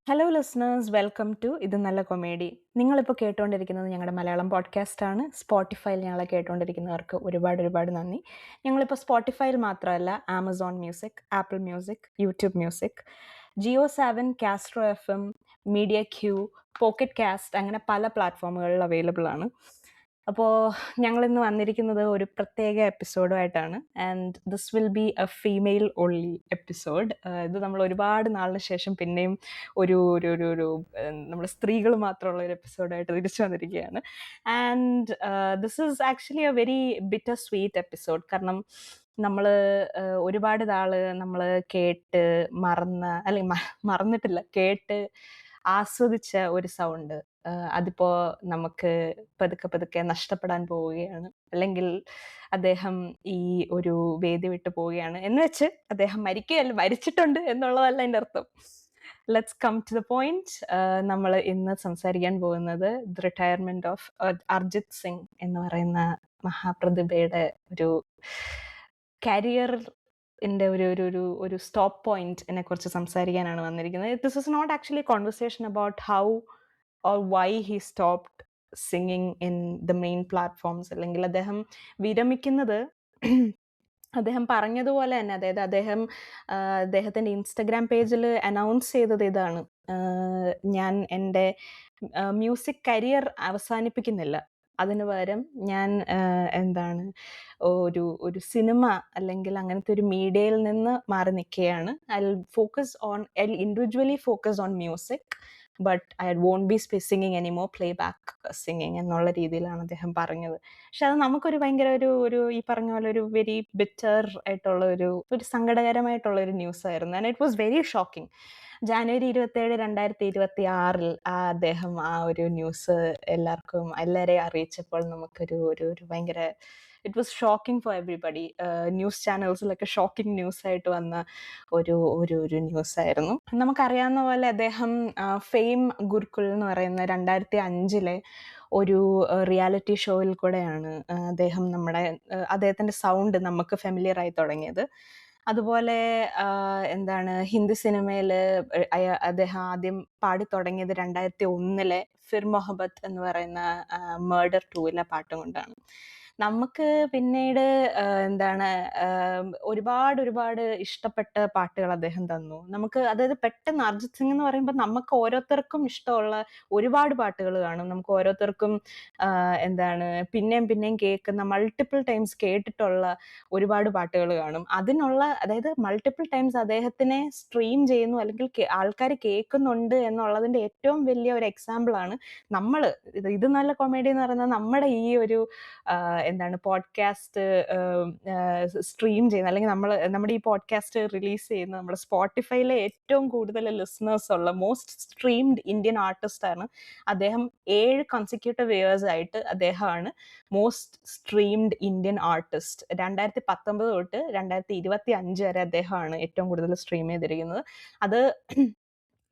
Hello listeners, welcome to ഇത് നല്ല comedy. നിങ്ങളിപ്പോൾ കേട്ടുകൊണ്ടിരിക്കുന്നത് ഞങ്ങളുടെ മലയാളം പോഡ്കാസ്റ്റാണ്. സ്പോട്ടിഫൈയിൽ ഞങ്ങളെ കേട്ടുകൊണ്ടിരിക്കുന്നവർക്ക് ഒരുപാട് നന്ദി. ഞങ്ങളിപ്പോൾ സ്പോട്ടിഫൈയിൽ മാത്രമല്ല, Amazon music, Apple music, YouTube music, Jio7, Castro FM, മീഡിയ ക്യൂ, പോക്കറ്റ് കാസ്റ്റ് അങ്ങനെ പല പ്ലാറ്റ്ഫോമുകളിൽ അവൈലബിൾ ആണ്. അപ്പോൾ ഞങ്ങളിന്ന് വന്നിരിക്കുന്നത് ഒരു പ്രത്യേക എപ്പിസോഡുമായിട്ടാണ്. And this will be a female only episode. ഇത് നമ്മൾ ഒരുപാട് നാളിന് ശേഷം പിന്നെയും ഒരു ഒരു ഒരു ഒരു നമ്മൾ സ്ത്രീകൾ മാത്രമുള്ള ഒരു എപ്പിസോഡായിട്ട് തിരിച്ചു വന്നിരിക്കുകയാണ്. And this is actually A very bitter sweet episode. കാരണം നമ്മൾ ഒരുപാട് നാള് നമ്മൾ കേട്ട് മറന്നിട്ടില്ല, കേട്ട് ആസ്വദിച്ച ഒരു സൗണ്ട് അതിപ്പോ നമുക്ക് പതുക്കെ നഷ്ടപ്പെടാൻ പോവുകയാണ്. അല്ലെങ്കിൽ അദ്ദേഹം ഈ ഒരു വേദി വിട്ടു പോവുകയാണ് എന്ന് വെച്ച് അദ്ദേഹം മരിച്ചിട്ടുണ്ട് എന്നുള്ളതല്ല എൻ്റെ അർത്ഥം. Let's come to the point. നമ്മൾ ഇന്ന് സംസാരിക്കാൻ പോകുന്നത് the retirement of Arijit Singh എന്ന് പറയുന്ന മഹാപ്രതിഭയുടെ ഒരു കരിയർ ഒരു സ്റ്റോപ്പ് പോയിന്റിനെ കുറിച്ച് സംസാരിക്കാനാണ് വന്നിരിക്കുന്നത്. This is not actually conversation about how or why he stopped singing in the main platforms. അല്ലെങ്കിൽ അദ്ദേഹം വിരമിക്കുന്നത് അദ്ദേഹം പറഞ്ഞതുപോലെ തന്നെ, അതായത് അദ്ദേഹത്തിൻ്റെ ഇൻസ്റ്റഗ്രാം പേജിൽ അനൗൺസ് ചെയ്തത് ഇതാണ്: ഞാൻ എൻ്റെ മ്യൂസിക് കരിയർ അവസാനിപ്പിക്കുന്നില്ല, അതിനു പകരം ഞാൻ ഒരു സിനിമ അല്ലെങ്കിൽ അങ്ങനത്തെ ഒരു മീഡിയയിൽ നിന്ന് മാറി നിൽക്കുകയാണ്. I individually focus on music, but I won't be singing anymore playback singing എന്നുള്ള രീതിയിലാണ് അദ്ദേഹം പറഞ്ഞത്. പക്ഷെ അത് നമുക്കൊരു ഭയങ്കര ഒരു ഈ പറഞ്ഞ പോലെ ഒരു വെരി ബിറ്റർ ആയിട്ടുള്ള ഒരു സങ്കടകരമായിട്ടുള്ള ഒരു ന്യൂസ് ആയിരുന്നു. And it was very shocking. January 27, 2026 അദ്ദേഹം ആ ഒരു ന്യൂസ് എല്ലാവരെയും അറിയിച്ചപ്പോൾ നമുക്കൊരു ഭയങ്കര it was shocking for everybody. News ചാനൽസിലൊക്കെ ഷോക്കിംഗ് ന്യൂസ് ആയിട്ട് വന്ന ഒരു ന്യൂസ് ആയിരുന്നു. നമുക്കറിയാവുന്ന പോലെ അദ്ദേഹം ഫെയിം ഗുരുക്കുൽ എന്ന് പറയുന്ന 2005 ഒരു റിയാലിറ്റി ഷോയിൽ കൂടെയാണ് അദ്ദേഹത്തിൻ്റെ സൗണ്ട് നമുക്ക് ഫെമിലിയർ ആയി തുടങ്ങിയത്. അതുപോലെ ഹിന്ദി സിനിമയിൽ അദ്ദേഹം ആദ്യം പാടി തുടങ്ങിയത് 2001 ഫിർ മൊഹബത്ത് എന്ന് പറയുന്ന മർഡർ 2 പാട്ടും കൊണ്ടാണ്. നമുക്ക് പിന്നീട് ഒരുപാട് ഇഷ്ടപ്പെട്ട പാട്ടുകൾ അദ്ദേഹം തന്നു നമുക്ക്. അതായത് പെട്ടെന്ന് അർജിത് സിംഗ് എന്ന് പറയുമ്പോൾ നമുക്ക് ഓരോരുത്തർക്കും ഇഷ്ടമുള്ള ഒരുപാട് പാട്ടുകൾ കാണും. നമുക്ക് ഓരോരുത്തർക്കും പിന്നെയും കേൾക്കുന്ന മൾട്ടിപ്പിൾ ടൈംസ് കേട്ടിട്ടുള്ള ഒരുപാട് പാട്ടുകൾ കാണും. അതായത് മൾട്ടിപ്പിൾ ടൈംസ് അദ്ദേഹത്തിനെ സ്ട്രീം ചെയ്യുന്നു അല്ലെങ്കിൽ ആൾക്കാർ കേൾക്കുന്നുണ്ട് എന്നുള്ളതിന്റെ ഏറ്റവും വലിയ ഒരു എക്സാമ്പിളാണ് ഇത് നല്ല കോമഡി എന്ന് പറയുന്നത്. നമ്മുടെ ഈ ഒരു പോഡ്കാസ്റ്റ് സ്ട്രീം ചെയ്യുന്ന, അല്ലെങ്കിൽ നമ്മുടെ ഈ പോഡ്കാസ്റ്റ് റിലീസ് ചെയ്യുന്ന നമ്മുടെ സ്പോട്ടിഫൈയിലെ ഏറ്റവും കൂടുതൽ ലിസണേഴ്സ് ഉള്ള മോസ്റ്റ് സ്ട്രീംഡ് ഇന്ത്യൻ ആർട്ടിസ്റ്റ് ആണ് അദ്ദേഹം. 7 കൺസിക്യൂട്ടീവ് ഇയേഴ്സ് ആയിട്ട് അദ്ദേഹമാണ് മോസ്റ്റ് സ്ട്രീംഡ് ഇന്ത്യൻ ആർട്ടിസ്റ്റ്. 2019 തൊട്ട് 2025 വരെ അദ്ദേഹമാണ് ഏറ്റവും കൂടുതൽ സ്ട്രീം ചെയ്തിരിക്കുന്നത്. അത്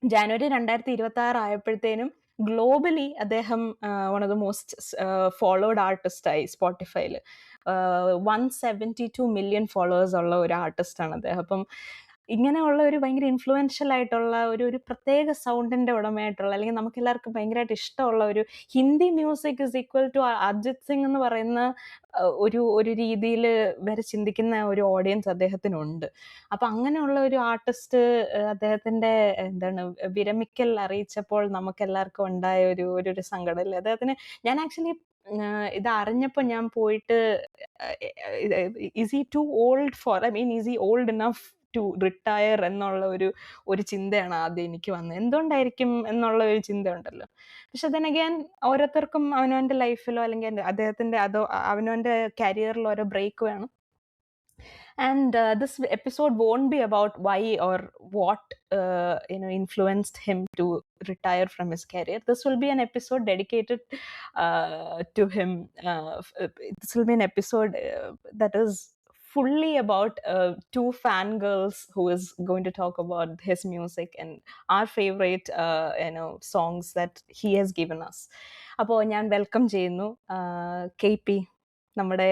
ജാനുവരി 2026 ആയപ്പോഴത്തേനും ഗ്ലോബലി അദ്ദേഹം one of the most followed artist ആയി സ്പോട്ടിഫൈയിൽ. 172 മില്യൺ ഫോളോവേഴ്സ് ഉള്ള ഒരു ആർട്ടിസ്റ്റാണ് അദ്ദേഹം. അപ്പം ഇങ്ങനെയുള്ള ഒരു ഭയങ്കര ഇൻഫ്ലുവൻഷ്യൽ ആയിട്ടുള്ള ഒരു പ്രത്യേക സൗണ്ടിന്റെ ഉടമയായിട്ടുള്ള, അല്ലെങ്കിൽ നമുക്ക് എല്ലാവർക്കും ഭയങ്കരമായിട്ട് ഇഷ്ടമുള്ള ഒരു Hindi music is equal to Arijit Singh എന്ന് പറയുന്ന ഒരു രീതിയിൽ വരെ ചിന്തിക്കുന്ന ഒരു ഓഡിയൻസ് അദ്ദേഹത്തിനുണ്ട്. അപ്പൊ അങ്ങനെയുള്ള ഒരു ആർട്ടിസ്റ്റ് അദ്ദേഹത്തിന്റെ വിരമിക്കൽ അറിയിച്ചപ്പോൾ നമുക്ക് എല്ലാവർക്കും ഉണ്ടായ ഒരു സങ്കടമല്ലേ അദ്ദേഹത്തിന്. ഞാൻ ആക്ച്വലി ഇത് അറിഞ്ഞപ്പോൾ ഞാൻ പോയിട്ട് is he too old for, is he old enough to retire എന്നുള്ള ഒരു ചിന്തയാണ് ആദ്യം എനിക്ക് വന്നത്. എന്തുകൊണ്ടായിരിക്കും എന്നുള്ള ഒരു ചിന്ത ഉണ്ടല്ലോ. പക്ഷെ then again ഓരോരുത്തർക്കും അവനവന്റെ ലൈഫിലോ അല്ലെങ്കിൽ അദ്ദേഹത്തിന്റെ അവനവന്റെ കരിയറിൽ ഓരോ ബ്രേക്ക് വേണം. And this episode won't be about why or what influenced him to retire from his career. This will be an episode dedicated to him. This will be an episode that is fully about two fangirls who is going to talk about his music and our favorite songs that he has given us. അപ്പോൾ ഞാൻ welcome ചെയ്യുന്നു KP, നമ്മുടെ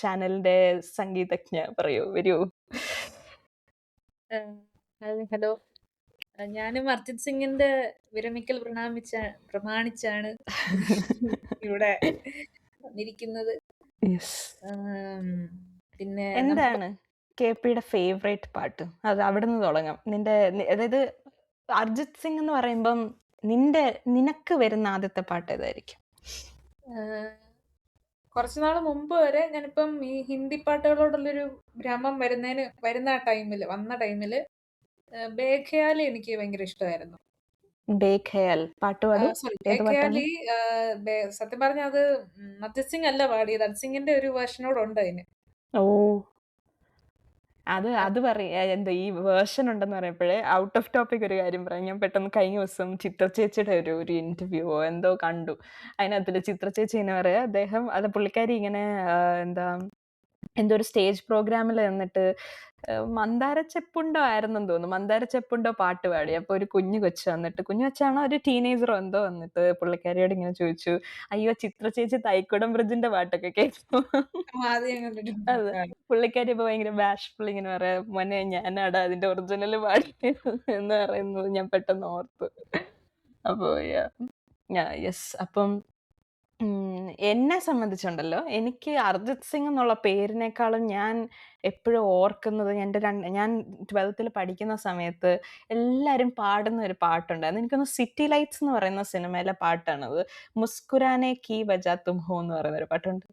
ചാനലിന്റെ സംഗീതജ്ഞ. പറയൂ, വരൂ. Hello. ഞാനും അർജിത് സിംഗിന്റെ വിരമിക്കൽ പ്രമാണിച്ചാണ് ഇവിടെ വന്നിരിക്കുന്നത്. യെസ്. ആം, പിന്നെ നമുക്ക് എന്താണ് കെ.പിയുടെ ഫേവറേറ്റ് പാട്ട്? അത് അവിടുന്ന് തുടങ്ങാം. അതായത് അർജിത് സിംഗ് എന്ന് പറയുമ്പം നിനക്ക് വരുന്ന ആദ്യത്തെ പാട്ട് ഏതായിരിക്കും? കുറച്ചു നാൾ മുമ്പ് വരെ ഞാനിപ്പം ഈ ഹിന്ദി പാട്ടുകളോടുള്ളൊരു ഭ്രമം വന്ന ടൈമില് ബേഖയാലി എനിക്ക് ഭയങ്കര ഇഷ്ടമായിരുന്നു. ബേഖയാൽ പാട്ട് പാടൂ. സോറി, ഏത് പാട്ടാണ്? ബേഖയാലി. സത്യം പറഞ്ഞ അത് അർജിത് സിംഗ് അല്ല പാടിയത്, അർജിത് സിംഗിന്റെ ഒരു വേർഷനോടുണ്ട് അതിന്. ഓ, അത് എന്താ ഈ വേർഷൻ ഉണ്ടെന്ന് പറയുമ്പോഴേ ഔട്ട് ഓഫ് ടോപ്പിക് ഒരു കാര്യം പറയാം. ഞാൻ പെട്ടെന്ന് കഴിഞ്ഞ ദിവസം ചിത്ര ചേച്ചിയുടെ ഒരു ഇന്റർവ്യൂവോ എന്തോ കണ്ടു. അതിനകത്തില് ചിത്ര ചേച്ചി ഇങ്ങനെ പറയാ, പുള്ളിക്കാരി ഇങ്ങനെ എന്താ എന്തോ ഒരു സ്റ്റേജ് പ്രോഗ്രാമിൽ നിന്നിട്ട് മന്ദാരച്ചെപ്പുണ്ടോ ആയിരുന്നെന്ന് തോന്നുന്നു. മന്ദാരച്ചെപ്പുണ്ടോ പാട്ട് പാടി. അപ്പൊ ഒരു കുഞ്ഞു കൊച്ചു വന്നിട്ട്, കുഞ്ഞു കൊച്ചാണോ ഒരു ടീനേജറോ എന്തോ വന്നിട്ട് പുള്ളിക്കാരിയോട് ഇങ്ങനെ ചോദിച്ചു, അയ്യോ ചിത്ര ചേച്ചി തൈക്കുടം ബ്രിഡ്ജിന്റെ പാട്ടൊക്കെ കേൾക്കുമോ? അത് ഞാൻ കണ്ടിട്ടുണ്ട്. അതെ. പുള്ളിക്കാരി ഇപ്പൊ ഭയങ്കര ബാഷ്ഫുൾ ഇങ്ങനെ പറയാ, മോനെ ഞാനാടാ അതിന്റെ ഒറിജിനൽ പാടിയത് എന്ന് പറയുന്നത് ഞാൻ പെട്ടെന്ന് ഓർത്തു. അപ്പൊ യെസ്. അപ്പം എന്നെ സംബന്ധിച്ചുണ്ടല്ലോ, എനിക്ക് അർജിത് സിംഗ് എന്നുള്ള പേരിനേക്കാളും ഞാൻ എപ്പോഴും ഓർക്കുന്നത് ഞാൻ 12th പഠിക്കുന്ന സമയത്ത് എല്ലാരും പാടുന്ന ഒരു പാട്ടുണ്ടായിരുന്നു. എനിക്കൊന്ന് സിറ്റി ലൈറ്റ്സ് എന്ന് പറയുന്ന സിനിമയിലെ പാട്ടാണത്. മുസ്കുരാനെ കി വജാ തും ഹോ എന്ന് പറയുന്ന ഒരു പാട്ടുണ്ട്.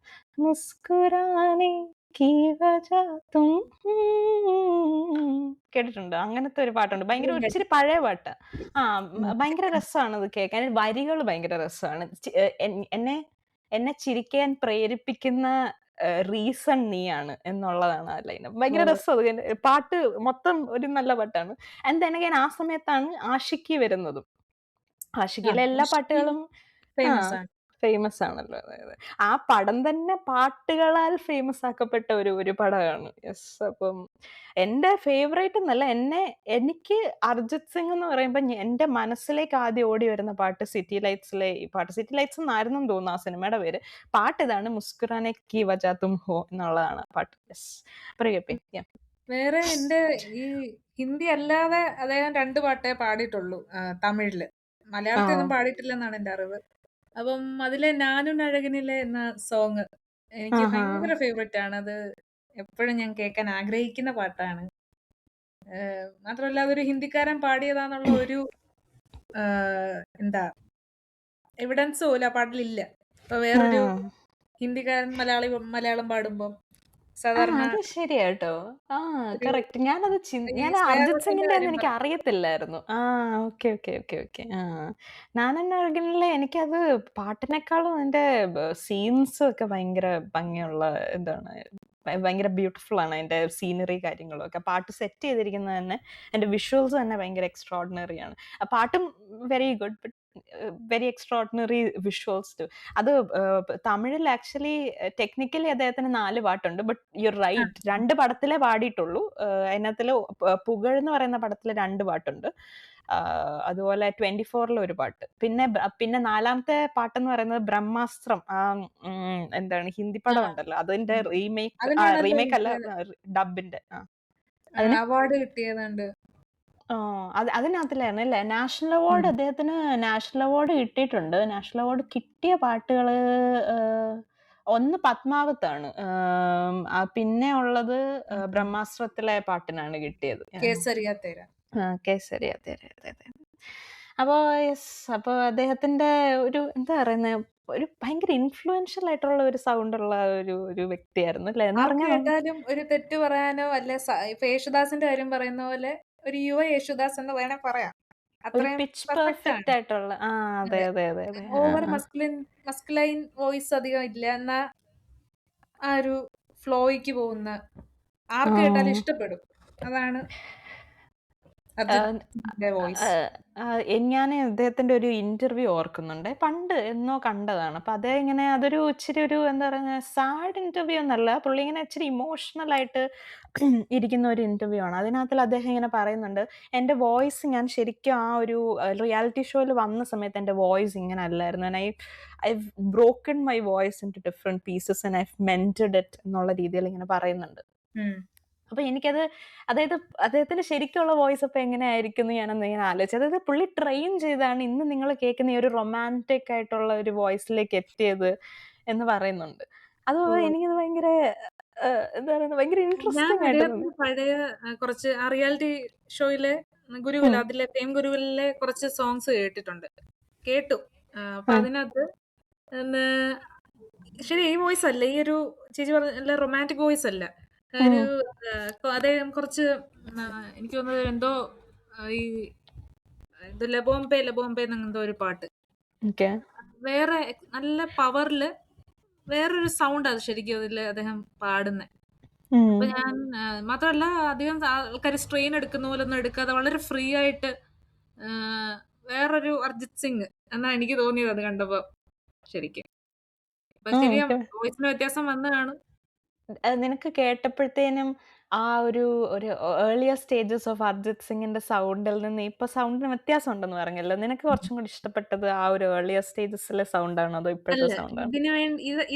മുസ്കുരാനെ കി വജാ തും കേട്ടിട്ടുണ്ടോ? അങ്ങനത്തെ ഒരു പാട്ടുണ്ട്. ഭയങ്കര ഇച്ചിരി പഴയ പാട്ടാ. ആ, ഭയങ്കര രസമാണത് കേൾക്കാൻ. വരികൾ ഭയങ്കര രസമാണ്. എന്നെ ചിരിക്കാൻ പ്രേരിപ്പിക്കുന്ന റീസൺ നീയാണ് എന്നുള്ളതാണ് ആ ലൈൻ. ഭയങ്കര രസം അത്. പാട്ട് മൊത്തം ഒരു നല്ല പാട്ടാണ്. ആൻഡ് ദെൻ അഗൈൻ ആ സമയത്താണ് ആഷിക്കി വരുന്നതും. ആഷിക്കിയിലെ എല്ലാ പാട്ടുകളും ആ ഫേമസ് ആണ്. ഫേമസ് ആണല്ലോ. അതായത് ആ പടം തന്നെ പാട്ടുകളാൽ ഫേമസ് ആക്കപ്പെട്ട ഒരു പടമാണ്. യെസ്. അപ്പം എന്റെ ഫേവറേറ്റ് എന്നല്ല, എനിക്ക് അർജിത് സിംഗ് എന്ന് പറയുമ്പോൾ എന്റെ മനസ്സിലേക്ക് ആദ്യം ഓടി വരുന്ന പാട്ട് സിറ്റി ലൈറ്റ്സിലെ ഈ പാട്ട്. സിറ്റി ലൈറ്റ്സ് എന്നായിരുന്നു തോന്നുന്നു ആ സിനിമയുടെ പേര്. പാട്ട് ഇതാണ്, മുസ്കുരാനെ കി വജാ തും ഹോ എന്നുള്ളതാണ് പാട്ട്. യെസ്. വേറെ എന്റെ ഈ ഹിന്ദി അല്ലാതെ അദ്ദേഹം 2 പാട്ടേ പാടിയിട്ടുള്ളൂ തമിഴില്. മലയാളത്തിൽ ഒന്നും പാടിയിട്ടില്ലെന്നാണ് എന്റെ അറിവ്. അപ്പം അതിലെ നാനും അഴകനിലെ എന്ന സോങ് എനിക്ക് ഭയങ്കര ഫേവറേറ്റ് ആണ്. അത് എപ്പോഴും ഞാൻ കേൾക്കാൻ ആഗ്രഹിക്കുന്ന പാട്ടാണ്. മാത്രമല്ല അതൊരു ഹിന്ദിക്കാരൻ പാടിയതാന്നുള്ള ഒരു എന്താ എവിഡൻസ് പോലും ആ പാട്ടിലില്ല. ഇപ്പൊ വേറൊരു ഹിന്ദിക്കാരൻ മലയാളം പാടുമ്പം സാധാരണ അത് ശരിയാ കേട്ടോ. ആ, ഒരു കറക്റ്റ്. ഈ ഞാൻ ശ്രേയ അർജിത് ഘോഷാലിന്റെ സിംഗിന്റെ ഒന്നും കാര്യം എനിക്ക് പറഞ്ഞു. അറിയത്തില്ലായിരുന്നു. Okay, okay, okay, okay. നാനൻ അഴകനിലെ എനിക്കത് പാട്ടിനേക്കാളും അതിന്റെ സീൻസ് ഒക്കെ ഭയങ്കര ഭംഗിയുള്ള എന്താണ്, ഭയങ്കര ബ്യൂട്ടിഫുൾ ആണ് അതിന്റെ സീനറി കാര്യങ്ങളും ഒക്കെ. പാട്ട് സെറ്റ് ചെയ്തിരിക്കുന്നത് തന്നെ, അതിന്റെ വിഷ്വൽസ് തന്നെ ഭയങ്കര എക്സ്ട്രോർഡിനറി ആണ്. ആ പാട്ടും very good, but very extraordinary visuals too. അത് തമിഴിൽ ആക്ച്വലി ടെക്നിക്കലി അദ്ദേഹത്തിന് 4 പാട്ടുണ്ട്. ബട്ട് യു ആ, റൈറ്റ്, 2 പടത്തിലേ പാടിയിട്ടുള്ളൂ. അതിനകത്തില് പുകഴ് എന്ന് പറയുന്ന പടത്തില് 2 പാട്ടുണ്ട്. അതുപോലെ 24-ൽ ഒരു പാട്ട്. പിന്നെ 4-മത്തെ പാട്ടെന്ന് പറയുന്നത് ബ്രഹ്മാസ്ത്രം. എന്താണ് ഹിന്ദി ആ, പടം ഉണ്ടല്ലോ, അതിന്റെ ഉം. അതിനാണല്ലോ റീമേക്ക് അല്ല, ഡബിന്റെ. അതിന് അവാർഡ് കിട്ടിയതുണ്ട്. അതിനകത്തിലായിരുന്നു അല്ലേ നാഷണൽ അവാർഡ്. അദ്ദേഹത്തിന് നാഷണൽ അവാർഡ് കിട്ടിയിട്ടുണ്ട്. നാഷണൽ അവാർഡ് കിട്ടിയ പാട്ടുകള് ഒന്ന് പത്മാവത്താണ്. പിന്നെ ഉള്ളത് ബ്രഹ്മാസ്ത്രത്തിലെ പാട്ടിനാണ് കിട്ടിയത്. കേസരിയ തേര. കേസരിയ തേരെ. അതെ. അപ്പോ യെസ്. അപ്പൊ അദ്ദേഹത്തിന്റെ എന്താ പറയുന്നെ, ഒരു ഭയങ്കര ഇൻഫ്ലുവൻഷ്യൽ ആയിട്ടുള്ള ഒരു സൗണ്ട് ഉള്ള ഒരു വ്യക്തിയായിരുന്നു അല്ലേ? എന്ന് ആർക്ക് പറഞ്ഞാ കേട്ടാലും ഒരു തെറ്റ് പറയാനോ അല്ലെ ഇപ്പൊ യേശുദാസിന്റെ കാര്യം പറയുന്ന പോലെ ഒരു യുവ യേശുദാസ് എന്ന് വേണേ പറയാം. ഒരു അത്രയും പിച്ച് പെർഫെക്റ്റ് ആണ്. പെർഫെക്റ്റ് ആയിട്ടുള്ള. അതെ, അതെ. അതെ, അതെ, അതെ. ഓവർ മസ്കുലൈൻ വോയിസ് അധികം ഇല്ല. എന്നാ ആ ഒരു ഫ്ലോയ്ക്ക് പോകുന്ന ആർക്ക് കേട്ടാലും ഇഷ്ടപ്പെടും. അതാണ് അർജിത്തിന്റെ വോയിസ്. ഞാൻ അദ്ദേഹത്തിന്റെ ഒരു ഇന്റർവ്യൂ ഓർക്കുന്നുണ്ട്. പണ്ട് എന്നോ കണ്ടതാണ്. അപ്പൊ അതൊരു ഇച്ചിരി എന്താ പറയുക, സാഡ് ഇന്റർവ്യൂ എന്നല്ല, പുള്ളി ഇങ്ങനെ ഇച്ചിരി ഇമോഷണൽ ആയിട്ട് ഇരിക്കുന്ന ഒരു ഇന്റർവ്യൂ ആണ്. അതിനകത്തിൽ അദ്ദേഹം ഇങ്ങനെ പറയുന്നുണ്ട്, എന്റെ വോയിസ് ഞാൻ ശരിക്കും ആ ഒരു റിയാലിറ്റി ഷോയിൽ വന്ന സമയത്ത് എന്റെ വോയിസ് ഇങ്ങനെ അല്ലായിരുന്നു. I've broken my voice into different pieces and I've mended it എന്നുള്ള രീതിയിൽ ഇങ്ങനെ പറയുന്നുണ്ട്. അപ്പൊ എനിക്കത് അതായത് അദ്ദേഹത്തിന്റെ ശരിക്കുള്ള വോയിസ് അപ്പൊ എങ്ങനെയായിരിക്കും ഞാനന്ന് ഇങ്ങനെ ആലോചിച്ചു. അതായത് പുള്ളി ട്രെയിൻ ചെയ്താണ് ഇന്ന് നിങ്ങൾ കേൾക്കുന്ന ഈ ഒരു റൊമാൻറ്റിക് ആയിട്ടുള്ള ഒരു വോയിസിലേക്ക് എത്തിയത് എന്ന് പറയുന്നുണ്ട്. അത് എനിക്കത് ഭയങ്കര എന്താ പറയുക, ഭയങ്കര ഞാൻ ഇൻട്രസ്റ്റിംഗ് ആയിട്ട് തോന്നി. അദ്ദേഹത്തിന്റെ പഴയ കുറച്ച് റിയാലിറ്റി ഷോയിലെ ഉം, ഗുരുകുല, അതിലെ തേം ഗുരുകുലിലെ കുറച്ച് സോങ്സ് കേട്ടിട്ടുണ്ട്, കേട്ടു. അപ്പൊ ഉം, അതിനകത്ത് എന്ന് ശരി ഈ വോയിസ് അല്ല, ഈ ഒരു ചേച്ചി പറഞ്ഞ റൊമാൻറ്റിക് വോയിസ് അല്ല. ഒരു ഉം. അദ്ദേഹം കുറച്ച് എനിക്ക് തോന്നുന്നത് എന്തോ ഈ ഇത് ലബോംബെ ലബോംബെ എന്നെന്തോ ഒരു പാട്ട്, ഓക്കെ. വേറെ നല്ല പവറില് വേറൊരു സൗണ്ട് അത് ശരിക്കും അതില് അദ്ദേഹം പാടുന്നത്. അപ്പൊ ഉം. ഞാൻ മാത്രമല്ല അധികം ആൾക്കാർ സ്ട്രെയിൻ എടുക്കുന്ന പോലെ ഒന്നും എടുക്കാതെ വളരെ ഫ്രീ ആയിട്ട് ആ, വേറൊരു അർജിത് സിംഗ് എന്നാ എനിക്ക് തോന്നിയത് അത് കണ്ടപ്പോ ശരിക്കും. അപ്പൊ ശരിയാ, ഓക്കെ. വോയിസിന് വ്യത്യാസം വന്നു കാണും. നിനക്ക് കേട്ടപ്പോഴത്തേനും ആ ഒരു ഒരു ഏർലിയർ സ്റ്റേജസ് ഓഫ് അർജിത് സിംഗിന്റെ സൗണ്ടിൽ നിന്ന് ഇപ്പൊ സൗണ്ടിന് വ്യത്യാസം ഉണ്ടെന്ന് പറഞ്ഞല്ലോ. നിനക്ക് കുറച്ചും കൂടി ഇഷ്ടപ്പെട്ടത് ആ ഒരു ഏർലിയർ സ്റ്റേജസിലെ സൗണ്ട് ആണോ അതോ ഇപ്പോഴത്തെ അല്ല, സൗണ്ടാണോ? ഇതിനു വേണ്ടി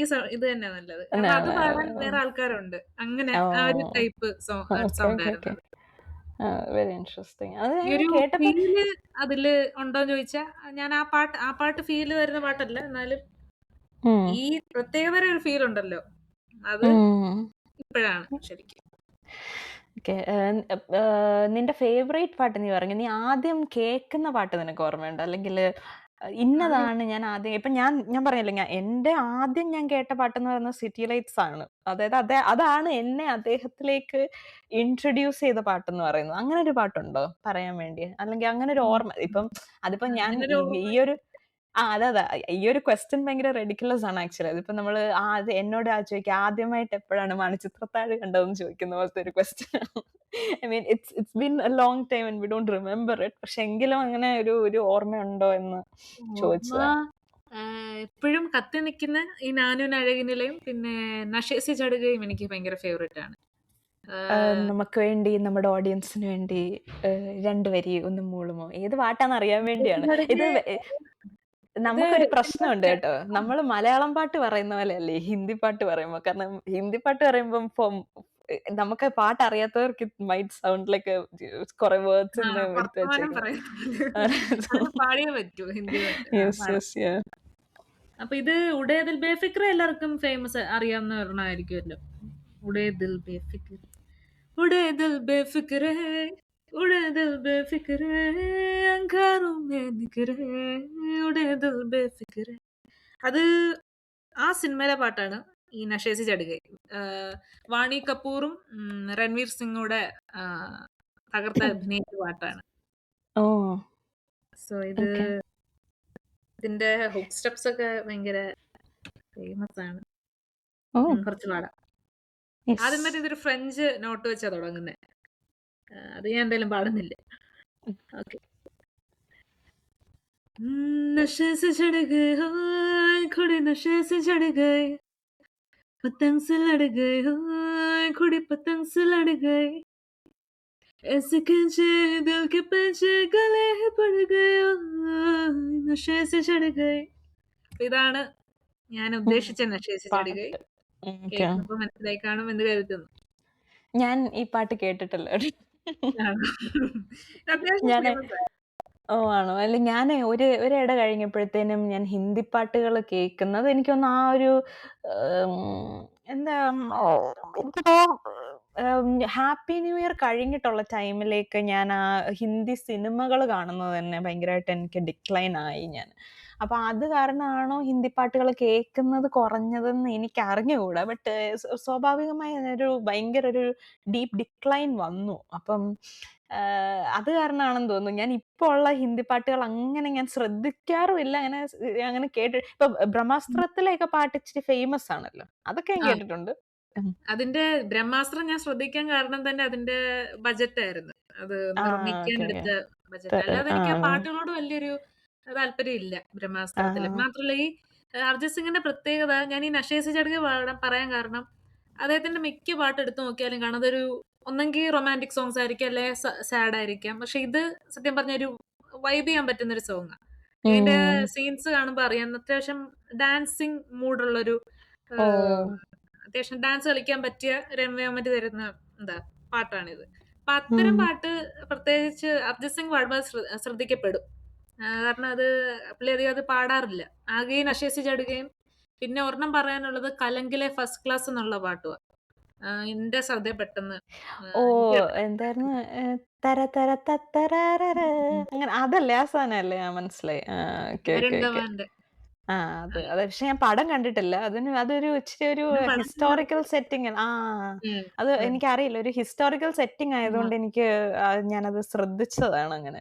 ഇത് തന്നെ നല്ലത്, കാരണം അത് പാടാൻ വേറെ ആൾക്കാരുണ്ട്, അങ്ങനെ ആ ഒരു ഓ, ടൈപ്പ് ഓക്കെ സൗണ്ട് ഓക്കെ ആയിരുന്നു ഓക്കെ. അത്. Very interesting. അത് ഈ ഞാൻ ഒരു കേട്ടപ്പോ ഫീല് അതില് ഉണ്ടോന്ന് ചോദിച്ചാ, ഞാൻ ആ പാട്ട് ഫീല് തരുന്ന പാട്ടല്ല, എന്നാലും ഉം, ഈ പ്രത്യേകതര ഒരു ഫീൽ ഉണ്ടല്ലോ, അത് ഉം. ഇപ്പോഴാണ് ശരിക്കും. ഓക്കെ. നിന്റെ ഫേവറേറ്റ് പാട്ട് നീ പറഞ്ഞു. നീ ആദ്യം കേൾക്കുന്ന പാട്ട് നിനക്ക് ഓർമ്മയുണ്ടോ? അല്ലെങ്കിൽ ആദ്യം ഇന്നതാണ് ഞാൻ ആദ്യം ഇപ്പൊ ഞാൻ പറഞ്ഞില്ലേ, എന്റെ ആദ്യം ഞാൻ കേട്ട പാട്ടെന്ന് പറയുന്നത് സിറ്റി ലൈറ്റ്സ് ആണ്. അതായത് അതാണ് എന്നെ അദ്ദേഹത്തിലേക്ക് ഇൻട്രൊഡ്യൂസ് ചെയ്ത പാട്ടെന്ന് പറയുന്നത്. അങ്ങനെ ഒരു പാട്ടുണ്ടോ പറയാൻ വേണ്ടി? അല്ലെങ്കിൽ അങ്ങനെ ഒരു ഓർമ്മ ഇപ്പം അതിപ്പോ ഞാൻ അങ്ങനൊരു ഈ ഒരു അതെ. ഈ ഒരു ക്വസ്റ്റ്യൻ ഭയങ്കര റെഡിക്കുലസ് ആണ് ആക്ച്വലി. അതിപ്പോ നമ്മള് അത് എന്നോട് ചോദിക്കുക ആദ്യമായിട്ട് എപ്പോഴാണ് മണിച്ചിത്രത്താഴ് കണ്ടതെന്ന് ചോദിക്കുന്ന പോലത്തെ ഒരു ക്വസ്റ്റ്യൻ ആണ്. I mean it's been A long time and we don't remember it. പക്ഷെ എങ്കിലും അങ്ങനെ ഒരു ഓർമ്മയുണ്ടോ എന്ന് ഓർമ്മ ചോദിച്ചതാ. എപ്പോഴും കത്തി നിൽക്കുന്ന ഈ നാനും അഴകിനിലയും പിന്നെ നഷേസി ചടുകയും എനിക്ക് ഭയങ്കര ഫേവറേറ്റ് ആണ്. നമുക്ക് വേണ്ടി നമ്മുടെ ഓഡിയൻസിന് വേണ്ടി രണ്ട് വരി ഒന്ന് മൂളുമോ? ഏത് പാട്ടാന്ന് അറിയാൻ നഷേസി വേണ്ടിയാണ്. ഇത് ചടുക ഇത് നമുക്കൊരു ഇതിന്റെ പ്രശ്നമുണ്ട് കേട്ടോ. നമ്മള് മലയാളം പാട്ട് പറയുന്ന പോലെയല്ലേ ഹിന്ദി പാട്ട് പറയുമ്പോ. കാരണം ഹിന്ദി പാട്ട് പറയുമ്പം നമുക്ക് പാട്ട് അറിയാത്തവർക്ക് ഇറ്റ് മൈറ്റ് സൗണ്ട് ലൈക്ക് കുറെ വേർഡ്സ് എടുത്ത് വർത്തമാനം വെച്ചേക്കുന്നത്. പറയുന്നത് അത് പാടിയേ പറ്റൂ ഹിന്ദി പാട്ട്. യെസ് യെസ് യാ. അപ്പൊ ഇത് ഉടേ ദിൽ ബേഫിക്ര എല്ലാവർക്കും ഫേമസ് അറിയാവുന്ന ഒരെണ്ണമായിരിക്കുമല്ലോ. ഉടേ ദിൽ ബേഫിക്ര, उड़े दिल बेफिक्र है, उड़े दिल बेफिक्र है, अंगारों में निकरे, उड़े दिल बेफिक्र है. അത് ആ സിനിമയിലെ പാട്ടാണ് ഈ നഷേസി ചടുകൈ. വാണി കപൂറും രൺവീർ സിംഗൂടെ തകർത്ത് അഭിനയിച്ച പാട്ടാണ്. ഓ, സോ ഇത് ഓക്കെ. ഇതിന്റെ ഹുക്ക് സ്റ്റെപ്സ് ഒക്കെ ഭയങ്കര ഫേമസ് ആണ്. ഓ, കുറച്ച് പാടാം. യെസ്. ആദ്യം തന്നെ ഇതൊരു ഫ്രഞ്ച് നോട്ട് വെച്ചാ തുടങ്ങുന്നത്. അത് ഞാൻ എന്തായാലും പാടുന്നില്ല. ഓക്കെ. नशे से चढ़ गए हो, खुड़े नशे से चढ़ गए, पतंग से लड़ गए हो, खुड़ी पतंग से लड़ गए, ऐसे खींचे दिल के पंचे गले ही पड़ गए हो, नशे से चढ़ गए. ഇതാണ് ഞാൻ ഉദ്ദേശിച്ച നശേസി ചടുകൈ. പാട്ട്. ഓക്കെ. കേൾക്കുന്നപ്പോ മനസ്സിലായി കാണും എന്ന് കരുതുന്നു. ഞാൻ ഈ പാട്ട് കേട്ടിട്ടില്ല. ആണോ? അത്യാവശ്യം ഞാന് ഫേമസ് ആണ്. ഓ, ആണോ? അല്ല ഞാന് ഒരിട കഴിഞ്ഞപ്പോഴത്തേനും ഞാൻ ഹിന്ദി പാട്ടുകള് കേൾക്കുന്നത് എനിക്ക് തോന്നുന്നു ആ ഒരു എന്താ എനിക്കിപ്പോ ഹാപ്പി ന്യൂ ഇയർ കഴിഞ്ഞിട്ടുള്ള ടൈമിലേക്ക് ഞാൻ ആ ഹിന്ദി സിനിമകള് കാണുന്നത് തന്നെ ഭയങ്കരമായിട്ട് എനിക്ക് ഡിക്ലൈൻ ആയി ഞാൻ. അപ്പൊ അത് കാരണമാണോ ഹിന്ദി പാട്ടുകള് കേൾക്കുന്നത് കുറഞ്ഞതെന്ന് എനിക്ക് അറിഞ്ഞുകൂടാ. ബട്ട് സ്വാഭാവികമായി ഭയങ്കര ഒരു ഡീപ്പ് ഡിക്ലൈൻ വന്നു. അപ്പം അത് കാരണമാണെന്ന് തോന്നുന്നു. ഞാൻ ഇപ്പൊ ഉള്ള ഹിന്ദി പാട്ടുകൾ അങ്ങനെ ഞാൻ ശ്രദ്ധിക്കാറുമില്ല. അങ്ങനെ ഇപ്പൊ ബ്രഹ്മാസ്ത്രത്തിലെയൊക്കെ പാട്ട് ഇച്ചിരി ഫേമസ് ആണല്ലോ. അതൊക്കെ ഞാൻ ആ, കേട്ടിട്ടുണ്ട്. ഉം. അതിന്റെ ബ്രഹ്മാസ്ത്രം ഞാൻ ശ്രദ്ധിക്കാൻ കാരണം തന്നെ അതിന്റെ ബജറ്റ് ആയിരുന്നു. അത് ആ, നിർമ്മിക്കാൻ ഓക്കെ ഓക്കെ. എടുത്ത ബജറ്റ്. അല്ലാതെ ആ, എനിക്ക് ആ പാട്ടുകളോട് വലിയൊരു താല്പര്യം ഇല്ല ആ, ബ്രഹ്മാസ്ത്രത്തില്. മാത്രമല്ല ഈ അർജിത് സിംഗിന്റെ പ്രത്യേകത ഞാൻ ഈ നഷേസി ചടുക പറയാൻ കാരണം, അദ്ദേഹത്തിന്റെ മിക്ക പാട്ട് എടുത്തു നോക്കിയാലും കാണാം അതൊരു ഒന്നെങ്കിൽ റൊമാൻറ്റിക് സോങ്സ് ആയിരിക്കും, അല്ലെ സാഡ് ആയിരിക്കാം. പക്ഷെ ഇത് സത്യം പറഞ്ഞ ഒരു വൈബ് ചെയ്യാൻ പറ്റുന്ന ഒരു സോങ്ങാണ്. ഇതിന്റെ ഉം. സീൻസ് കാണുമ്പോൾ അറിയാം അത്യാവശ്യം ഡാൻസിങ് മൂഡുള്ളൊരു ഓ, അത്യാവശ്യം ഡാൻസ് കളിക്കാൻ പറ്റിയ ഒരു എൻവയോൺമെന്റ് തരുന്ന എന്താ പാട്ടാണിത്. അപ്പൊ അത്തരം ഉം. പാട്ട് പ്രത്യേകിച്ച് അർജിത് സിംഗ് പാടുമ്പോൾ ശ്രദ്ധിക്കപ്പെടും. കാരണം അത് പുള്ളി അധികം അത് പാടാറില്ല. ആകെ ഈ നശേസി ചടുകയും പിന്നെ ഒരെണ്ണം പറയാനുള്ളത് കലങ്കിലെ ഫസ്റ്റ് ക്ലാസ് എന്നുള്ള പാട്ടുവാ. എന്റെ ശ്രദ്ധ പെട്ടെന്ന് ഓ, എനിക്ക് എന്തായിരുന്നു? തര തര തത്തരാരര, ഉം. അങ്ങനെ അതല്ലേ? ആ സാധനല്ലേ? ആ, മനസ്സിലായി. ആ, ഓക്കെ ഓക്കെ ഓക്കെ. വരുണ്ടവാന്റെ ആ, അത് പക്ഷെ ഞാൻ പടം കണ്ടിട്ടില്ല. അതൊരു ഇച്ചിരി ഒരു ഞാൻ പടം ഹിസ്റ്റോറിക്കൽ കാണാറുണ്ട്. സെറ്റിംഗ്. ആ, ഉം. അത് ഉം. എനിക്കറിയില്ല. ഒരു ഹിസ്റ്റോറിക്കൽ സെറ്റിംഗ് ആ. ആയതുകൊണ്ട് ഞാനത് ശ്രദ്ധിച്ചതാണ് അങ്ങനെ.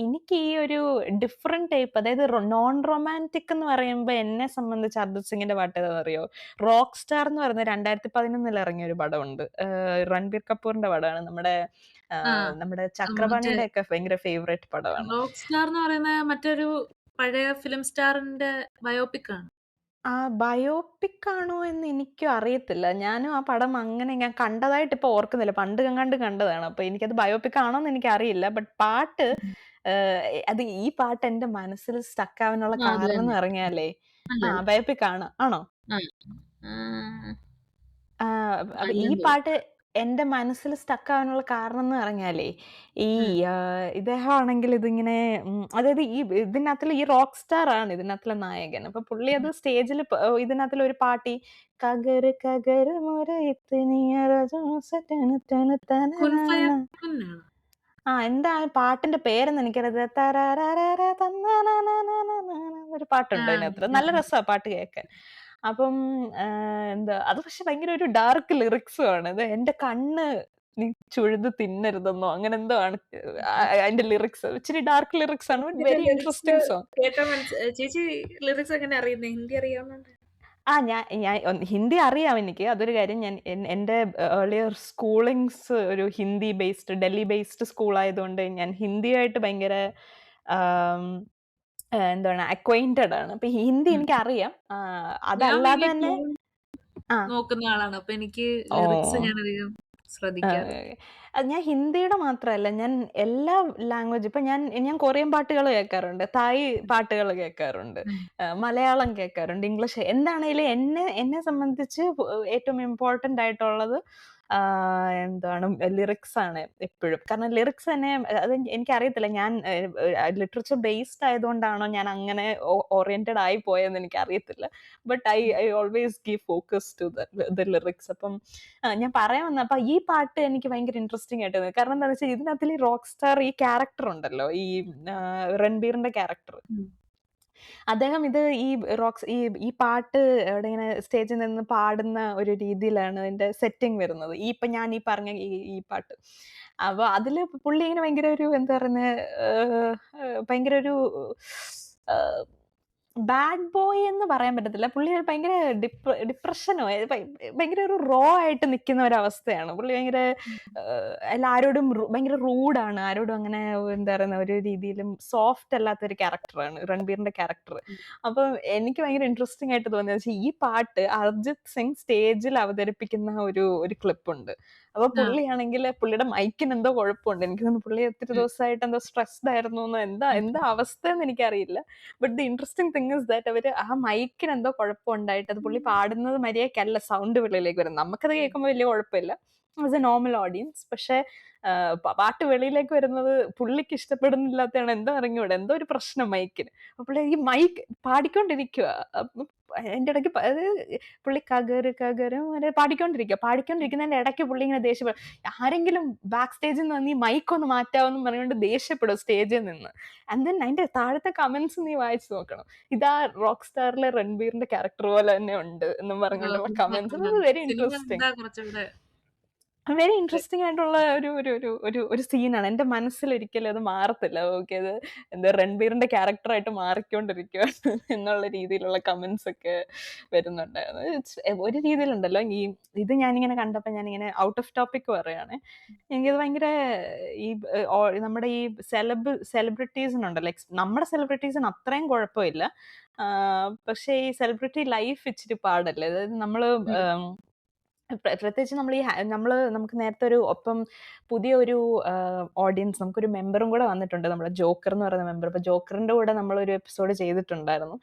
എനിക്ക് ഈ ഒരു ഡിഫറെന്റ് ടൈപ്പ്, അതായത് നോൺ റൊമാൻറ്റിക് എന്ന് പറയുമ്പോൾ എന്നെ സംബന്ധിച്ച് അർജിത് സിംഗിന്റെ പാട്ട് ഏതാണെന്നറിയോ? റോക്ക് സ്റ്റാർ എന്ന് പറയുന്ന 2011 ഇറങ്ങിയ ഒരു പടമുണ്ട്. രൺബീർ കപൂറിന്റെ പടമാണ്. ആ. നമ്മുടെ മറ്റേ ചക്രപാണിയുടെ ഒക്കെ ഭയങ്കര ഫേവറേറ്റ് പടമാണ്. റോക്ക് സ്റ്റാർ എന്ന് പറയുന്ന മറ്റൊരു പഴയ ഫിലിം സ്റ്റാറിന്റെ ബയോപിക് ആണ്. ആ, ബയോപിക് ആണോ എന്ന് എനിക്കും അറിയത്തില്ല. ഞാനും ആ പടം അങ്ങനെ ഞാൻ കണ്ടതായിട്ട് ഇപ്പൊ ഓർക്കുന്നില്ല. പണ്ട് എങ്ങാണ്ട് കണ്ടതാണ്. അപ്പൊ എനിക്കത് ബയോപിക് ആണോന്ന് എനിക്കറിയില്ല. ബട്ട് പാട്ട്, ഉം. ഈ പാട്ട് എന്റെ മനസ്സിൽ സ്റ്റക്ക് ആവാനുള്ള ആ, അത് കാരണം എന്ന് തന്നെ. പറഞ്ഞാലേ, ആ, അല്ലല്ല. ബയോപിക് ആണ്. ആണോ? ആ. ആ. ആ, അപ്പൊ ഈ അല്ലെന്ന് തോന്നുന്നു. പാട്ട് എന്റെ മനസ്സിൽ സ്റ്റക്ക് ആവാനുള്ള കാരണം എന്ന് പറഞ്ഞാലേ, ഈ ഉം. ഇദ്ദേഹമാണെങ്കിൽ ഇതിങ്ങനെ, അതായത് ഇതിനകത്തില് ഈ റോക്ക് സ്റ്റാർ ആണ് ഇതിനകത്തിലെ നായകൻ. അപ്പൊ പുള്ളി അത് സ്റ്റേജിൽ ഇതിനകത്തില് ഒരു പാട്ടി കഗർ കഗർ മുര ഇത്തനിയ രജോസ ടന ടന കുൻ ഫയർ തനനാന. കുന്നാണ്. ആ, എന്താ ആ പാട്ടിന്റെ പേരെന്ന് എനിക്കറിയാം. തരാരാരാര തന്നാനാനാനാനാനാ ഒരു ആ. പാട്ടുണ്ട് അതിനകത്ത്. നല്ല രസാ പാട്ട് കേൾക്കാൻ. അപ്പം എന്താ അത്, പക്ഷെ ഭയങ്കര ഒരു ഡാർക്ക് ലിറിക്സും ആണ്. അത് എന്റെ കണ്ണ് നീ ചുഴുത് തിന്നരുതെന്നോ അങ്ങനെ എന്തോ ആണ് അതിന്റെ ലിറിക്സ്. ഇച്ചിരി ഡാർക്ക് ലിറിക്സ് ആണ്. ഇതിന്റെ വെരി ലിറിക്സ് ഇൻട്രസ്റ്റിംഗ് സോങ്. കേട്ടാ ചേച്ചി ലിറിക്സ് എങ്ങനെ അറിയുന്നേ? ഹിന്ദി അറിയാവുന്നുണ്ട്. ആ, ഞാൻ ഞാൻ ഹിന്ദി അറിയാം എനിക്ക്. അതൊരു കാര്യം. ഞാൻ എന്റെ ഏർലിയർ സ്കൂളിങ്സ് ഒരു Hindi based, Delhi based school ആയതുകൊണ്ട് ഞാൻ ഹിന്ദിയായിട്ട് ഭയങ്കര ആം, എന്താണ്, അക്വൈന്റഡ് ആണ്. അപ്പൊ ഹിന്ദി എനിക്കറിയാം. ഞാൻ അതല്ലാതെ വലിയ തന്നെ. ട്യൂൺ ആ, നോക്കുന്ന ആളാണ്. അപ്പൊ എനിക്ക് ഓ, ലിറിക്സ് ഞാൻ അധികം ശ്രദ്ധിക്കാറില്ല. അത് ഞാൻ ഹിന്ദിയുടെ മാത്രമല്ല, ഞാൻ എല്ലാ ലാംഗ്വേജ്, ഇപ്പൊ ഞാൻ ഞാൻ കൊറിയൻ പാട്ടുകൾ കേൾക്കാറുണ്ട്, തായ് പാട്ടുകൾ കേൾക്കാറുണ്ട്, ഉം. മലയാളം കേൾക്കാറുണ്ട്, ഇംഗ്ലീഷ്. എന്താണേലും എന്നെ സംബന്ധിച്ച് ഏറ്റവും ഇമ്പോർട്ടന്റ് ആയിട്ടുള്ളത് എന്താണ്, ലിറിക്സ് ആണ് എപ്പോഴും. കാരണം ലിറിക്സ് തന്നെ, അത് എനിക്കറിയത്തില്ല, ഞാൻ ലിറ്ററേച്ചർ ബേസ്ഡ് ആയതുകൊണ്ടാണോ ഞാൻ അങ്ങനെ ഓറിയന്റഡ് ആയി പോയെന്ന് എനിക്കറിയത്തില്ല. But I always give focus to the lyrics. അപ്പം ഞാൻ പറയാൻ വന്ന, അപ്പൊ ഈ പാട്ട് എനിക്ക് ഭയങ്കര ഇൻട്രസ്റ്റിംഗ് ആയിട്ട് തോന്നി. കാരണം എന്താണെന്ന് വെച്ചാൽ ഇതിനകത്തിൽ ഈ റോക്ക് സ്റ്റാർ, ഈ ക്യാരക്ടർ ഉണ്ടല്ലോ, ഈ രൺബീറിന്റെ ക്യാരക്ടർ, ഉം. അദ്ദേഹം ഇത് ഈ ഈ ഈ പാട്ട് അവിടെ ഇങ്ങനെ സ്റ്റേജിൽ നിന്ന് പാടുന്ന ഒരു രീതിയിലാണ് അതിന്റെ സെറ്റിംഗ് വരുന്നത്. ഇപ്പൊ ഞാൻ ഈ പറഞ്ഞ ഈ പാട്ട്. അപ്പൊ അതില് പുള്ളി ഇങ്ങനെ ഭയങ്കര ഒരു, എന്താ പറയുന്നത്, ഭയങ്കര ഒരു ബാഡ് ബോയ് എന്ന് പറയാൻ പറ്റത്തില്ല. പുള്ളി ഒരു ഭയങ്കര ഡിപ്രഷനോ, ഭയങ്കര ഒരു റോ ആയിട്ട് നിൽക്കുന്ന ഒരവസ്ഥയാണ്. പുള്ളി ഭയങ്കര എല്ലാരോടും ഭയങ്കര റൂഡാണ്. ആരോടും അങ്ങനെ, എന്താ പറയുന്ന, ഒരു രീതിയിലും സോഫ്റ്റ് അല്ലാത്ത ഒരു ക്യാരക്ടറാണ് രൺബീറിന്റെ ക്യാരക്ടർ. അപ്പം എനിക്ക് ഭയങ്കര ഇൻട്രസ്റ്റിംഗ് ആയിട്ട് തോന്നിയത് വെച്ചാൽ ഈ പാട്ട് അർജിത് സിംഗ് സ്റ്റേജിൽ അവതരിപ്പിക്കുന്ന ഒരു ക്ലിപ്പുണ്ട്. അപ്പൊ ആ. പുള്ളിയാണെങ്കിൽ പുള്ളിയുടെ മൈക്കിന് എന്തോ കുഴപ്പമുണ്ട്. എനിക്ക് തോന്നുന്നു പുള്ളി ഒത്തിരി ഉം. ദിവസമായിട്ട് എന്തോ സ്ട്രെസ്ഡ് ആയിരുന്നു എന്നോ, എന്താ ഉം. അവസ്ഥയെന്ന് എനിക്കറിയില്ല. But the interesting thing is that അവര് ആ മൈക്കിന് എന്തോ കുഴപ്പമുണ്ടായിട്ട് അത് പുള്ളി പാടുന്നത് മര്യാദയ്ക്കല്ല സൗണ്ട് വെളിയിലേക്ക് വരുന്നത്. നമുക്കത് കേൾക്കുമ്പോൾ വലിയ കുഴപ്പമില്ല ആസ് എ നോർമൽ ഓഡിയൻസ്. പക്ഷെ പാട്ട് വെളിയിലേക്ക് വരുന്നത് പുള്ളിക്ക് ഇഷ്ടപ്പെടുന്നില്ലാത്തതാണ്. എന്തോ അറിഞ്ഞൂടെ, എന്തോ ഒരു പ്രശ്നം മൈക്കിന്. അപ്പൊ പുള്ളി ഈ മൈക്ക് പാടിക്കൊണ്ടിരിക്കുക. അതിന്റെ ഇടയ്ക്ക് പുള്ളി കകര് കകര് പാടിക്കൊണ്ടിരിക്കുന്നതിന്റെ ഇടയ്ക്ക് പുള്ളി ഇങ്ങനെ ദേഷ്യപ്പെടും. ആരെങ്കിലും ബാക്ക് സ്റ്റേജിൽ നിന്ന് നീ മൈക്ക് ഒന്ന് മാറ്റാവെന്ന് പറഞ്ഞുകൊണ്ട് ദേഷ്യപ്പെടും സ്റ്റേജിൽ നിന്ന്. ആൻഡ് ദെൻ അതിന്റെ താഴത്തെ കമന്റ്സ് നീ വായിച്ചു നോക്കണം. ഇതാ റോക്ക് സ്റ്റാറിലെ രൺബീറിന്റെ ക്യാരക്ടർ പോലെ തന്നെ ഉണ്ട് എന്നും പറഞ്ഞുകൊണ്ടുള്ള കമന്റ്സ്. Very cinema interesting. എന്താ കുറച്ചുകൂടെ വെരി ഇൻട്രസ്റ്റിംഗ് ആയിട്ടുള്ള ഒരു സീനാണ്. എന്റെ മനസ്സിൽ ഒരിക്കലും അത് മാറത്തില്ല. ഓക്കെ, അത് എന്താ, രൺബീറിന്റെ ക്യാരക്ടറായിട്ട് മാറിക്കൊണ്ടിരിക്കുകയാണ് എന്നുള്ള രീതിയിലുള്ള കമന്റ്സ് ഒക്കെ വരുന്നുണ്ടായിരുന്നു. ഒരു രീതിയിലുണ്ടല്ലോ, ഇത് ഞാനിങ്ങനെ കണ്ടപ്പോൾ ഞാനിങ്ങനെ ഔട്ട് ഓഫ് ടോപ്പിക് പറയാണ്. എനിക്കത് ഭയങ്കര ഈ നമ്മുടെ ഈ സെലിബ്രിറ്റീസിനുണ്ടല്ലോ, നമ്മുടെ സെലിബ്രിറ്റീസിന് അത്രയും കുഴപ്പമില്ല. പക്ഷെ ഈ സെലിബ്രിറ്റി ലൈഫ് ഇച്ചിരി പാടല്ലേ. അതായത് നമ്മള് പ്രത്യേകിച്ച് നമുക്ക് നേരത്തെ ഒപ്പം പുതിയൊരു ഓഡിയൻസ്, നമുക്കൊരു മെമ്പറും കൂടെ വന്നിട്ടുണ്ട്, നമ്മുടെ ജോക്കർ എന്ന് പറയുന്ന മെമ്പർ. അപ്പൊ ജോക്കറിന്റെ കൂടെ നമ്മളൊരു എപ്പിസോഡ് ചെയ്തിട്ടുണ്ടായിരുന്നു.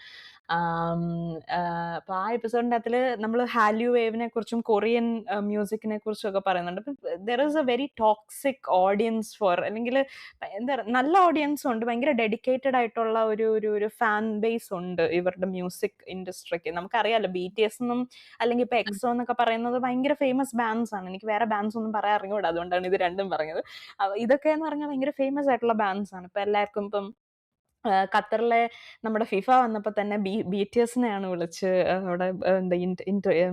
അപ്പോൾ ആ എപ്പിസോഡിൻ്റെ അകത്തിൽ നമ്മൾ ഹാല്യു വേവിനെ കുറിച്ചും കൊറിയൻ മ്യൂസിക്കിനെ കുറിച്ചും ഒക്കെ പറയുന്നുണ്ട്. അപ്പം there is a very toxic audience for, അല്ലെങ്കിൽ എന്താ പറയുക, നല്ല ഓഡിയൻസും ഉണ്ട്, ഭയങ്കര ഡെഡിക്കേറ്റഡ് ആയിട്ടുള്ള ഒരു ഒരു ഒരു ഫാൻ ബേസ് ഉണ്ട് ഇവരുടെ മ്യൂസിക് ഇൻഡസ്ട്രിക്ക്. നമുക്കറിയാലോ BTS എന്നും അല്ലെങ്കിൽ ഇപ്പൊ എക്സോ എന്നൊക്കെ പറയുന്നത് ഭയങ്കര ഫേമസ് ബാൻഡ്സ് ആണ്. എനിക്ക് വേറെ ബാൻഡ്സ് ഒന്നും പറയാൻ അറിഞ്ഞൂടാ, അതുകൊണ്ടാണ് ഇത് രണ്ടും പറഞ്ഞത്. ഇതൊക്കെ എന്ന് പറഞ്ഞാൽ ഭയങ്കര ഫേമസ് ആയിട്ടുള്ള ബാൻഡ്സ് ആണ്. ഇപ്പൊ എല്ലാവർക്കും ഇപ്പം ഖത്തറിലെ നമ്മുടെ ഫിഫ വന്നപ്പോൾ തന്നെ BTSനെയാണ് വിളിച്ച് അവിടെ എന്താ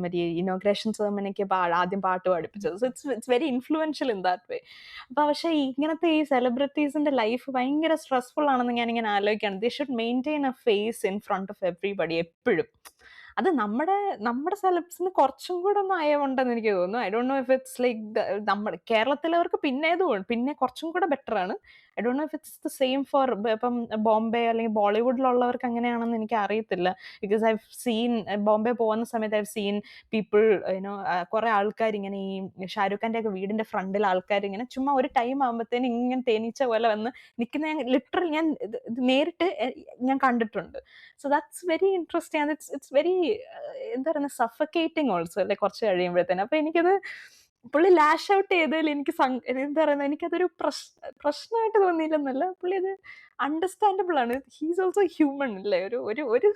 മറ്റേ ഇനോഗ്രേഷൻ സെറമണിക്ക് ആദ്യം പാട്ട് പഠിപ്പിച്ചത്. So it's very influential in that way. അപ്പൊ പക്ഷേ ഇങ്ങനത്തെ ഈ സെലിബ്രിറ്റീസിന്റെ ലൈഫ് ഭയങ്കര സ്ട്രെസ്ഫുൾ ആണെന്ന് ഞാനിങ്ങനെ ആലോചിക്കുകയാണ്. They should maintain a face in front of everybody എപ്പോഴും. അത് നമ്മുടെ സെലബ്സിന് കുറച്ചും കൂടെ ഒന്ന് അയവുണ്ടെന്ന് എനിക്ക് തോന്നുന്നു. I don't know if it's like നമ്മുടെ കേരളത്തിലവർക്ക് പിന്നെ കുറച്ചും കൂടെ ബെറ്റർ ആണ്. I don't know if it's the same for ഇപ്പം ബോംബെ അല്ലെങ്കിൽ ബോളിവുഡിലുള്ളവർക്ക് അങ്ങനെയാണെന്ന് എനിക്ക് അറിയത്തില്ല. ബിക്കോസ് ഐ സീൻ ബോംബെ പോകുന്ന സമയത്ത് ഐ സീൻ പീപ്പിൾ യുനോ കുറെ ആൾക്കാർ ഇങ്ങനെ ഈ ഷാരൂഖ് ഖാന്റെ ഒക്കെ വീടിന്റെ ഫ്രണ്ടിൽ ആൾക്കാർ ഇങ്ങനെ ചുമ്മാ ഒരു ടൈം ആകുമ്പോഴത്തേനും ഇങ്ങനെ തേനീച്ച പോലെ വന്ന് നിൽക്കുന്ന ലിറ്ററൽ ഞാൻ ഇത് നേരിട്ട് ഞാൻ കണ്ടിട്ടുണ്ട്. So that's very interesting and it's very എന്താ പറയുക സഫക്കേറ്റിംഗ് ഓൾസോ അല്ലെ കുറച്ച് കഴിയുമ്പോഴത്തേനും. അപ്പൊ എനിക്കത് പുള്ളി ലാഷ് ഔട്ട് ചെയ്തതിൽ എനിക്ക് എന്താ പറയുന്നത്, എനിക്കതൊരു പ്രശ്നമായിട്ട് തോന്നിയില്ലെന്നല്ല, പുള്ളി അത് അണ്ടർസ്റ്റാൻഡബിൾ ആണ്. ഹീസ് ഓൾസോ ഹ്യൂമൻ അല്ലേ. ഒരു ഒരു ഒരു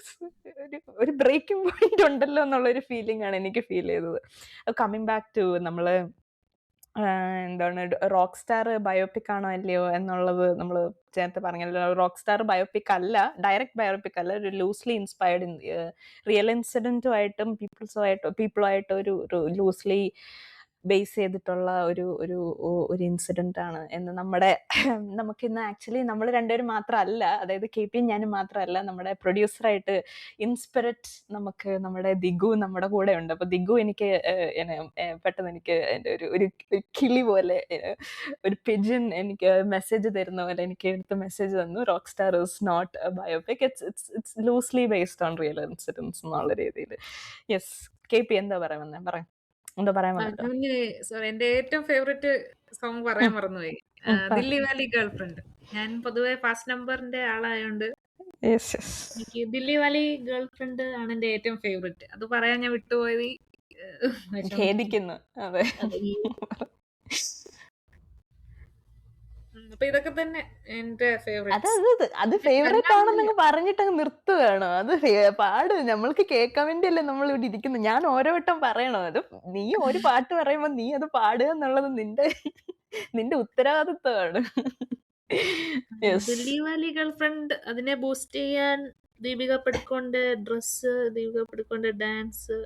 ഒരു ബ്രേക്കിംഗ് പോയിന്റ് ഉണ്ടല്ലോ എന്നുള്ളൊരു ഫീലിംഗ് ആണ് എനിക്ക് ഫീൽ ചെയ്തത്. കമ്മിങ് ബാക്ക് ടു നമ്മള് എന്താണ് റോക്ക് സ്റ്റാർ ബയോപിക് ആണോ അല്ലയോ എന്നുള്ളത് നമ്മൾ ചേർത്ത് പറഞ്ഞല്ലോ. റോക്ക് സ്റ്റാർ ബയോപിക് അല്ല, ഡയറക്റ്റ് ബയോപിക് അല്ല, ഒരു ലൂസ്ലി ഇൻസ്പയർഡ് റിയൽ ഇൻസിഡൻറ്റുമായിട്ടും പീപ്പിളുമായിട്ട് ഒരു ലൂസ്ലി ബേസ് ചെയ്തിട്ടുള്ള ഒരു ഒരു ഒരു ഇൻസിഡന്റ് ആണ് എന്ന് നമുക്കിന്ന് ആക്ച്വലി നമ്മൾ രണ്ടുപേരും മാത്രമല്ല, അതായത് KP ഞാനും മാത്രമല്ല, നമ്മുടെ പ്രൊഡ്യൂസറായിട്ട് ഇൻസ്പിരിറ്റ് നമുക്ക് നമ്മുടെ ദിഗു നമ്മുടെ കൂടെ ഉണ്ട്. അപ്പൊ ദിഗു എനിക്ക് പെട്ടെന്ന് എനിക്ക് എൻ്റെ ഒരു കിളി പോലെ ഒരു പിജൻ എനിക്ക് മെസ്സേജ് തരുന്ന പോലെ എനിക്ക് എടുത്ത് മെസ്സേജ് തന്നു. Rock star is not a biopic, it's loosely based on real incidents എന്നുള്ള രീതിയിൽ. യെസ്, KP എന്താ പറയാൻ എന്താ പറയാൻ വന്നല്ലോ. സോറി, എന്റെ ഏറ്റവും ഫേവറേറ്റ് സോങ് പറയാൻ മറന്നുപോയി. Delhi Valley girl friend. ഞാൻ പൊതുവെ ഫാസ്റ്റ് നമ്പറിന്റെ ആളായോണ്ട് എനിക്ക് ദില്ലി വാലി ഗേൾ ഫ്രണ്ട് ആണ് എന്റെ ഏറ്റവും ഫേവറേറ്റ്. അത് പറയാൻ ഞാൻ വിട്ടുപോയത് ഖേദിക്കുന്നു. അതെ. അപ്പൊ ഇതൊക്കെ തന്നെ എന്റെ ഫേവറേറ്റ്. അത് ഫേവറേറ്റ് ആണെന്നങ്ങ് പറഞ്ഞിട്ട് നിർത്തുകയാണോ? അത് പാട്, നമ്മൾക്ക് കേൾക്കാൻ വേണ്ടിയല്ലേ നമ്മൾ ഇവിടെ ഇരിക്കുന്നത്. ഞാൻ ഓരോ വട്ടം പറയണോ? അത് നീ ഒരു പാട്ട് പറയുമ്പോ നീ അത് പാടുക എന്നുള്ളത് നിന്റെ ഉത്തരവാദിത്വമാണ്. ദില്ലി വാലി ഗേൾ ഫ്രണ്ട് അതിനെ ബൂസ്റ്റ് ചെയ്യാൻ ദീപിക പടുക്കോന്റെ ഡ്രസ്, ദീപിക പടുക്കോന്റെ ഡാൻസ്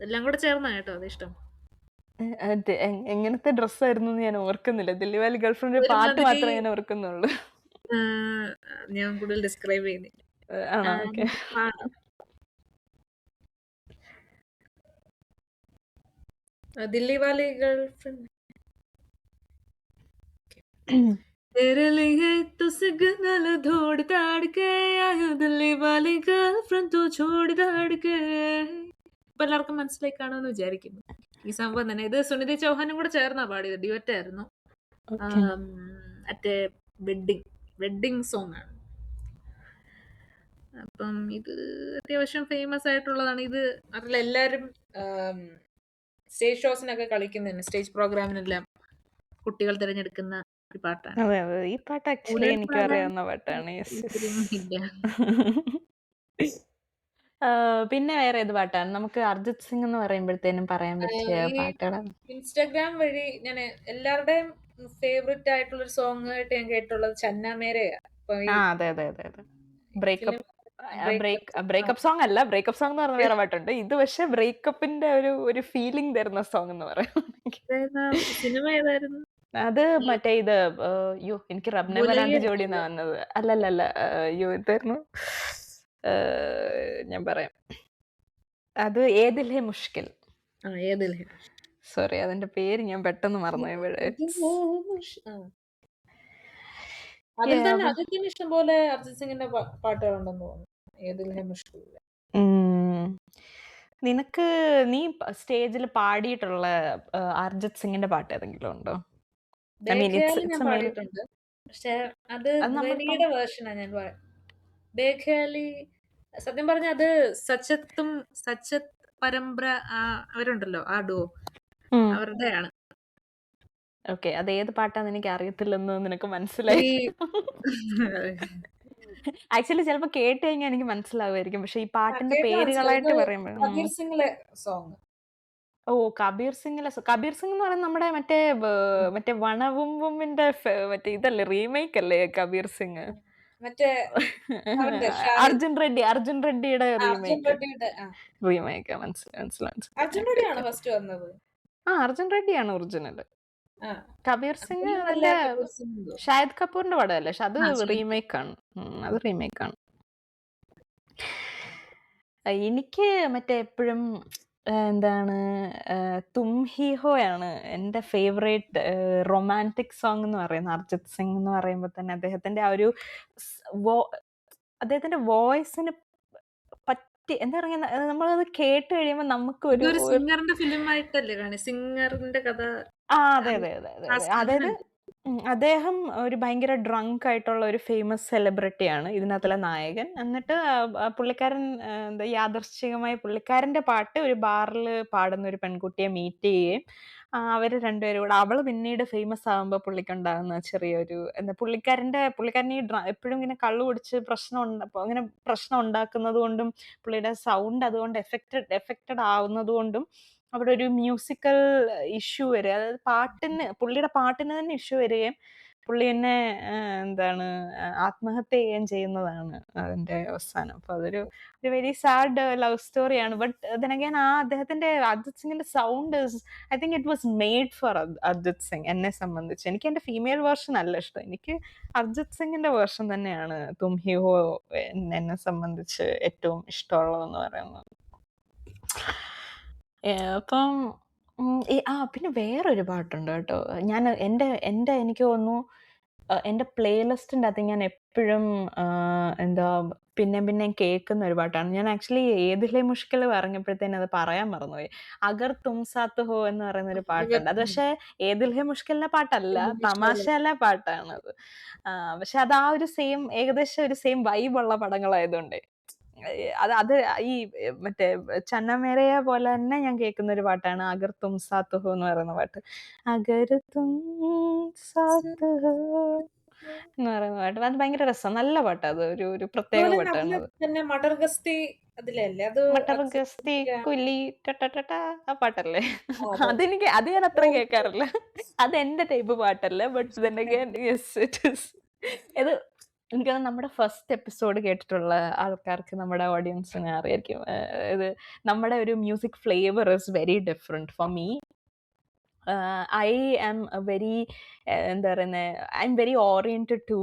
എല്ലാം കൂടെ ചേർന്ന കേട്ടോ അത് ഇഷ്ടം. എങ്ങനത്തെ ഡ്രസ്സായിരുന്നു ഞാൻ ഓർക്കുന്നില്ല. ദില്ലി വാലി ഗേൾ ഫ്രണ്ട് പാട്ട് മാത്രമേ ഞാൻ ഓർക്കുന്നുള്ളൂ. ഞാൻ കൂടുതൽ ഡിസ്ക്രൈബ് ചെയ്യുന്നില്ല. ദില്ലി വാലി ഗേൾ ഫ്രണ്ട് तेरे लिए तो सिग्नल दौड़ दाड़ के आयो दिल्ली वाली गर्लफ्रेंड तू छोड़ दाड़ के. ഇപ്പൊ എല്ലാവർക്കും മനസ്സിലായി കാണുമെന്ന് വിചാരിക്കുന്നു ഈ സംഭവം തന്നെ. ഇത് സുനിധി ചൗഹാനും കൂടെ ചേർന്നാ പാടിയത്, ഡ്യുവറ്റ് ആയിരുന്നു. മറ്റേ വെഡിങ് സോങ് ആണ്. അപ്പം ഇത് അത്യാവശ്യം ഫേമസ് ആയിട്ടുള്ളതാണ്. ഇത് അതിൽ എല്ലാരും സ്റ്റേജ് ഷോസിനൊക്കെ കളിക്കുന്നതന്നെ, സ്റ്റേജ് പ്രോഗ്രാമിനെല്ലാം കുട്ടികൾ തിരഞ്ഞെടുക്കുന്ന ഒരു പാട്ടാണ്. അതെ അതെ, ഈ പാട്ട് ആക്ച്വലി എനിക്ക് അറിയാവുന്ന പാട്ടാണ്. പിന്നെ വേറെ ഏത് പാട്ടാണ് നമുക്ക് അർജിത് സിംഗ് എന്ന് പറയുമ്പോഴത്തേനും പറയാൻ പറ്റിയ പാട്ടുകളാണ്? ഇൻസ്റ്റാഗ്രാം വഴി ഞാൻ എല്ലാവരുടെയും ഫേവറേറ്റ് ആയിട്ടുള്ള ഒരു സോങ് ആയിട്ട് ഞാൻ കേട്ടുള്ളത് ചന്ന മേരയാ. അതെ അതെ അതെ അതെ. ബ്രേക്കപ്പ് സോങ് അല്ല, ബ്രേക്കപ്പ് സോങ് എന്ന് പറഞ്ഞ വേറെ പാട്ടുണ്ട്. ഇത് പക്ഷെ ബ്രേക്കപ്പിന്റെ ഒരു ഫീലിംഗ് തരുന്ന സോങ് എന്ന് പറയാം. സിനിമ ഏതായിരുന്നു? അത് മറ്റേ ഇത് എനിക്ക് റബ്നെ വരാന്ത് ജോഡി എന്നാ വന്നത്. അല്ലല്ല, ഇതായിരുന്നു, ഞാൻ പറയാം, അത് ഏതിലേ മുഷ്കിൽ. സോറി, അതിന്റെ പേര് ഞാൻ പെട്ടെന്ന് മറന്നുപോയി. അതിൽ തന്നെ ഇഷ്ടംപോലെ അർജിത് സിംഗിന്റെ പാട്ടുകളുണ്ടെന്ന് തോന്നുന്നു. നീ സ്റ്റേജിൽ പാടിയിട്ടുള്ള അർജിത് സിംഗിന്റെ പാട്ട് ഏതെങ്കിലും ഉണ്ടോ? ഞാൻ പാടിയിട്ടുണ്ട്, പക്ഷെ അത് വേർഷനാ. ഞാൻ ബേഖ്യാലി സത്യം പറഞ്ഞ അത് സച്ചത്ത് പരമ്പ്ര അവരുണ്ടല്ലോ ആ ഡുവോ അവരുടെയാണ്. ഓക്കെ, അത് ഏത് പാട്ടാന്ന് എനിക്ക് അറിയത്തില്ലെന്ന് നിനക്ക് ഈ മനസ്സിലായി. ആക്ച്വലി ചിലപ്പോ കേട്ട് കഴിഞ്ഞാൽ എനിക്ക് മനസ്സിലാവുമായിരിക്കും, പക്ഷെ ഈ പാട്ടിന്റെ കേട്ടാ മനസ്സിലാവും. ഇത് പേരുകളായിട്ട് പറയുമ്പോൾ കബീർ സിംഗിലെ സോങ്. ഓ, കബീർ സിംഗിലെ കബീർ സിംഗ് എന്ന് പറയുന്നത് നമ്മുടെ മറ്റേ മറ്റേ വണവുമ്പിന്റെ മറ്റേ ഇതല്ലേ, റീമേക്ക് അല്ലേ കബീർ സിംഗ്? മറ്റേ അവന്റെ ഷാഹിദ് അർജുൻ റെഡ്ഡിയുടെ അർജുൻ റീമേക്ക്. റെഡ്ഡിയുടെ മനസ്സിലായി മനസ്സിലായി അർജുൻ മനസ്സിലായി. റെഡ്ഡിയാണ് ഫസ്റ്റ് വന്നത്. അർജുൻ റെഡ്ഡിയാണ് ഒറിജിനൽ. ആ കബീർ സിംഗ് അതിലും നല്ല അതിന്റെ കബീർ സിംഗ്. ഷാഹിദ് കപൂറിന്റെ പടമല്ലേ, പക്ഷെ അത് ഷാഹിദ് റീമേക്ക് ആണ്. അത് റീമേക്ക് ആണ്. എനിക്ക് മറ്റേ എപ്പോഴും എന്താണ് തും ഹി ഹോ ആണ് എൻ്റെ ഫേവറേറ്റ് റൊമാൻറ്റിക് സോങ് എന്ന് പറയുന്നത്. അർജിത് സിംഗ് എന്ന് പറയുമ്പോൾ തന്നെ അദ്ദേഹത്തിന്റെ ആ ഒരു അദ്ദേഹത്തിന്റെ വോയിസിന് പറ്റി എന്താ പറയുക, നമ്മളത് കേട്ട് കഴിയുമ്പോൾ നമുക്ക് ഒരു ഇതൊരു സിംഗറിന്റെ ഫിലിം ആയിട്ടല്ലേ കാണി, സിംഗറിന്റെ കഥ. അതെ അതെ അതെ അതെ അതെ. അതായത് അദ്ദേഹം ഒരു ഭയങ്കര ഡ്രങ്ക് ആയിട്ടുള്ള ഒരു ഫേമസ് സെലിബ്രിറ്റിയാണ് ഇതിനകത്തുള്ള നായകൻ. എന്നിട്ട് പുള്ളിക്കാരൻ എന്താ യാദൃശ്ചികമായി പുള്ളിക്കാരന്റെ പാട്ട് ഒരു ബാറിൽ പാടുന്ന ഒരു പെൺകുട്ടിയെ മീറ്റ് ചെയ്യുകയും അവര് രണ്ടുപേരും കൂടെ, അവള് പിന്നീട് ഫേമസ് ആകുമ്പോൾ പുള്ളിക്കുണ്ടാകുന്ന ചെറിയൊരു എന്താ, പുള്ളിക്കാരൻ ഈ എപ്പോഴും ഇങ്ങനെ കള്ളു കുടിച്ച് അങ്ങനെ പ്രശ്നം ഉണ്ടാക്കുന്നത് കൊണ്ടും പുള്ളിയുടെ സൗണ്ട് അതുകൊണ്ട് എഫക്റ്റഡ് ആവുന്നത് കൊണ്ടും അവിടെ ഒരു മ്യൂസിക്കൽ ഇഷ്യൂ വരെ, അതായത് പുള്ളിയുടെ പാട്ടിന് തന്നെ ഇഷ്യൂ വരികയും പുള്ളി തന്നെ എന്താണ് ആത്മഹത്യ ചെയ്യുകയും ചെയ്യുന്നതാണ് അതിന്റെ അവസാനം. അപ്പൊ അതൊരു വെരി സാഡ് ലവ് സ്റ്റോറിയാണ്. ബട്ട് then അദ്ദേഹത്തിന്റെ അർജിത് സിംഗിന്റെ sound I think it was made for Arijit Singh. എന്നെ സംബന്ധിച്ച് എനിക്ക് എന്റെ ഫീമെയിൽ വേർഷൻ അല്ല ഇഷ്ടം, എനിക്ക് അർജിത് സിംഗിന്റെ വേർഷൻ തന്നെയാണ് തും ഹി ഹോ എന്നെ സംബന്ധിച്ച് ഏറ്റവും ഇഷ്ടമുള്ളതെന്ന് പറയുന്നത്. അപ്പം പിന്നെ വേറൊരു പാട്ടുണ്ട് കേട്ടോ. ഞാൻ എനിക്ക് തോന്നുന്നു എൻ്റെ പ്ലേലിസ്റ്റിൻ്റെ അകത്ത് ഞാൻ എപ്പോഴും എന്താ പിന്നെയും കേൾക്കുന്ന ഒരു പാട്ടാണ്. ഞാൻ ആക്ച്വലി ഏതിലെ മുഷ്കിൽ പറഞ്ഞപ്പോഴത്തേനും അത് പറയാൻ മറന്നുപോയി. അഗർ തും സാത്ത് ഹോ എന്ന് പറയുന്ന ഒരു പാട്ടുണ്ട്. അത് പക്ഷേ ഏതിലെ മുഷ്കിലിന്റെ പാട്ടല്ല, തമാശയിലെ പാട്ടാണത്. പക്ഷെ അത് ആ ഒരു ഏകദേശം ഒരു സെയിം വൈബുള്ള പടങ്ങളായതുകൊണ്ട് അത് ഈ മറ്റേ ചന്നമേരയെ പോലെ തന്നെ ഞാൻ കേൾക്കുന്ന ഒരു പാട്ടാണ് അഗർ തും സാത്ത് ഹോ എന്ന് പറയുന്ന പാട്ട്. അഗർ തും സാത്ത് ഹോ എന്ന് പറയുന്ന പാട്ട്, അത് ഭയങ്കര രസം, നല്ല പാട്ടാ. അത് ഒരു പ്രത്യേക അതുപോലെ പാട്ടാണ് അതിലെ അത്. തന്നെ മടർ ഗസ്തി അതിലല്ലേ അത് മട്ടർ ഗസ്തി അക്സ- കുലി ടട്ട ആ പാട്ടല്ലേ? അതെ. അത് ഞാൻ അത്ര കേൾക്കാറില്ല. അത് എന്റെ ടൈപ്പ് പാട്ടല്ല. But then again yes it is. ഇത് എനിക്ക് തോന്നുന്നു നമ്മുടെ ഫസ്റ്റ് എപ്പിസോഡ് കേട്ടിട്ടുള്ള ആൾക്കാർക്ക്, നമ്മുടെ ഓഡിയൻസിന് അറിയായിരിക്കും. ഇത് നമ്മുടെ ഒരു music flavour is very different for me. I am very എന്താ പറയുന്നത്, I am very oriented to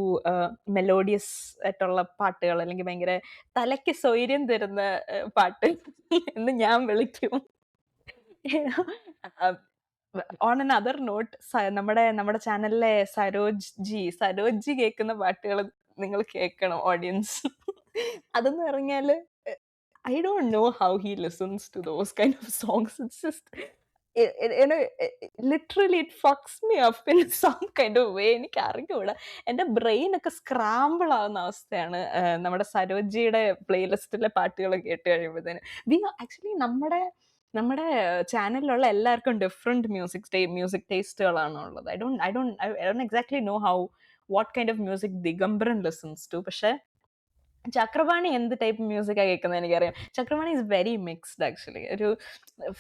melodious ആയിട്ടുള്ള പാട്ടുകൾ, അല്ലെങ്കിൽ ഭയങ്കര തലയ്ക്ക് സ്വൈര്യം തരുന്ന പാട്ട് എന്ന് ഞാൻ വിളിക്കും. ഓൺ എൻ അതർ നോട്ട്, നമ്മുടെ ചാനലിലെ സരോജ് ജി കേൾക്കുന്ന പാട്ടുകൾ നിങ്ങൾ കേൾക്കണം ഓഡിയൻസ്. അതെന്ന് പറഞ്ഞാല് I don't know how he listens to those kind of songs. It's just literally it fucks me up in some kind of way. എനിക്ക് അറിഞ്ഞൂടാ, എൻ്റെ ബ്രെയിൻ ഒക്കെ സ്ക്രാമ്പിൾ ആവുന്ന അവസ്ഥയാണ് നമ്മുടെ സരോജിയുടെ പ്ലേലിസ്റ്റിലെ പാട്ടുകൾ കേട്ട് കഴിയുമ്പോഴത്തേന്. ആക്ച്വലി നമ്മുടെ ചാനലിലുള്ള എല്ലാവർക്കും ഡിഫറെന്റ് മ്യൂസിക് ടേസ്റ്റുകളാണ് ഉള്ളത്. I don't exactly know what kind of music Digambaran listens to. പക്ഷെ ചക്രവാണി എന്ത് ടൈപ്പ് മ്യൂസിക്കാണ് കേൾക്കുന്നത് എനിക്കറിയാം. Chakravani is very mixed actually. ഒരു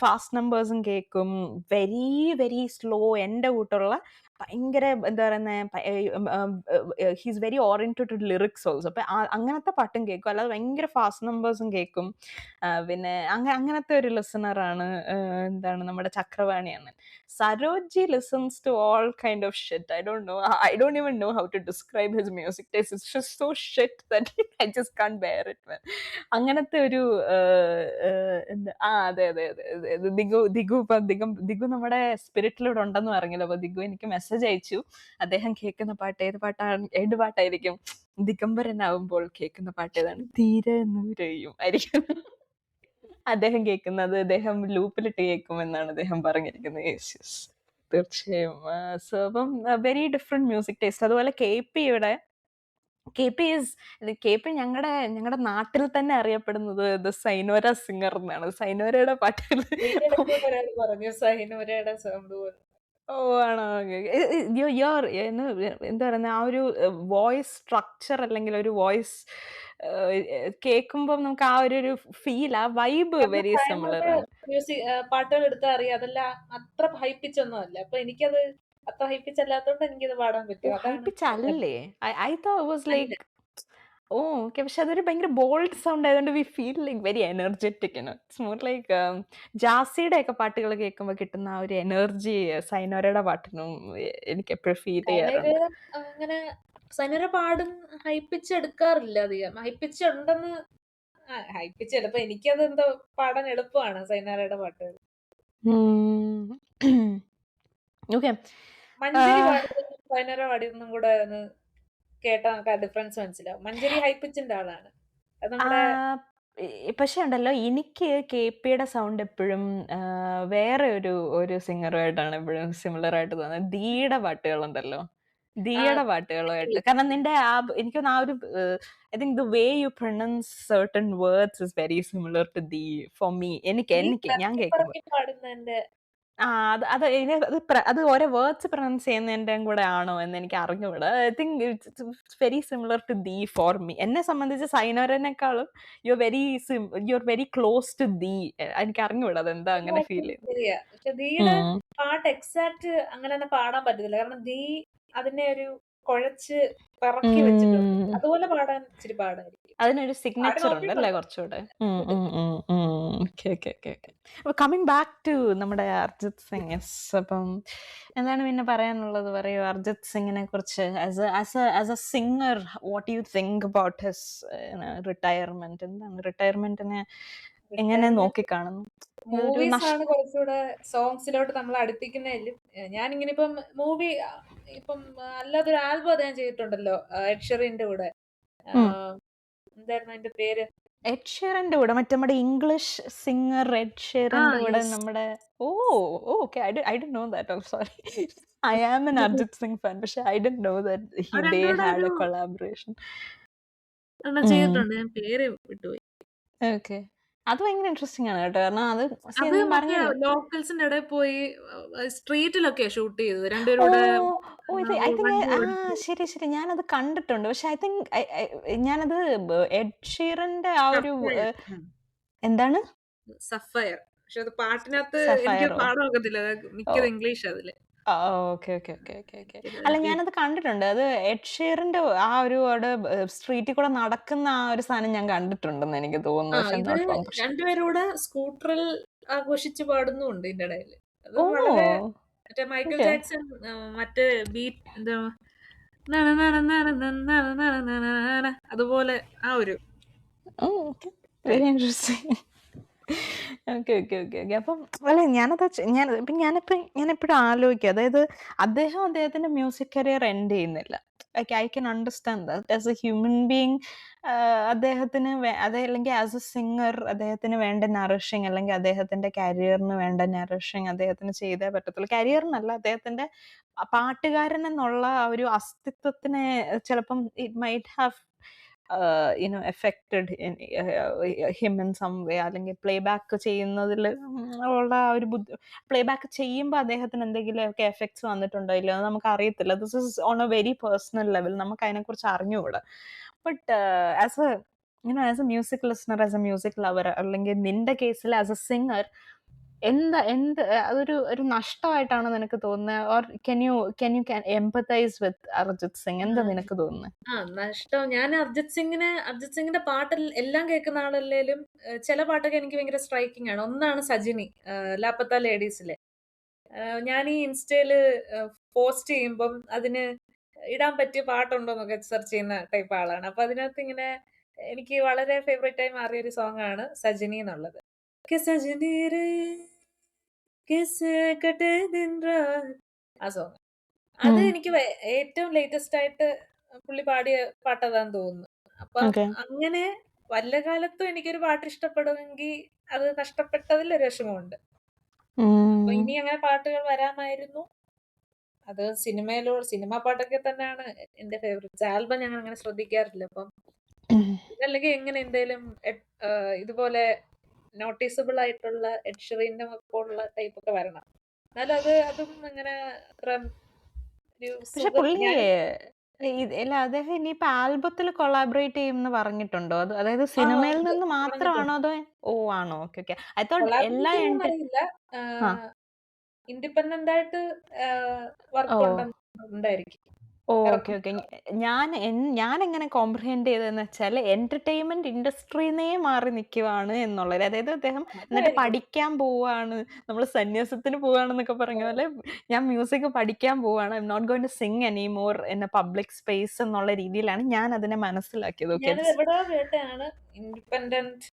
ഫാസ്റ്റ് നമ്പേഴ്സും കേൾക്കും, വെരി വെരി സ്ലോ എൻ്റെ കൂട്ടുള്ള ഭയങ്കര എന്താ പറയുന്നത്, he's very oriented to lyrics also. അപ്പം അങ്ങനത്തെ പാട്ടും കേൾക്കും, അല്ലാതെ ഭയങ്കര ഫാസ്റ്റ് നമ്പേഴ്സും കേൾക്കും. പിന്നെ അങ്ങനത്തെ ഒരു ലിസണറാണ് എന്താണ് നമ്മുടെ ചക്രവാണിയാണ്. Saroji listens to all kind of shit. I don't even know how to describe his music taste. It's just so shit that I just can't bear it, man. അങ്ങനത്തെ ഒരു അതെ അതെ അതെ അതെ. ദിഗു നമ്മുടെ സ്പിരിറ്റിലൂടെ ഉണ്ടെന്ന് പറഞ്ഞല്ലോ. അപ്പൊ ദിഗു എനിക്ക് മെസ്സേജ് അയച്ചു, അദ്ദേഹം കേൾക്കുന്ന പാട്ട് ഏത് പാട്ടായിരിക്കും, ദിഗംബരനാവുമ്പോൾ കേൾക്കുന്ന പാട്ട് ഏതാണ്, തീരെ നൂരയും ആയിരിക്കും അദ്ദേഹം കേൾക്കുന്നത്. അദ്ദേഹം ലൂപ്പിലിട്ട് കേൾക്കുമെന്നാണ് അദ്ദേഹം പറഞ്ഞിരിക്കുന്നത്. യെസ്, തീർച്ചയായും. സോ അപ്പം വെരി ഡിഫറെന്റ് മ്യൂസിക് ടേസ്റ്റ്. അതുപോലെ KP യുടെ കെ പി ഞങ്ങളുടെ നാട്ടിൽ തന്നെ അറിയപ്പെടുന്നത് സൈനോര സിംഗർ എന്നാണ്. സൈനോരയുടെ പാട്ടുകൾ ഇതിന്റെ ഇടയ്ക്ക് ഒരാൾ പറഞ്ഞു സഹിനുരയുടെ സൗണ്ട് പോലെ. ഓ ആണോ? യുവർ എന്താ പറയുന്നെ, ആ ഒരു വോയിസ് സ്ട്രക്ചർ അല്ലെങ്കിൽ ഒരു വോയിസ് കേൾക്കുമ്പം നമുക്ക് ആ ഒരു ഫീൽ, ആ വൈബ് കാരണം വെരി സിമിലർ സൈനുന്റെ ആണ്. പാട്ടുകൾ എടുത്താൽ അറിയാം അതെല്ലാം അത്ര ഹൈപ്പിച്ചൊന്നും അല്ല. അപ്പൊ എനിക്കത് അത്ര ഹൈപ്പിച്ചല്ലാത്തോണ്ട് എനിക്കത് പാടാൻ ഓ, പറ്റും. ഹൈ അതാണ് പിച്ച് അല്ലേ? ഐ തോട്ട് ഇറ്റ് വാസ് അല്ല. Like oh okay. പക്ഷെ അതൊരു ഭയങ്കര ബോൾഡ് സൗണ്ട് ആയതുകൊണ്ട് we feel like very energetic. It's more like ജാസിയുടെ ഒക്കെ പാട്ടുകൾ കേൾക്കുമ്പോൾ കിട്ടുന്ന ആ ഒരു എനർജി സൈനോരയുടെ പാട്ടിനും എനിക്ക് എപ്പോഴും ഫീൽ സൈനര് ചെയ്യാറുണ്ട്. അങ്ങനെ സൈനര പാടും ഹൈപ്പിച്ച് എടുക്കാറില്ല അധികം. ഹൈപ്പിച്ച് ഉണ്ടെന്ന് ഹൈപ്പിച്ച് ചിലപ്പോ എനിക്കത് എന്തോ പാടാൻ എളുപ്പമാണ് സൈനാരയുടെ പാട്ടുകൾ. ഓക്കെ. മഞ്ചരി പാടിയതും സൈനര പാടിയതൊന്നും കൂടെ ഒന്ന് കേട്ടാ നമുക്ക് ആ ഡിഫറൻസ് മനസ്സിലാവും. മഞ്ചരി ഹൈപ്പിച്ചിന്റെ ആളാണ്. അത് നമ്മുടെ പക്ഷെ ഉണ്ടല്ലോ, എനിക്ക് കെ.പിയുടെ സൗണ്ട് എപ്പോഴും വേറെ ഒരു സിംഗറുമായിട്ടാണ് എപ്പോഴും സിമിലർ ആയിട്ട് തോന്നുന്നത്. ദീയുടെ പാട്ടുകളുണ്ടല്ലോ, ആ ദീയുടെ പാട്ടുകളുമായിട്ട്. കാരണം നിന്റെ എനിക്ക് തോന്നുന്നു ആ ഒരു I think the way you pronounce certain words is very similar to ദീ ഫോർ മീ. എനിക്ക് ഈ എനിക്ക് ഞാൻ പറക്കി കേൾക്കുമ്പോൾ പറക്കി പാടുന്നതിന്റെ ആ അത് അത് ഇനി അത് ഓരോ വേർഡ്സ് പ്രൊനൗൺസ് ചെയ്യുന്നതിന്റെയും കൂടെ ആണോ എന്ന് എനിക്ക് അറിഞ്ഞുകൂടാ. I think it's very similar to ദീ ഫോർ മീ. എന്നെ സംബന്ധിച്ച് സൈനോരനെക്കാളും you are very close to Dhee. എനിക്ക് അറിഞ്ഞുകൂടാ അതെന്താ അങ്ങനെ ഫീൽ ചെയ്യുന്നത്. ശരിയാ. പക്ഷെ ദീയുടെ ഉം. പാട്ട് എക്സാക്ട് അങ്ങനെ തന്നെ പാടാൻ പറ്റത്തില്ല. കാരണം ദീ അതിനെ ഒരു കുഴച്ച് പിറക്കി വെച്ചിട്ടുണ്ട്. ഉം. അതുപോലെ പാടാൻ ഇച്ചിരി പാടായിരിക്കും. അതിനൊരു പാടി സിഗ്നേച്ചർ ഉണ്ടല്ലേ നോക്കിയിട്ടുണ്ട്. കുറച്ചുകൂടെ. Okay okay okay okay. അപ്പൊ കമ്മിങ് ബാക്ക് ടു നമ്മുടെ അർജിത് സിംഗ്. യെസ്. അപ്പം എന്താണ് പിന്നെ പറയാനുള്ളത്? പറയൂ, അർജിത് സിംഗിനെ കുറിച്ച്. As A singer, what you think about his retirement? എന്താണ് റിട്ടയർമെന്റിനെ എങ്ങനെ റിട്ടയർമെന്റ് നോക്കിക്കാണുന്നു? ഒരു മൂവീസ് ആണ് നഷ്ടം. കുറച്ചുകൂടെ സോങ്സിലോട്ട് നമ്മൾ അടുപ്പിക്കുന്നതിലും ഞാനിങ്ങനെ ഇപ്പം മൂവി ഇപ്പം അല്ലാതെ ഒരു ആൽബം അദ്ദേഹം ചെയ്തിട്ടുണ്ടല്ലോ എഡ് ഷീറിന്റെ കൂടെ. എന്തായിരുന്നു അതിന്റെ പേര്? എഡ് ഷീറന്റെ കൂടെ മറ്റേ നമ്മുടെ ഇംഗ്ലീഷ് സിംഗർ എഡ് ഷീറന്റെ കൂടെ യെസ്. നമ്മുടെ oh okay. I didn't know that. I'm sorry. I am an Arijit Singh fan, പക്ഷെ ഐ ഡിഡ്ന്റ് നോ ദാറ്റ് അവർ ദേ രണ്ടുകൂടെ ഹാഡ് ഒരു എ കൊളാബറേഷൻ. എണ്ണം ചെയ്തിട്ടുണ്ട്. ഞാൻ പേര് വിട്ടുപോയി. ഓക്കെ. അത് ഭയങ്കര ഇൻട്രസ്റ്റിംഗ് ആണ് കേട്ടോ. കാരണം അത് അത് ഞാൻ മറ്റേ പറഞ്ഞല്ലോ. ലോക്കൽസിന്റെ ഇടയിൽ പോയി സ്ട്രീറ്റിലൊക്കെയാ ഷൂട്ട് ചെയ്തത്. ഓ രണ്ടുപേരൂടെ ഓ ഇത് ഐ തിങ്ക് വണ്ടി ആ ഓടിച്ച്. ശരി ശരി, ഞാനത് കണ്ടിട്ടുണ്ട്. പക്ഷെ ഐ തിങ്ക് ഞാനത് എഡ് ഷീറന്റെ ആ ഒരു സഫയർ. എന്താണ് സഫയർ. പക്ഷെ അത് പാട്ടിനകത്ത് എനിക്ക് സഫയറോ? പാടാൻ ഒക്കത്തില്ല. ഓ മിക്കത് ഇംഗ്ലീഷ് അതില്. ആ, okay okay okay okay okay. അല്ല, ഞാനത് കണ്ടിട്ടുണ്ട്. അത് എഡ് ഷീറിന്റെ ആ ഒരു അവിടെ സ്ട്രീറ്റിൽ കൂടെ നടക്കുന്ന ആ ഒരു സാധനം ഞാൻ കണ്ടിട്ടുണ്ടെന്ന് എനിക്ക് തോന്നുന്നു. പക്ഷെ ഇത് നോട്ട് റോങ്. പക്ഷെ രണ്ടുപേരൂടെ സ്കൂട്ടറിൽ ആഘോഷിച്ച് പാടുന്നുമുണ്ട് ഇതിന്റെ ഇടയില്. ഓ അതും വളരെ മറ്റേ മൈക്കിൾ ഓക്കെ. ജാക്സൺ മറ്റേ ബീറ്റ് എന്താ നന നന നന നന നന നന നന നന അതുപോലെ ആ ഒരു okay. Very interesting. Okay okay okay okay. അപ്പം അല്ല, ഞാനെപ്പോഴും ആലോചിക്കും, അതായത് അദ്ദേഹത്തിന്റെ മ്യൂസിക് കരിയർ എൻഡ് ചെയ്യുന്നില്ല. Like I can understand that as A human being. അദ്ദേഹത്തിന് അല്ലെങ്കിൽ ആസ് എ സിംഗർ അദ്ദേഹത്തിന് വേണ്ട നറിഷിങ്, അല്ലെങ്കിൽ അദ്ദേഹത്തിന്റെ കരിയറിന് വേണ്ട നറിഷിങ് അദ്ദേഹത്തിന് ചെയ്തേ പറ്റത്തുള്ളൂ. കരിയറിനല്ല, അദ്ദേഹത്തിന്റെ പാട്ടുകാരൻ എന്നുള്ള ആ ഒരു അസ്തിത്വത്തിനെ ചിലപ്പം it might have affected him in some way. അല്ലെങ്കിൽ പ്ലേ ബാക്ക് ചെയ്യുന്നതിൽ ഉള്ള ആ ഒരു പ്ലേ ബാക്ക് ചെയ്യുമ്പോൾ അദ്ദേഹത്തിന് എന്തെങ്കിലുമൊക്കെ എഫക്ട്സ് വന്നിട്ടുണ്ടോ ഇല്ലയോ എന്ന് നമുക്ക് അറിയത്തില്ല. This is on A very personal level, നമുക്ക് അതിനെക്കുറിച്ച് അറിഞ്ഞുകൂടാ. But as A music listener, as A music lover, അല്ലെങ്കിൽ നിന്റെ കേസിൽ ആസ് എ സിംഗർ, അതൊരു നഷ്ടമായിട്ടാണ് നിനക്ക് തോന്നുന്നത്? ഓർ ക്യാൻ എംപത്തൈസ് വിത്ത് അർജിത് സിംഗ്? എന്താ നിനക്ക് തോന്നുന്നത്? നഷ്ടം. ഞാൻ അർജിത് സിംഗിന്റെ പാട്ട് എല്ലാം കേൾക്കുന്ന ആളല്ലേലും ചില പാട്ടൊക്കെ എനിക്ക് ഭയങ്കര സ്ട്രൈക്കിംഗ് ആണ്. ഒന്നാണ് സജിനി, ലാപ്പത്ത ലേഡീസിലെ. ഞാൻ ഈ ഇൻസ്റ്റയില് പോസ്റ്റ് ചെയ്യുമ്പം അതിന് ഇടാൻ പറ്റിയ പാട്ടുണ്ടോ എന്നൊക്കെ സെർച്ച് ചെയ്യുന്ന ടൈപ്പ് ആളാണ്. അപ്പൊ അതിനകത്ത് ഇങ്ങനെ എനിക്ക് വളരെ ഫേവറേറ്റ് ആയി മാറിയ ഒരു സോങ് ആണ് സജിനി എന്നുള്ളത്. "കെ സജനി രേ കിസ്സേ കട്ടേ ദിൻ രാത്" ആ സോങ്. അത് എനിക്ക് ഏറ്റവും ലേറ്റസ്റ്റ് ആയിട്ട് പുള്ളി പാടിയ പാട്ട് അതാന്ന് തോന്നുന്നു. അപ്പം ഓക്കെ. അങ്ങനെ വല്ല കാലത്തും എനിക്കൊരു പാട്ട് ഇഷ്ടപ്പെടുമെങ്കിൽ അത് നഷ്ടപ്പെട്ടതിൽ ഒരു വിഷമമുണ്ട്. അപ്പൊ ഇനി അങ്ങനെ പാട്ടുകൾ വരാമായിരുന്നു. അത് സിനിമ പാട്ടൊക്കെ തന്നെയാണ് എന്റെ ഫേവറേറ്റ്സ്. ആൽബം ഞാൻ അങ്ങനെ ശ്രദ്ധിക്കാറില്ല. അപ്പം ഇതല്ലെങ്കിൽ എങ്ങനെ എന്തേലും ഇതുപോലെ നോട്ടീസബിൾ ആയിട്ടുള്ള എഡ് ഷീറിന്റെ പോലുള്ള ടൈപ്പ് ഒക്കെ വരണം. എന്നാലും അതും അങ്ങനെ അത്ര ഒരു പക്ഷെ സുഖം പുള്ളി ഞാൻ ഇല്ല അദ്ദേഹം ഇനിയിപ്പോ ആൽബത്തിൽ കൊളാബറേറ്റ് ചെയ്യുമെന്ന് പറഞ്ഞിട്ടുണ്ടോ? അതായത് ആ സിനിമയിൽ ഉണ്ട് നിന്ന് മാത്രമാണോ പറഞ്ഞിട്ടുണ്ട്. അതോ ഓ ആണോ? Okay okay. ഐ തോട്ട് എല്ലാ കൊളാബറേറ്റ് ചെയ്യുമെന്നറിയില്ല. ആ ഇൻഡിപെൻഡന്റ് ആയിട്ട് ഓ വർക്ക് ഉണ്ടായിരിക്കും. ഓക്കെ ഇറക്കും. ഓക്കെ. ഞാൻ എങ്ങനെ കോംപ്രിഹെൻഡ് ചെയ്തതെന്ന് വെച്ചാൽ എന്റർടൈൻമെന്റ് ഇൻഡസ്ട്രിന്നേ മാറി നിൽക്കുവാണ് എന്നുള്ളത്. അതായത് അദ്ദേഹം എന്നിട്ട് അതായിരിക്കും. പഠിക്കാൻ പോവാണ്, നമ്മൾ സന്യാസത്തിന് പോവാണെന്നൊക്കെ പറഞ്ഞ പോലെ ഞാൻ മ്യൂസിക് പഠിക്കാൻ പോവാണ്, I am not going to sing any more in a public space എന്നുള്ള രീതിയിലാണ് ഞാൻ അതിനെ മനസ്സിലാക്കിയത്. ഓക്കെ ഞാനിത് എവിടെയോ കേട്ടതാണ് ഇൻഡിപെൻഡന്റ്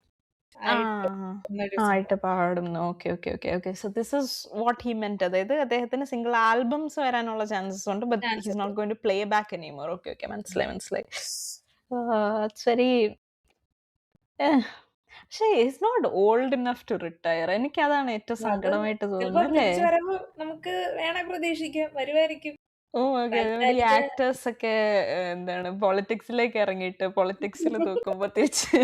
ആയിട്ട് ആ എന്നൊരു ആയിട്ട് സംഭവം. പാടുന്നു. Okay okay okay okay. So this is what he meant. അതായത് അദ്ദേഹത്തിന് സിംഗിൾ ആൽബംസ് വരാനുള്ള ചാൻസസ് ഉണ്ട്, ബട്ട് ചാൻസ് ഹിസ് ഉണ്ട്. Not going to play back anymore. Okay okay, മനസ്സിലായി മനസ്സിലായി. ഇറ്റ്സ് വെരി പക്ഷേ is not old enough to retire. എനിക്ക് അതാണ് ഏറ്റവും അത് സങ്കടമായിട്ട് ചിലപ്പോ തോന്നുന്നത് അല്ലേ? തിരിച്ചു വരവ് നമുക്ക് വേണേ പ്രതീക്ഷിക്കാം. വരുമായിരിക്കും. ഓ ഓക്കെ. അതേപോലെ ഈ തൽക്കാലത്തെ ആക്ടേഴ്സ് ഒക്കെ എന്താണ് പൊളിറ്റിക്സിലേക്ക് ഇറങ്ങിയിട്ട് പൊളിറ്റിക്സിൽ തൂക്കുമ്പോ തിരിച്ച്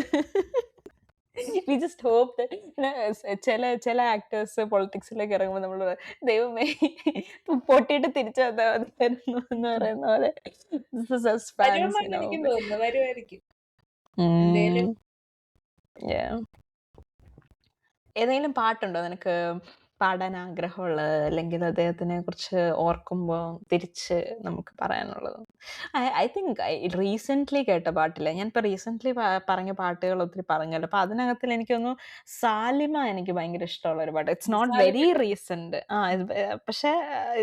വി ജസ്റ്റ് ഹോപ്പ് ദാറ്റ് ചില ആക്ടേഴ്സ് പൊളിറ്റിക്സിലേക്ക് ഇറങ്ങുമ്പോൾ നമ്മൾ ദൈവമേ പൊട്ടിയിട്ട് തിരിച്ചു വന്നാൽ മതിയായിരുന്നു എന്ന് പറയുന്ന പോലെ ഫാൻസ് വരുമെന്നാണ് എനിക്കും തോന്നുന്നത്. വരുമായിരിക്കും. എന്തേലും ഏതെങ്കിലും പാട്ടുണ്ടോ നിനക്ക് പാടാൻ ആഗ്രഹമുള്ളത്, അല്ലെങ്കിൽ അദ്ദേഹത്തിനെ കുറിച്ച് ഓർക്കുമ്പോൾ തിരിച്ച് നമുക്ക് പറയാനുള്ളത്? ഐ തിങ്ക് റീസെൻ്റ്ലി കേട്ട പാട്ടില്ല, ഞാനിപ്പോൾ റീസെൻ്റ്ലി പറഞ്ഞ പാട്ടുകൾ ഒത്തിരി പറഞ്ഞല്ലോ, അപ്പോൾ അതിനകത്തിൽ എനിക്ക് തോന്നുന്നു സാലിമ എനിക്ക് ഭയങ്കര ഇഷ്ടമുള്ള ഒരു പാട്ട്. ഇറ്റ്സ് നോട്ട് വെരി സാലിമയുടെ റീസെന്റ്. പക്ഷേ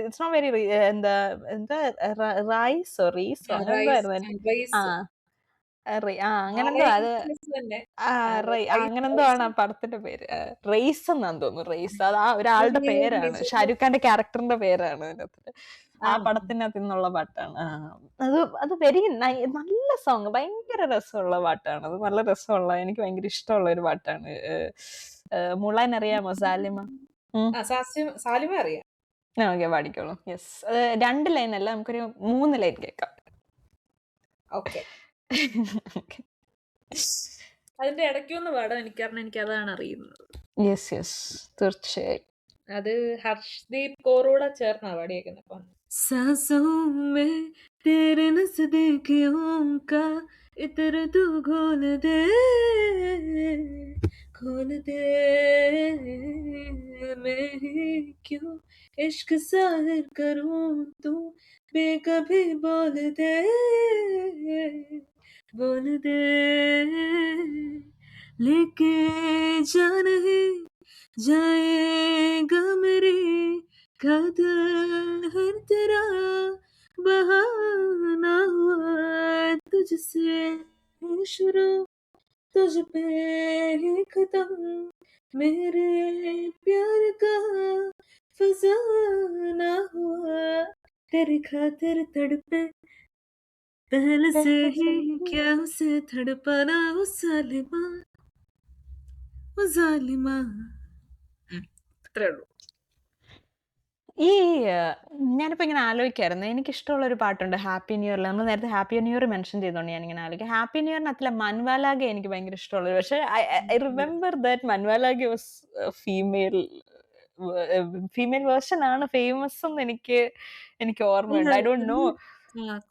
ഇറ്റ്സ് നോട്ട് വെരി എന്താ എന്താ റൈസോ അങ്ങനെ എന്തോ ആയിരുന്നു. ആ സൺറൈസ് അങ്ങനെ എന്തോ അത്. തന്നെ. അങ്ങനെന്തോ ആണ് ആ പടത്തിന്റെ പേര്. റേസ് എന്നാന്ന് തോന്നുന്നു. റേസ് അത് ആ ഒരാളുടെ പേരാണ്, ഷാരൂഖ് ഖാന്റെ ക്യാരക്ടറിന്റെ പേരാണ് അതിനകത്ത്. ആ പടത്തിനകത്ത് നിന്നുള്ള പാട്ടാണ്. അത് വെരി നല്ല സോങ്, ഭയങ്കര രസമുള്ള പാട്ടാണ് അത്. നല്ല രസമുള്ള, എനിക്ക് ഭയങ്കര ഇഷ്ടമുള്ള ഒരു പാട്ടാണ്. മുളൻ അറിയാമോ? സാലിമ. സാലിമ അറിയാം. ഓക്കെ, പാടിക്കോളൂ. യെസ്. 2 ലൈൻ അല്ല, നമുക്കൊരു 3 ലൈൻ കേൾക്കാം. ഓക്കെ. അതിന്റെ ഇടയ്ക്കൊന്ന് പാടാം എനിക്ക്, കാരണം എനിക്ക് അതാണ് അറിയുന്നത്. യെസ് യെസ്, തീർച്ചയായും. അത് ഹർഷ്ദീപ് കോറൂടെ ചേർന്നാ പാടിയേക്കുന്നത്. അപ്പം सांसों में तेरे नजदीकियों का इतर तू खोल दे मैं ही क्यों इश्क साहिर करूं तू बेकभी बोल दे लेके जा नहीं जाएगा मेरी कदर हर तेरा बहाना हुआ तुझसे शुरू तुझ पे ही खत्म मेरे प्यार का फसाना हुआ तेरी खातिर तड़पे पहले से ही क्या उसे तड़पाना वो जालिमा അത്രേ ഉള്ളൂ. ഈ ഞാനിപ്പോ ഇങ്ങനെ ആലോചിക്കായിരുന്നു, എനിക്കിഷ്ടമുള്ള ഒരു പാട്ടുണ്ട് ഹാപ്പി ന്യൂ ഇയറിൽ. നമ്മൾ നേരത്തെ ഹാപ്പി ന്യൂ ഇയർ മെൻഷൻ ചെയ്തോണ്ട് ഞാൻ ഇങ്ങനെ ആലോചിക്കാം. ഹാപ്പി ന്യൂ ഇയറിനകത്തിലെ മൻവാലാഗെ എനിക്ക് ഭയങ്കര ഇഷ്ടമുള്ളത്. പക്ഷെ I remember that Manwa Laage was female female version ആണ് ഫേമസ് എന്ന് എനിക്ക് ഓർമ്മയുണ്ട്. I don't know.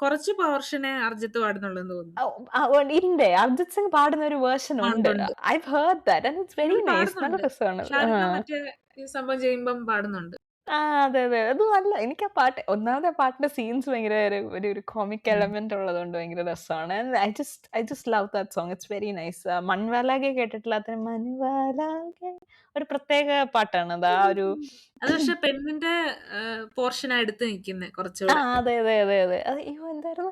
കുറച്ച് പോർഷനെ അർജിത്ത് പാടുന്നുള്ളെന്ന് തോന്നുന്നു. ഇണ്ട്, അർജിത് സിംഗ് പാടുന്ന ഒരു വേർഷൻ ഉണ്ട്. ഉണ്ട്. I heard that and it's very nice. നല്ല പാടുന്നുണ്ട്. രസമാണ്. ഷാരൂഖ് ഖാൻ മറ്റേ ഈ സംഭവം ചെയ്യുമ്പം പാടുന്നുണ്ട്. അതെ അതെ. അത് നല്ല, എനിക്ക് ആ പാട്ട് ഒന്നാമത് ആ പാട്ടിന്റെ സീൻസ് ഭയങ്കര ഒരു കോമിക് എലമെന്റ് ഉള്ളതുകൊണ്ട് ഭയങ്കര രസമാണ്. I just love that song. It's very nice. Manwa Laage കേട്ടിട്ടില്ലാത്ത മൺവാലാഗെ ഒരു പ്രത്യേക പാട്ടാണ് അത്. ആ ഒരു അത് പക്ഷെ പെണ്ണിന്റെ പോർഷനാ എടുത്ത് നിൽക്കുന്നത് കുറച്ചുകൂടെ. അതെ അതെ അതെ അതെ. അയ്യോ എന്തായിരുന്നു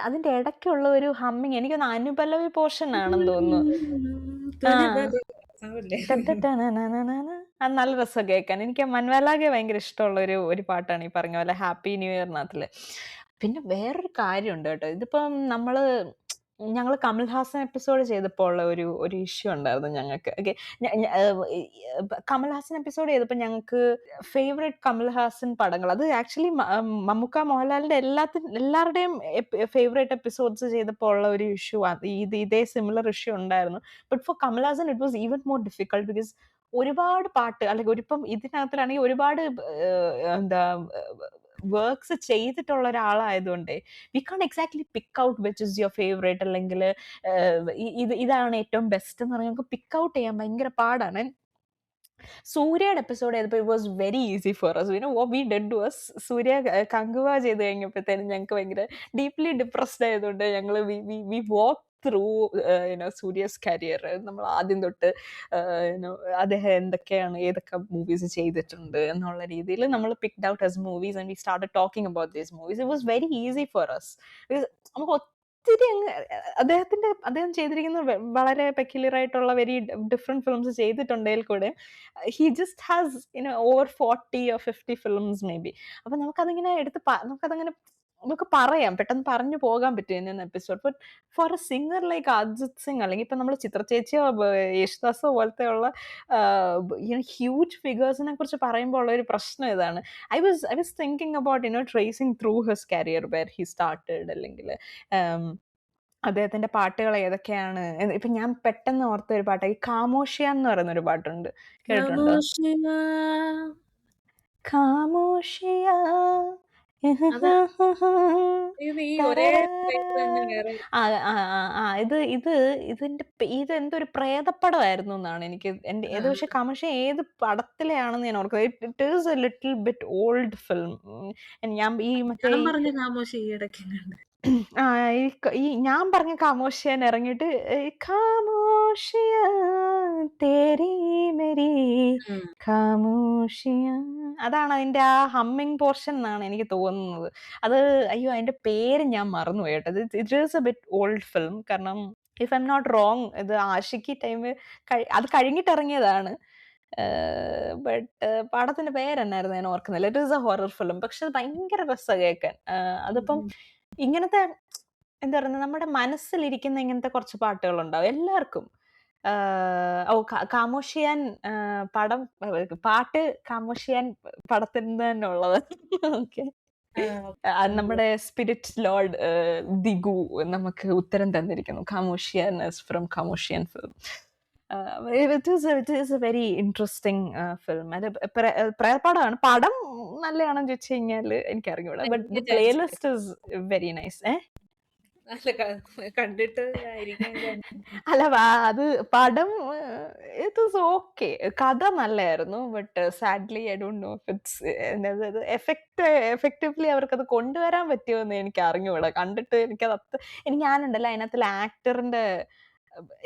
അതിന്റെ ഇടയ്ക്കുള്ള ഒരു ഹമ്മിങ്, എനിക്കൊന്ന് അനുപല്ലവി പോർഷൻ ആണെന്ന് തോന്നുന്നു. അത് നല്ല രസം കേൾക്കാൻ. എനിക്ക് മൻവാലാഗെ ഭയങ്കര ഇഷ്ടമുള്ള ഒരു പാട്ടാണ് ഈ പറഞ്ഞ പോലെ ഹാപ്പി ന്യൂ ഇയറിനകത്തില്. പിന്നെ വേറൊരു കാര്യമുണ്ട് കേട്ടോ. ഇതിപ്പം നമ്മള് ഞങ്ങൾ കമൽഹാസൻ എപ്പിസോഡ് ചെയ്തപ്പോൾ ഉള്ള ഒരു ഇഷ്യൂ ഉണ്ടായിരുന്നു ഞങ്ങൾക്ക്. ഓക്കെ. കമൽഹാസൻ എപ്പിസോഡ് ചെയ്തപ്പോൾ ഞങ്ങൾക്ക് ഫേവറേറ്റ് കമൽഹാസൻ പടങ്ങൾ, അത് ആക്ച്വലി മമ്മൂക്ക മോഹൻലാലിന്റെ എല്ലാവരുടെയും ഫേവറേറ്റ് എപ്പിസോഡ്സ് ചെയ്തപ്പോൾ ഉള്ള ഒരു ഇഷ്യൂ, ഇതേ സിമിലർ ഇഷ്യൂ ഉണ്ടായിരുന്നു. But for Kamal Haasan it was even more difficult, because ഒരുപാട് പാട്ട് അല്ലെങ്കിൽ ഇപ്പം ഇതിനകത്തിലാണെങ്കിൽ ഒരുപാട് എന്താ വർക്ക്സ് ചെയ്തിട്ടുള്ള ഒരാളായതുകൊണ്ട് we can exactly pick out which is your favourite, അല്ലെങ്കിൽ ഇതാണ് ഏറ്റവും ബെസ്റ്റ് എന്ന് പറഞ്ഞാൽ നമുക്ക് പിക്ക് ഔട്ട് ചെയ്യാൻ ഭയങ്കര പാടാണ്. സൂര്യയുടെ എപ്പിസോഡ് ചെയ്തപ്പോൾ it was very easy for us. What we did was, Suriya Kanguva ചെയ്ത് കഴിഞ്ഞപ്പോഴത്തേനും ഞങ്ങൾക്ക് ഭയങ്കര ഡീപ്ലി ഡിപ്രസ്ഡ് ആയതുകൊണ്ട് ഞങ്ങൾ we walk through Suriya's career. നമ്മൾ ആദ്യം തൊട്ട് അദ്ദേഹം ഏതൊക്കെ മൂവീസ് ചെയ്തിട്ടുണ്ട് എന്നുള്ള രീതിയിൽ നമ്മൾ picked out his movies and we started talking about these movies. It was very easy for us. നമുക്ക് ഒത്തിരി അദ്ദേഹം ചെയ്തിരിക്കുന്ന വളരെ പെക്യുലർ ആയിട്ടുള്ള വെരി ഡിഫറെന്റ് ഫിലിംസ് ചെയ്തിട്ടുണ്ടെങ്കിൽ കൂടെ he just has over 40 or 50 films may be. അപ്പൊ നമുക്കതിങ്ങനെ നമുക്ക് പറയാം, പെട്ടെന്ന് പറഞ്ഞു പോകാൻ പറ്റും ഇന്ന episode. But for A singer like Arijit Singh, അല്ലെങ്കിൽ ഇപ്പൊ നമ്മൾ ചിത്ര ചേച്ചിയോ യേശുദാസോ പോലത്തെ ഉള്ള ഹ്യൂജ് ഫിഗേഴ്സിനെ കുറിച്ച് പറയുമ്പോൾ ഉള്ള ഒരു പ്രശ്നം ഇതാണ്. I was thinking about tracing through his career were he started, അല്ലെങ്കിൽ അദ്ദേഹത്തിന്റെ പാട്ടുകൾ ഏതൊക്കെയാണ്. ഇപ്പൊ ഞാൻ പെട്ടെന്ന് ഓർത്ത ഒരു പാട്ട്, ഈ ഖാമോഷിയ എന്ന് പറയുന്ന ഒരു പാട്ടുണ്ട്, കേട്ടിട്ടുണ്ടോ? ഖാമോഷിയ അതാ ഇത് ഈ ഒരേ ടൈപ്പ് തന്നെ വേറെ. ഇതെന്തൊരു പ്രേതപ്പടമായിരുന്നു എന്നാണ് എനിക്ക് ഏത്, പക്ഷെ കമേഴ്ഷ്യൽ ഏത് പടത്തിലെയാണെന്ന് ഞാൻ ഓർക്കുന്നത്. It is A little bit old film. ഞാൻ ഞാൻ പറഞ്ഞ ഖാമോഷി ഈ ഇടയ്ക്ക് കണ്ട്. ഞാൻ പറഞ്ഞ ഖാമോഷിയാൻ ഇറങ്ങിയിട്ട് ഖാമോഷിയ തേരി മേരി ഖാമോഷിയ, അതാണ് അതിന്റെ ആ ഹമ്മിങ് പോർഷൻ എന്നാണ് എനിക്ക് തോന്നുന്നത്. അയ്യോ അതിന്റെ പേര് ഞാൻ മറന്നുപോയി കേട്ടോ. It is a bit old film. കാരണം if I am not wrong ഇത് ആഷിക്കി ടൈം അത് കഴിഞ്ഞിട്ട് ഇറങ്ങിയതാണ്. ബട്ട് പടത്തിന്റെ പേരെന്നായിരുന്നു ഞാൻ ഓർക്കുന്നില്ല. It is A horror film, പക്ഷെ അത് ഭയങ്കര രസമാണ് കേൾക്കാൻ. അതിപ്പം ഇങ്ങനത്തെ എന്താ പറയുന്നത്, നമ്മുടെ മനസ്സിലിരിക്കുന്ന ഇങ്ങനത്തെ കുറച്ച് പാട്ടുകളുണ്ടാവും എല്ലാവർക്കും. കാമോഷിയാൻ പാട്ട് കാമോഷിയാൻ പടത്തിൽ തന്നെ ഉള്ളത്. ഓക്കെ. നമ്മുടെ സ്പിരിറ്റ് ലോർഡ് ദിഗു നമുക്ക് ഉത്തരം തന്നിരിക്കുന്നു. Khamoshiyan from Khamoshiyan film. It is a very interesting film. അത് പ്രേതപടമാണ്. പടം നല്ലതാണെന്ന് ചോദിച്ചു കഴിഞ്ഞാൽ എനിക്കറിഞ്ഞൂടാ. But the playlist is very nice. കണ്ടിട്ട് അല്ല, അത് പടം ഇറ്റ് ഈസ് ഓക്കെ. കഥ നല്ലതായിരുന്നു. But sadly I don't know if it's effectively അവർക്കത് കൊണ്ടുവരാൻ പറ്റുമെന്ന് എനിക്ക് അറിഞ്ഞൂടാ. കണ്ടിട്ട് ഞാനുണ്ടല്ലോ അതിനകത്തുള്ള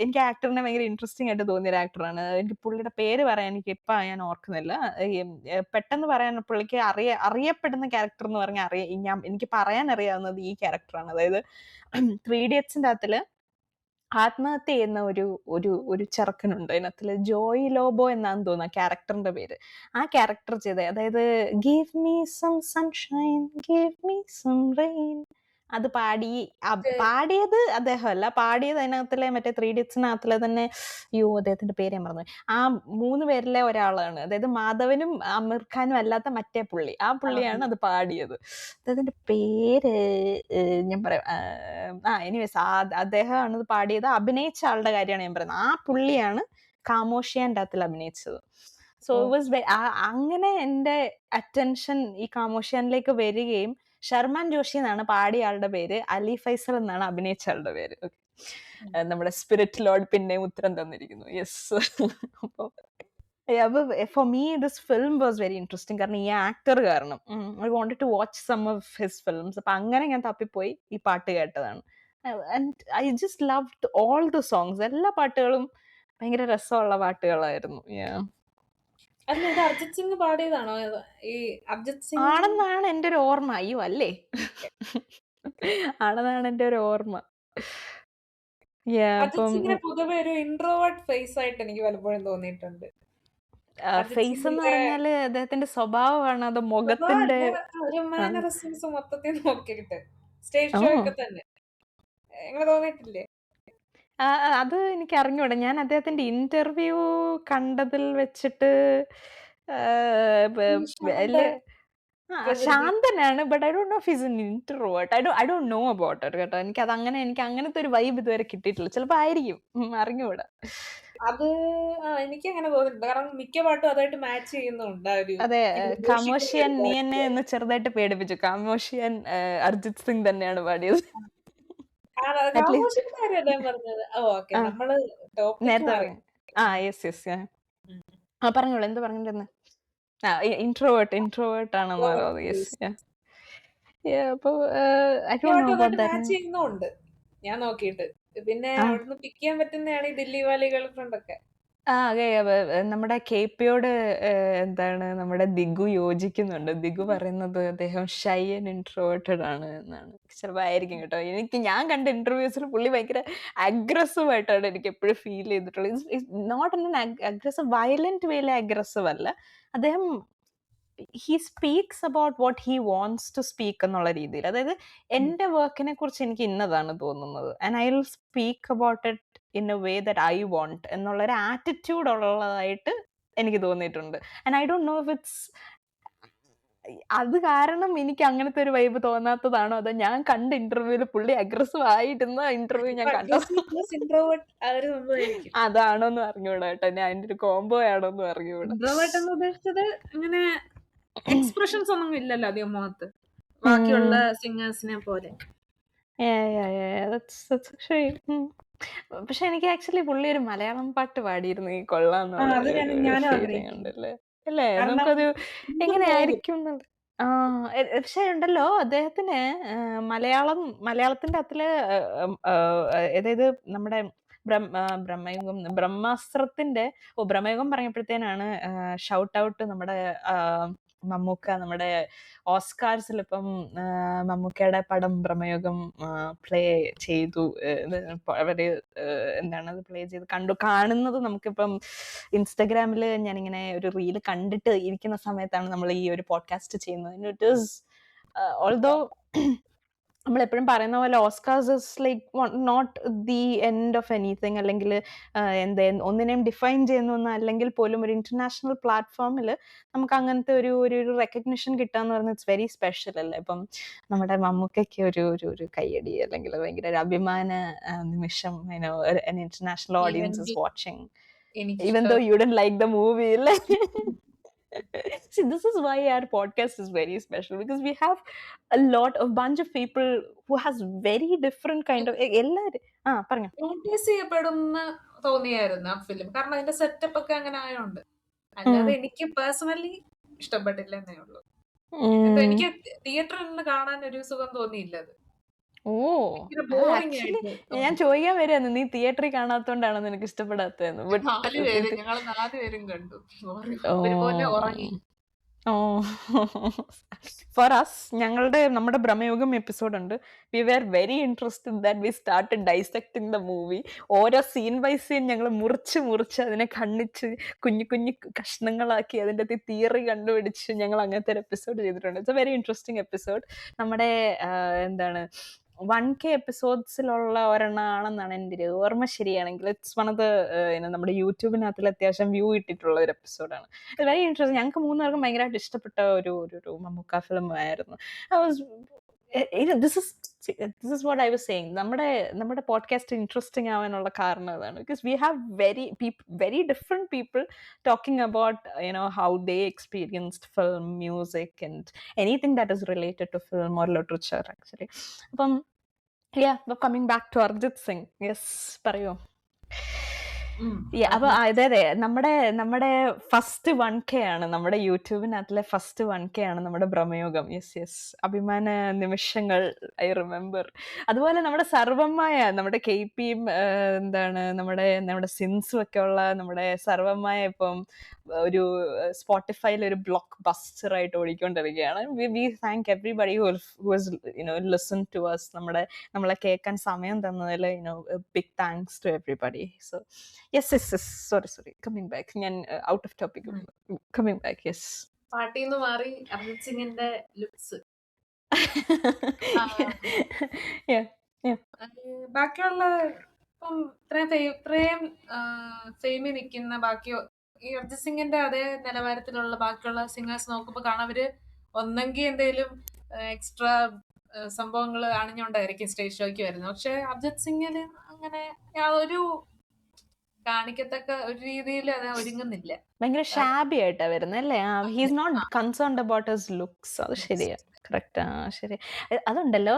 എനിക്ക് ആക്ടറിനെ ഭയങ്കര ഇൻട്രസ്റ്റിംഗ് ആയിട്ട് തോന്നിയ ഒരു ആക്ടറാണ്. എനിക്ക് പുള്ളിയുടെ പേര് പറയാൻ ഞാൻ ഓർക്കുന്നില്ല. പെട്ടെന്ന് പറയാൻ പുള്ളിക്ക് അറിയപ്പെടുന്ന ക്യാരക്ടർ എന്ന് പറഞ്ഞാൽ എനിക്ക് പറയാൻ അറിയാവുന്നത് ഈ ക്യാരക്ടറാണ്. അതായത് 3 Idiotsന്റെ അകത്തില് ആത്മഹത്യ ചെയ്യുന്ന ഒരു ചെറുക്കനുണ്ട്. അതിനകത്തില് ജോയി ലോബോ എന്നാന്ന് തോന്നുന്നു ക്യാരക്ടറിന്റെ പേര്. ആ ക്യാരക്ടർ അതായത് give me some sunshine give me some rain, അത് പാടിയത് അദ്ദേഹമല്ല. പാടിയത് അതിനകത്തിലെ മറ്റേ 3 Idiotsനകത്തിലെ തന്നെ, അദ്ദേഹത്തിന്റെ പേര് ഞാൻ മറന്നു. ആ 3 പേരിലെ ഒരാളാണ്. അതായത് മാധവനും അമീർ ഖാനും അല്ലാത്ത മറ്റേ പുള്ളി, ആ പുള്ളിയാണ് അത് പാടിയത്. അദ്ദേഹത്തിന്റെ പേര് ഞാൻ പറയാം. എനിവേസ് അദ്ദേഹമാണ് അത് പാടിയത്. അഭിനയിച്ച ആളുടെ കാര്യമാണ് ഞാൻ പറയുന്നത്. ആ പുള്ളിയാണ് കാമോഷിയാൻ്റെ അകത്തിൽ അഭിനയിച്ചത്. സോ ഇറ്റ് വാസ് അങ്ങനെ എന്റെ അറ്റൻഷൻ ഈ കാമോഷിയാനിലേക്ക് വരികയും, ഷർമാൻ ജോഷി എന്നാണ് പാടിയ ആളുടെ പേര്, അലി ഫൈസൽ എന്നാണ് അഭിനയിച്ച ആളുടെ പേര്. നമ്മുടെ സ്പിരിറ്റ് ലോർഡ് പിന്നെയും ഉത്തരം തന്നിരിക്കുന്നു. യെസ്. അപ്പൊ for me this film was very interesting. കാരണം ഈ ആക്ടർ കാരണം I wanted to watch some of his films. അപ്പൊ അങ്ങനെ ഞാൻ തപ്പിപ്പോയി ഈ പാട്ട് കേട്ടതാണ്. And I just loved all the songs. എല്ലാ പാട്ടുകളും ഭയങ്കര രസമുള്ള പാട്ടുകളായിരുന്നു. അല്ല, ഇത് അർജിത് സിംഗ് പാടിയതാണോ? ഈ അർജിത് സിംഗ് ആണെന്നാണ് എന്റെ ഒരു ഓർമ്മ. അയ്യോ അല്ലേ, ആണെന്നാണ് എന്റെ ഒരു ഓർമ്മ. അർജിത് സിംഗിനെ പൊതുവെ ഒരു ഇൻട്രോവേർട്ട് ഫേസ് ആയിട്ട് എനിക്ക് പലപ്പോഴും തോന്നിയിട്ടുണ്ട്. ഫേസ് എന്ന് പറഞ്ഞാല് അദ്ദേഹത്തിന്റെ സ്വഭാവമാണ്, അത് മുഖത്തിന്റെ ഒരു മാനറിസംസ് മൊത്തത്തിൽ നോക്കിയിട്ട് സ്റ്റേജ് ഷോ ഒക്കെ തന്നെ എങ്ങനെ തോന്നിയിട്ടില്ലേ? അത് എനിക്ക് അറിഞ്ഞൂടാ. ഞാൻ അദ്ദേഹത്തിന്റെ ഇന്റർവ്യൂ കണ്ടതിൽ വെച്ചിട്ട് ബ ശാന്ത വല്യ പ്രകൃതി. ശാന്തനാണ്. But I don't know if he's an introvert. I don't know about it കേട്ടോ. എനിക്ക് അങ്ങനത്തെ ഒരു വൈബ് ഇതുവരെ കിട്ടിയിട്ടില്ല. ചിലപ്പോ ആയിരിക്കും. അറിഞ്ഞൂടാ. അത് എനിക്ക് അങ്ങനെ തോന്നിയിട്ടുണ്ട്. കാരണം മിക്ക പാട്ടും അതായിട്ട് മാച്ച് ചെയ്യുന്നുണ്ട്. ആ ഒരു അതെ. ഇമോഷണൽ കാമോഷിയൻ നീ എന്നെ ആയിട്ട്. ഒന്ന് ചെറുതായിട്ട് പേടിപ്പിച്ചു. കാമോഷിയൻ അർജിത് സിംഗ് തന്നെയാണ് പാടിയത്. അറ്റ്ലീസ്റ്റ് കാമോഷിന്റെ കാര്യമല്ല ഞാൻ പറഞ്ഞത്. ഓക്കെ, ആ നമ്മള് ടോപ്പിക് നേരത്തെ മാറി. പറഞ്ഞു. ഉം. Yes yes. ഉം. പറഞ്ഞോളൂ. എന്ത് പറഞ്ഞിരുന്നെ? ഇൻട്രോവേർട്ട് ആണെന്ന് പറയുന്നത്. യെസ്. അപ്പൊ ഐ മിക്ക ഡോണ്ട് നോ പാട്ടും അബൌട്ട് അതായിട്ട് ദാറ്റ്. മാച്ച് ചെയ്യുന്നുണ്ട് ഞാൻ നോക്കിയിട്ട്. പിന്നെ ആ അവിടുന്ന് പിക്ക് ചെയ്യാൻ പറ്റുന്നതാണ് ഈ ദില്ലി വാലി ഗേൾ ഫ്രണ്ട് ഒക്കെ. അതെ. നമ്മുടെ കെപിയോട് എന്താണ് നമ്മുടെ ദിഗു യോജിക്കുന്നുണ്ട്. ദിഗു പറയുന്നത് അദ്ദേഹം ഷൈ ആൻഡ് ഇൻട്രോവേർട്ടഡ് ആണ് എന്നാണ്. ചിലപ്പോ ആയിരിക്കും കേട്ടോ. ഞാൻ കണ്ട ഇന്റർവ്യൂസിൽ പുള്ളി ഭയങ്കര അഗ്രസീവ് ആയിട്ടാണ് എനിക്ക് എപ്പോഴും ഫീൽ ചെയ്തിട്ടുള്ളത്. നോട്ട് ഇൻ അഗ്രസീവ് വയലന്റ് വേയിലെ അഗ്രസീവ് അല്ല. അദ്ദേഹം he speaks about what he wants to speak എന്നുള്ള രീതിയിൽ. അതായത് എന്റെ വർക്കിനെ കുറിച്ച് എനിക്ക് ഇന്നതാണ് തോന്നുന്നത് and I will speak about it in a way that I want എന്നുള്ള ഒരു ആറ്റിറ്റ്യൂഡ് ഉള്ളതായിട്ട് എനിക്ക് തോന്നിയിട്ടുണ്ട്. And I don't know if it's അത് കാരണം എനിക്ക് അങ്ങനത്തെ ഒരു വൈബ് തോന്നാത്തതാണോ അതോ ഞാൻ കണ്ട ഇന്റർവ്യൂവിൽ പുള്ളി അഗ്രസീവ് ആയിരുന്ന ഇന്റർവ്യൂ ഞാൻ കണ്ടത് അഗ്രസീവ് പ്ലസ് ഇൻട്രോവേർട്ട് ആ ഒരു സംഭവമായിരിക്കും. അതാണോന്ന് അറിഞ്ഞൂടാ കേട്ടോ. ഞാൻ അതിന്റെ ഒരു കോംബോ ആണോന്ന് അറിഞ്ഞൂടാ. ഇൻട്രോവേർട്ട് എന്ന് ഉദ്ദേശിച്ചത് അങ്ങനെ എക്സ്പ്രഷൻസ് ഒന്നും ഇല്ലല്ലോ അധികം മുഖത്ത്, ബാക്കിയുള്ള ഉം. സിംഗേഴ്സിനെ പോലെ. That's actually പക്ഷെ എനിക്ക് ആക്ച്വലി പുള്ളി ഒരു മലയാളം പാട്ട് പാടിയിരുന്നെങ്കിൽ കൊള്ളാന്നുള്ള അത് ഒരു ഞാനും ഫീലിംഗ് ആഗ്രഹിക്കുന്നു. ഉണ്ടല്ലേ. അല്ലേ? കാരണം നമുക്കത് എന്തും പോകും. എങ്ങനെയായിരിക്കും എന്നുള്ളത്. ആ പക്ഷെ ഉണ്ടല്ലോ അദ്ദേഹത്തിന് മലയാളത്തിന്റെ അകത്തില് അതായത് നമ്മുടെ ബ്രഹ്മയുഗം ബ്രഹ്മാസ്ത്രത്തിന്റെ ബ്രഹ്മയുഗം പറഞ്ഞപ്പോഴത്തേനാണ് ഷൗട്ട് ഔട്ട് നമ്മുടെ മമ്മൂക്ക നമ്മുടെ ഓസ്കാർസിൽ ഇപ്പം മമ്മൂക്കയുടെ പടം ബ്രഹ്മയുഗം പ്ലേ ചെയ്തു. അവര് എന്താണ് അത് പ്ലേ ചെയ്ത് കാണുന്നത് നമുക്കിപ്പം ഇൻസ്റ്റഗ്രാമിൽ ഞാനിങ്ങനെ ഒരു റീല് കണ്ടിട്ട് ഇരിക്കുന്ന സമയത്താണ് നമ്മൾ ഈ ഒരു പോഡ്കാസ്റ്റ് ചെയ്യുന്നത്. ഇറ്റ് ഈസ് ഓൾദോ നമ്മളെപ്പോഴും പറയുന്ന പോലെ Oscars is like not the end of anything, അല്ലെങ്കിൽ ഒന്നിനെയും ഡിഫൈൻ ചെയ്യുന്ന അല്ലെങ്കിൽ പോലും ഒരു ഇന്റർനാഷണൽ പ്ലാറ്റ്ഫോമിൽ നമുക്ക് അങ്ങനത്തെ ഒരു ഒരു റെക്കഗ്നിഷൻ കിട്ടാന്ന് പറഞ്ഞാൽ ഇറ്റ്സ് വെരി സ്പെഷ്യൽ അല്ലേ. ഇപ്പം നമ്മുടെ മമ്മൂക്കയ്ക്ക് ഒരു ഒരു ഒരു കയ്യടി അല്ലെങ്കിൽ ഭയങ്കര ഒരു അഭിമാന നിമിഷം, international even audience is watching even എനിക്കിഷ്ടം. though you didn't like the movie. See, this is why our podcast is very special because we have a bunch of people who has very different kind of എല്ലാരും പറഞ്ഞോ. Notice ചെയ്യപ്പെടുമെന്ന് തോന്നിയായിരുന്നു ആ film. കാരണം അതിന്റെ setup ഒക്കെ അങ്ങനെ ആയോണ്ട്. ഉം. അല്ലാതെ എനിക്ക് പേഴ്സണലി ഇഷ്ടപ്പെട്ടില്ല എന്നേ ഉള്ളൂ. എന്തോ ഉം. എനിക്ക് തിയേറ്ററിൽ നിന്ന് കാണാൻ ഒരു സുഖം തോന്നിയില്ല അത്. ഓ ഭയങ്കര അത് ബോറിംഗ് ആക്ച്വലി ആയിട്ട് ഞാൻ തോന്നി. ചോദിക്കാൻ വരികയായിരുന്നു നീ തിയേറ്ററിൽ കാണാത്തോണ്ടാണോ നിനക്ക് ഇഷ്ടപ്പെടാത്തതെന്ന്. ബട്ട് ഞങ്ങൾ 4 പേരും കണ്ടു. ഓ ഒരുപോലെ ഉറങ്ങി. ഓ ഫോർ അസ് നമ്മുടെ ബ്രഹ്മയുഗം എപ്പിസോഡ് ഉണ്ട്. We were very interested that we started dissecting the movie. ഓരോ സീൻ ബൈ സീൻ ഞങ്ങൾ മുറിച്ച് അതിനെ കണ്ണിച്ച് കുഞ്ഞു കുഞ്ഞു കഷ്ണങ്ങളാക്കി അതിൻ്റെ അകത്ത് തിയറി കണ്ടുപിടിച്ച് ഞങ്ങൾ അങ്ങനത്തെ ഒരു എപ്പിസോഡ് ചെയ്തിട്ടുണ്ട്. It's A very interesting episode. നമ്മുടെ എന്താണ് 1K എപ്പിസോഡ്സിലുള്ള ഒരെണ്ണമാണെന്നാണ് എൻ്റെ ഒരു ഓർമ്മ ശരിയാണെങ്കിൽ. ഇറ്റ്സ് വൺ ഓഫ് ദ നമ്മുടെ യൂട്യൂബിനകത്തിൽ അത്യാവശ്യം വ്യൂ ഇട്ടിട്ടുള്ള ഒരു എപ്പിസോഡാണ്. Very interesting. ഞങ്ങൾക്ക് 3 പേർക്കും ഭയങ്കരമായിട്ട് ഇഷ്ടപ്പെട്ട ഒരു മമ്മൂക്ക ഫിലിം ആയിരുന്നു. This is what I was saying. നമ്മുടെ പോഡ്കാസ്റ്റ് ഇൻട്രസ്റ്റിംഗ് ആവാനുള്ള കാരണം അതാണ്. Because we have very different people talking about how they experienced film, music and anything that is related to film or literature actually. അപ്പം coming back to Arijit Singh. Yes, പറയൂ. അപ്പൊ അതെ നമ്മുടെ first 1K ആണ് നമ്മുടെ യൂട്യൂബിനകത്തിലെ ഫസ്റ്റ് 1K ആണ് നമ്മുടെ Bramayugam. Yes അഭിമാന നിമിഷങ്ങൾ ഐ റിമെമ്പർ. അതുപോലെ നമ്മുടെ സർവമായ നമ്മുടെ KPയും എന്താണ് നമ്മുടെ സിൻസും ഒക്കെ ഉള്ള നമ്മുടെ സർവമായ ഇപ്പം ഒരു സ്പോട്ടിഫൈയിൽ ഒരു ബ്ലോക്ക് ബസ്റ്റർ ആയിട്ട് ഓടിക്കൊണ്ടിരിക്കുകയാണ്. We thank everybody who has listen to us. നമ്മളെ കേൾക്കാൻ സമയം തന്നതിൽ big thanks to everybody. So yes. Sorry coming back. ഞാൻ out of topic. Coming back. Yes. പാട്ടിന്ന് മാറി അർജിത് സിംഗിന്റെ ലുക്സ്. Yeah. ബാക്കിയുള്ള ഇപ്പം ഇത്രയും ഫെയിമിൽ നിൽക്കുന്ന ബാക്കി ഈ അർജിത് സിംഗിന്റെ അതേ നിലവാരത്തിലുള്ള ബാക്കിയുള്ള സിംഗേഴ്സ് നോക്കുമ്പോ കാണാം അവര് ഒന്നെങ്കിൽ എന്തെങ്കിലും എക്സ്ട്രാ സംഭവങ്ങൾ അണിഞ്ഞുകൊണ്ടായിരിക്കും സ്റ്റേജ് ഷോയ്ക്ക് വരുന്നത്. പക്ഷെ അർജിത് സിംഗിന് അങ്ങനെ ഒരു കാണിക്കത്തക്ക ഒരു രീതിയിൽ അത് ഒരുങ്ങുന്നില്ല. ഭയങ്കര ഷാബി ആയിട്ടാ വരുന്നത് അല്ലേ? He's not concerned about his looks. അത് ശരിയാ, കറക്റ്റ്. ശരി. അതുണ്ടല്ലോ,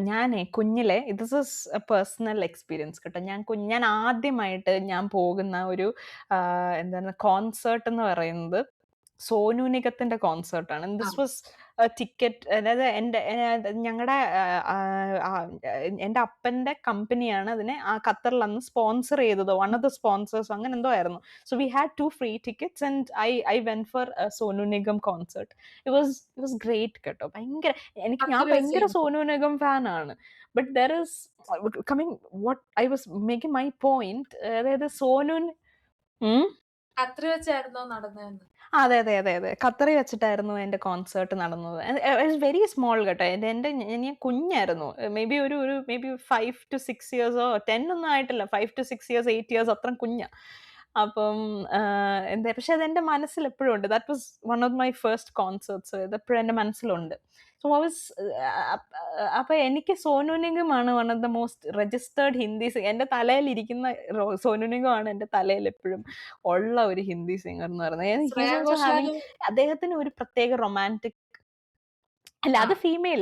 ഞാനേ കുഞ്ഞിലെ, this is a personal experience കേട്ടോ. ഞാൻ ആദ്യമായിട്ട് ഞാൻ പോകുന്ന ഒരു എന്താണ് കോൺസേർട്ട് എന്ന് പറയുന്നത് സോനു നിഗത്തിന്റെ കോൺസേർട്ടാണ്. ദിസ് വാസ് ടിക്കറ്റ്, അതായത് ഞങ്ങളുടെ എൻ്റെ അപ്പൻ്റെ കമ്പനിയാണ് അതിനെ ഖത്തറിൽ അന്ന് സ്പോൺസർ ചെയ്തത്. വൺ ഓഫ് ദ സ്പോൺസേഴ്സ് അങ്ങനെ എന്തോ ആയിരുന്നു. So we had 2 free tickets and I went four Sonu Nigam concert. It was great കേട്ടോ. ഞാൻ ഭയങ്കര സോനു നിഗം ഫാനാണ്. But there is coming what I was making my point, അതായത് സോനു ഖത്തറിൽ വെച്ചായിരുന്നോ നടന്നതെന്ന്? അതെ. ഖത്തറിൽ വെച്ചിട്ടായിരുന്നു എൻ്റെ കോൺസേർട്ട് നടന്നത്. വെരി സ്മോൾ കേട്ടോ. ഞാൻ കുഞ്ഞായിരുന്നു. മേ ബി ഒരു 5 to 6 ഇയേഴ്സോ 10 ഒന്നും ആയിട്ടില്ല. 5 to 6 ഇയേഴ്സ് 8 ഇയേഴ്സ് അത്ര കുഞ്ഞാ. അപ്പം പക്ഷെ അതെൻ്റെ മനസ്സിൽ എപ്പോഴും ഉണ്ട്. That was one of my first concerts. ഇതെപ്പോഴും എൻ്റെ മനസ്സിലുണ്ട്. സോ അപ്പൊ എനിക്ക് സോനു നിഗമാണ് one of the most registered Hindi എൻ്റെ തലയിൽ ഇരിക്കുന്ന സോനു നിഗമാണ് എൻ്റെ തലയിൽ എപ്പോഴും ഉള്ള ഒരു ഹിന്ദി സിംഗർ എന്ന് പറയുന്നത്. അദ്ദേഹത്തിന് ഒരു പ്രത്യേക റൊമാൻറ്റിക് അല്ല, അത് female,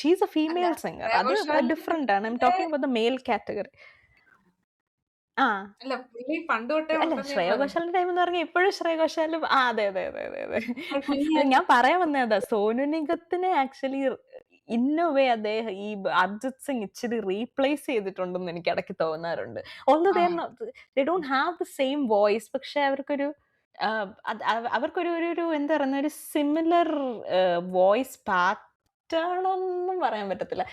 she's a female singer. അത് ഡിഫറെന്റ് ആണ്. I am talking about the male category. അല്ല, പണ്ട് തൊട്ടേ ശ്രേയ ഘോഷാലിന്റെ ടൈം എന്ന് പറഞ്ഞാൽ ഇപ്പോഴും ശ്രേയ ഘോഷാലും അതെ. ഞാൻ പറയാൻ വന്നതാ, സോനു നിഗത്തിനെ ആക്ച്വലി ഇൻ എ വേ അദ്ദേഹം ഈ അർജിത് സിംഗ് ഇച്ചിരി റീപ്ലേസ് ചെയ്തിട്ടുണ്ടെന്ന് എനിക്ക് ഇടയ്ക്ക് തോന്നാറുണ്ട്. Although they don't have the same voice, പക്ഷെ അവർക്കൊരു എന്താ പറയുന്ന ഒരു സിമിലർ വോയിസ് പാറ്റേണൊന്നും പറയാൻ പറ്റത്തില്ല.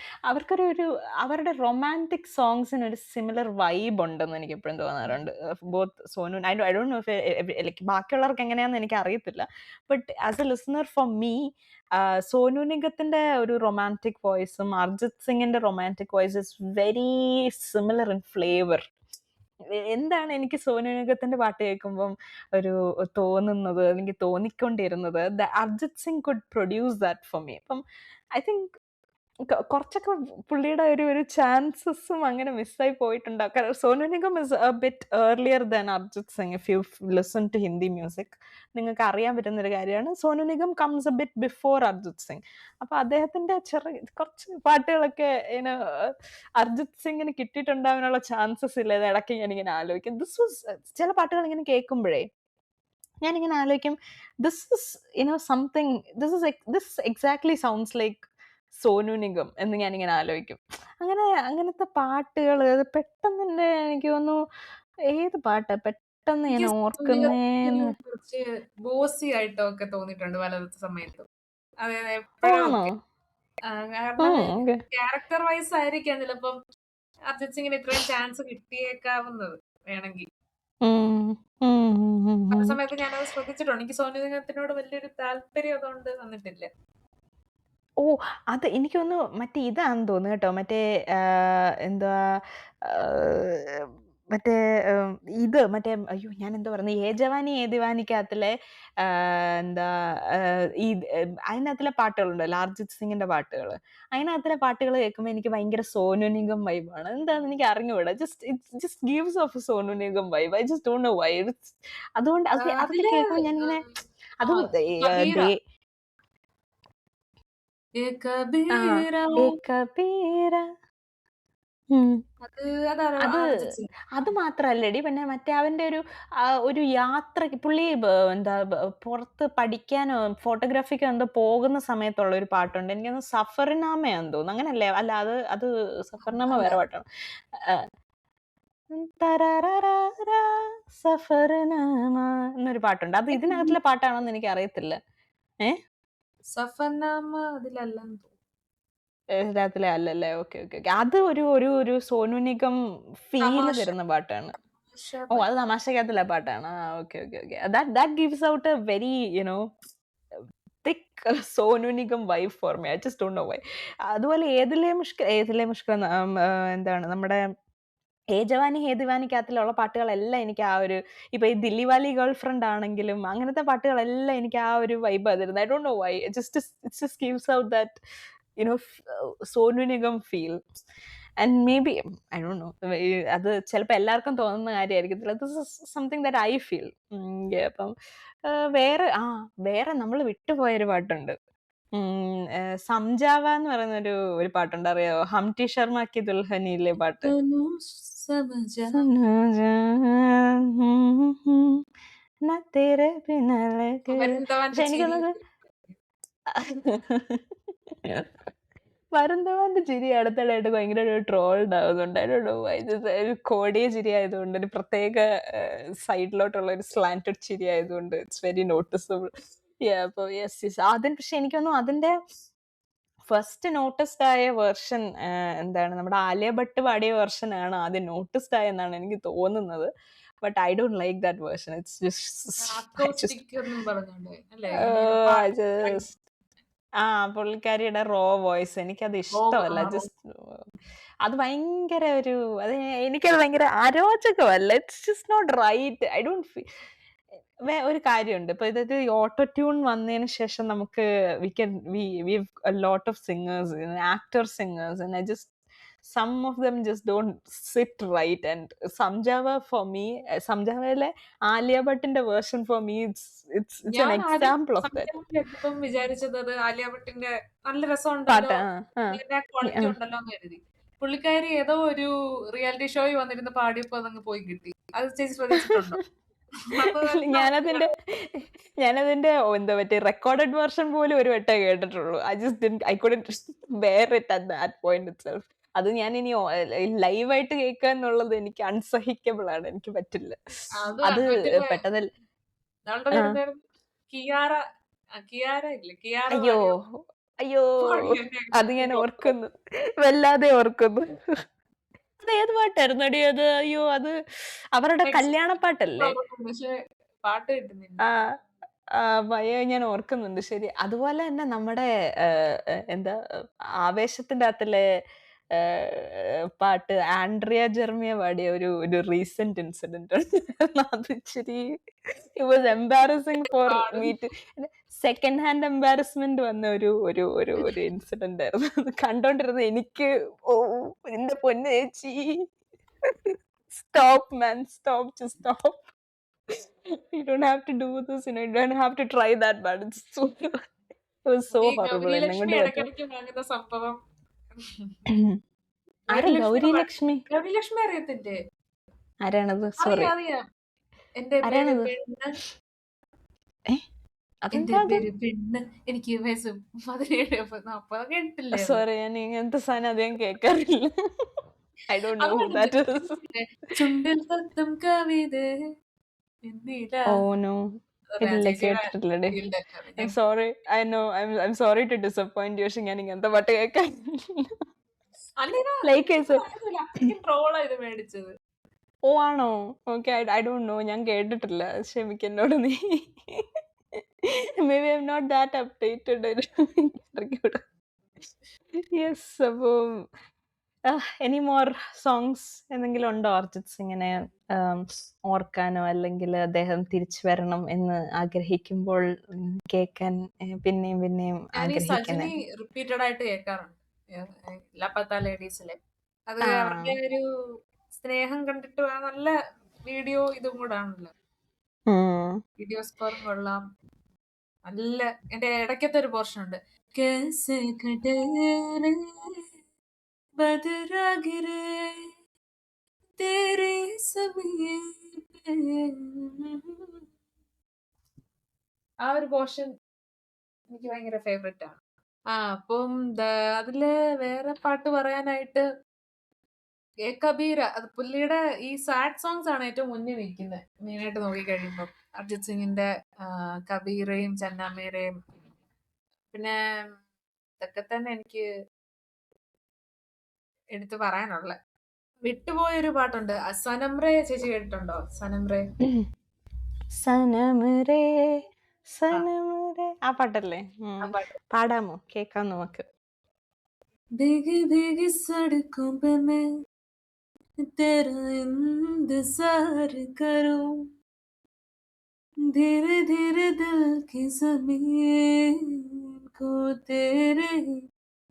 അവരുടെ റൊമാൻറ്റിക് സോങ്സിന് ഒരു സിമിലർ വൈബ് ഉണ്ടെന്ന് എനിക്ക് എപ്പോഴും തോന്നാറുണ്ട്. Both Sonu, I don't know like ബാക്കിയുള്ളവർക്ക് എങ്ങനെയാണെന്ന് എനിക്ക് അറിയത്തില്ല. But as a listener for me, Sonu നിഗത്തിന്റെ ഒരു റൊമാൻറ്റിക് വോയിസും അർജിത് സിംഗിന്റെ romantic voice is very similar in flavour. എന്താണ് എനിക്ക് സോനു നിഗത്തിന്റെ പാട്ട് കേൾക്കുമ്പം ഒരു തോന്നുന്നത്, അല്ലെങ്കിൽ തോന്നിക്കൊണ്ടിരുന്നത്, Arijit Singh could produce that for me. അപ്പം ഐ തിങ്ക് കുറച്ചൊക്കെ പുള്ളിയുടെ ഒരു ചാൻസസും അങ്ങനെ മിസ്സായി പോയിട്ടുണ്ടാവും. കാരണം Sonu Nigam is a bit earlier than Arijit Singh. If you listen to Hindi music നിങ്ങൾക്ക് അറിയാൻ പറ്റുന്നൊരു കാര്യമാണ്. Sonu Nigam comes a bit before Arijit Singh. അപ്പൊ അദ്ദേഹത്തിന്റെ കുറച്ച് പാട്ടുകളൊക്കെ അർജിത് സിംഗിന് കിട്ടിയിട്ടുണ്ടാവാനുള്ള ചാൻസസ് ഇല്ല. ഇടയ്ക്ക് ഞാനിങ്ങനെ ആലോചിക്കും, ചില പാട്ടുകൾ ഇങ്ങനെ കേൾക്കുമ്പോഴേ ഞാനിങ്ങനെ ആലോചിക്കും, this exactly sounds like Sonu Nigam എന്ന് ഞാനിങ്ങനെ ആലോചിക്കും. അങ്ങനത്തെ പാട്ടുകൾ പെട്ടെന്ന് എനിക്ക് തോന്നുന്നു, ഏത് പാട്ടാ പെട്ടെന്ന് ഞാൻ ഓർക്കുന്നേ, കുറച്ച് ബോസി ആയിട്ടൊക്കെ തോന്നിയിട്ടുണ്ട് പല സമയത്തും. ആണോ? കാരണം ക്യാരക്ടർ വൈസ് ആയിരിക്കാം ചിലപ്പം അർജിത് സിംഗിന് ഇത്രയും ചാൻസ് കിട്ടിയേക്കാവുന്നത് വേണമെങ്കിൽ. ആ സമയത്ത് ഞാനത് ശ്രദ്ധിച്ചിട്ടുണ്ട്. എനിക്ക് സോനു നിഗത്തിനോട് വലിയൊരു താല്പര്യം അതുകൊണ്ട് വന്നിട്ടില്ല. ഓ, അത് എനിക്കൊന്ന് മറ്റേ ഇതാന്ന് തോന്നുന്നു കേട്ടോ. മറ്റേ എന്താ മറ്റേ അയ്യോ ഞാൻ എന്താ പറയുന്നത്, ഏ ജവാനി ഏ ദിവാനിക്കകത്തിലെ എന്താ അതിനകത്തിലെ പാട്ടുകളുണ്ടല്ലോ, അർജിത് സിംഗിന്റെ പാട്ടുകൾ. അതിനകത്തിലെ പാട്ടുകൾ കേൾക്കുമ്പോൾ എനിക്ക് ഭയങ്കര സോനു നിഗം വൈബാണ്. എന്താന്ന് എനിക്ക് അറിഞ്ഞുകൂടാ. Just gives off Sonu Nigam vibe. I just don't know why. അതുകൊണ്ട് അതൊക്കെ കേൾക്കുമ്പോൾ ഞാനിങ്ങനെ അതും അത് മാത്രല്ലടി, പിന്നെ മറ്റേ അവന്റെ ഒരു യാത്ര, പുള്ളി എന്താ പുറത്ത് പഠിക്കാനോ ഫോട്ടോഗ്രാഫിക്കോ എന്തോ പോകുന്ന സമയത്തുള്ള ഒരു പാട്ടുണ്ട്. എനിക്കൊന്ന് സഫർനാമയാന്ന് തോന്നുന്നു, അങ്ങനല്ലേ? അല്ല, അത് സഫർനാമ വേറെ പാട്ടാണ്. സഫർനാമ എന്നൊരു പാട്ടുണ്ട്. അത് ഇതിനകത്തിലെ പാട്ടാണോന്ന് എനിക്ക് അറിയത്തില്ല. സഫർനാമ അതിലല്ലെന്ന് തോന്നുന്നു. ഇതിനകത്തിലെ അല്ലല്ലേ? ഓക്കെ. അത് ഒരു സോനു നിഗം ഫീല് തരുന്ന പാട്ടാണ്. ഓ, അത് തമാശക്കകത്തിലെ പാട്ടാണ്. Okay. That gives out a very thick Sonu Nigam vibe for me. I just don't know why. അതുപോലെ ഏതിലെ മുഷ്ക് എന്താണ് നമ്മുടെ ഏ ജവാനി ഹേ ദിവാനിക്കകത്തിലുള്ള പാട്ടുകളെല്ലാം എനിക്ക് ആ ഒരു ഇപ്പൊ ഈ ദില്ലി വാലി ഗേൾ ഫ്രണ്ട് ആണെങ്കിലും അങ്ങനത്തെ പാട്ടുകളെല്ലാം എനിക്ക് ആ ഒരു വൈബ് തരുന്നത്. I don't know why. It just gives out that Sonu Nigam feel. And maybe I don't know, അത് ചിലപ്പോൾ എല്ലാവർക്കും തോന്നുന്ന കാര്യമായിരിക്കത്തില്ല. This is something that I feel. അപ്പം വേറെ നമ്മൾ വിട്ടുപോയൊരു പാട്ടുണ്ട്. സംജാവ എന്ന് പറയുന്ന ഒരു പാട്ടുണ്ട്, അറിയാവോ? ഹംടി ശർമ്മ കി ദുൽഹനിയിലെ പാട്ട്. തനു സമജ ന തേരെ ബിന ലഗേ. വരുന്തവാന്റെ പക്ഷെ ചിരി എനിക്കൊന്നത് വരുന്നവന്റെ ചിരി അടുത്തിടെയായിട്ട് ഭയങ്കര ഒരു ട്രോൾഡ് ആവുന്നുണ്ട്. ഒരു കോടിയ ചിരി ആയതുകൊണ്ട്, ഒരു പ്രത്യേക സൈഡിലോട്ടുള്ള ഒരു സ്ലാന്റഡ് ചിരി ആയതുകൊണ്ട് ഇറ്റ്സ് വെരി നോട്ടീസബിൾ. അപ്പൊ യെസ്, പക്ഷെ എനിക്കൊന്നും അതിന്റെ ഫസ്റ്റ് നോട്ടീസ്ഡ് ആയ വേർഷൻ എന്താണ്, നമ്മുടെ ആലിയ ഭട്ട് പാടിയ വേർഷൻ ആണ് ആദ്യം നോട്ടീസ്ഡ് ആയെന്നാണ് എനിക്ക് തോന്നുന്നത്. But I don't like that version. Acoustic എന്നും പറഞ്ഞോണ്ട് അല്ലേ ഇങ്ങനെ പാട്ട് ആ പുള്ളിക്കാരിയുടെ റോ വോയിസ് എനിക്കത് ഇഷ്ടമല്ല. അത് ഭയങ്കര എനിക്കത് ഭയങ്കര അരോചകമല്ല. It's just not right. I don't feel. ഒരു കാര്യമുണ്ട്, ഇപ്പൊ ഇത് ഓട്ടോ ട്യൂൺ വന്നതിന് ശേഷം നമുക്ക് we a lot of singers, actor singers, and some of them just don't sit right. And Samjava for me, സംജാവയിലെ ആലിയ ഭട്ടിന്റെ version for me, it's an ഞാൻ ആദ്യം example of that സംജാവ് കേട്ടപ്പം വിചാരിച്ചത് അത് ആലിയ ഭട്ടിന്റെ നല്ല രസമുണ്ടല്ലോ, പാട്ട്. ക്വാളിറ്റി ഉണ്ടല്ലോ എന്ന് കരുതി. പുള്ളിക്കാരി ഏതോ ഒരു റിയാലിറ്റി ഷോയിൽ വന്നിരുന്ന് പാടിയപ്പോ അതങ്ങ് പോയി കിട്ടി. അത് ചേച്ചി ശ്രദ്ധിച്ചിട്ടുണ്ടോ? അപ്പൊ ഞാനതിന്റെ എന്താ മറ്റേ റെക്കോർഡഡ് വേർഷൻ പോലും ഒരു വട്ടം കേട്ടിട്ടുള്ളൂ. I couldn't bear it at that point itself. അത് ഞാൻ ഇനി ലൈവായിട്ട് കേൾക്കുക എന്നുള്ളത് എനിക്ക് അൺസഹിക്കബിൾ ആണ്. എനിക്ക് പറ്റില്ല അത് പെട്ടെന്ന്. ഞങ്ങളുടെ പേരുന്നായിരുന്നു കിയാറ. കിയാറ ഇല്ലേ? കിയാറ അയ്യോ അയ്യോ, അത് ഞാൻ ഓർക്കുന്നു, വല്ലാതെ ഓർക്കുന്നു. അത് ഏത് പാട്ടായിരുന്നു അടി അത്? അയ്യോ, അത് അവരുടെ കല്യാണപ്പാട്ടല്ലേ? പക്ഷെ പാട്ട് കിട്ടുന്നില്ല. അയ്യോ, ഞാൻ ഓർക്കുന്നുണ്ട്. ശരി. അതുപോലെ തന്നെ നമ്മുടെ എന്താ ആവേശത്തിന്റെ അകത്തിലെ പാട്ട് ആൻഡ്രിയ ജെർമിയ പാടിയ ഒരു റീസെന്റ് ഇൻസിഡന്റ് ഉണ്ട്. അത് ഇച്ചിരി it was embarrassing for me too. Second hand embarrassment വന്ന ഒരു ഇൻസിഡന്റ് ആയിരുന്നു. അത് കണ്ടോണ്ടിരുന്ന എനിക്ക്, ഓ എന്റെ പൊന്നു ചേച്ചി, stop man, stop. You don't have to do this, you don't have to try that, but it was so horrible. Gaurilakshmi ഇടയ്ക്കിടയ്ക്ക് വാങ്ങുന്ന സംഭവം. ആരാ ഗൗരി ലക്ഷ്മി? ഗൗരിലക്ഷ്മി അറിയത്തില്ലേ? ആരാണത്? സോറി, അറിയാം. എന്റെ പേര് ആരാണത്? പെണ്ണ്. അതെന്താ? എന്റെ പേര് പെണ്ണ്, എനിക്ക് വയസ്സ് 17 40 കേട്ടില്ലേ? സോറി, ഞാൻ ഇങ്ങനത്തെ സാധനം അധികം കേൾക്കാറില്ല. I don't know who that is. ചുണ്ടിൽ തത്തും കവിത. Oh no, ഇല്ല, കേട്ടിട്ടില്ലേ. I'm sorry, I know, I'm sorry to disappoint you. പക്ഷെ ഞാൻ ഇങ്ങനത്തെ പാട്ട് കേൾക്കാൻ ട്രോളാ ഇത് മേടിച്ചത്. ഓ ആണോ? ഓക്കെ, ഐ ഡോണ്ട് നോ, ഞാൻ കേട്ടിട്ടില്ല. ക്ഷമിക്കെന്നോട് നീ. Maybe I'm not that updated. Yes, അപ്പം എനി മോർ സോങ്സ് എന്തെങ്കിലും ഉണ്ടോ അർജിത് സിംഗിനെ ഓർക്കാനോ, അല്ലെങ്കിൽ അദ്ദേഹം തിരിച്ചു വരണം എന്ന് ആഗ്രഹിക്കുമ്പോൾ കേൾക്കാൻ പിന്നെയും ആഗ്രഹിക്കുന്നത്? റിപ്പീറ്റഡ് ആയിട്ട് കേൾക്കാറുണ്ട് ലപ്പത്ത ലേഡീസിലെ. അത് അവരുടെ ഒരു സ്നേഹം കണ്ടിട്ട് നല്ല വീഡിയോ ഇതും കൂടാണല്ലോ. വീഡിയോ സ്കോറും കൊള്ളാം. നല്ല എന്റെ ഇടയ്ക്കത്തെ ഒരു പോർഷൻ ഉണ്ട്. ആ ഒരു പോർഷൻ എനിക്ക് ഭയങ്കര ഫേവറേറ്റ് ആണ്. അപ്പം അതില് വേറെ പാട്ട് പറയാനായിട്ട് കബീര, അത് പുള്ളിയുടെ ഈ സാഡ് സോങ്സ് ആണ് ഏറ്റവും മുന്നിൽ നിൽക്കുന്നത് മെയിനായിട്ട് നോക്കിക്കഴിയുമ്പോ. അർജിത് സിംഗിന്റെ കബീറയും ചന്നാമേരയും, പിന്നെ ഇതൊക്കെ തന്നെ എനിക്ക് എടുത്തു പറയാനുള്ള. വിട്ടുപോയൊരു പാട്ടുണ്ട്, സനം റേ. ചേച്ചി കേട്ടിട്ടുണ്ടോ? സനം റേ. സനം റേ ആ, സനമരെ ആ പാട്ടല്ലേ? ആ പാട്ട്. പാടാമോ? കേക്കാം നമുക്ക്. भीगी भीगी सड़कों पे मैं तेरा इंतजार करूं, धीरे धीरे दिल की जमीन को तेरे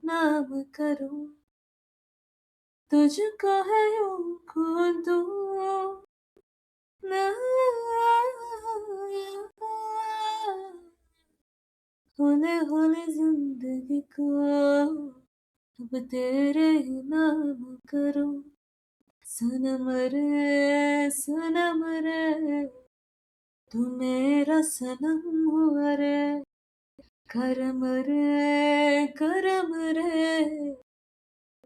नाम करूं, तुझको है यूं खो दूं ना, होले होले जिंदगी को अब तेरे ही नाम करूं, सनम रे तू मेरा सनम हुआ रे, करम रे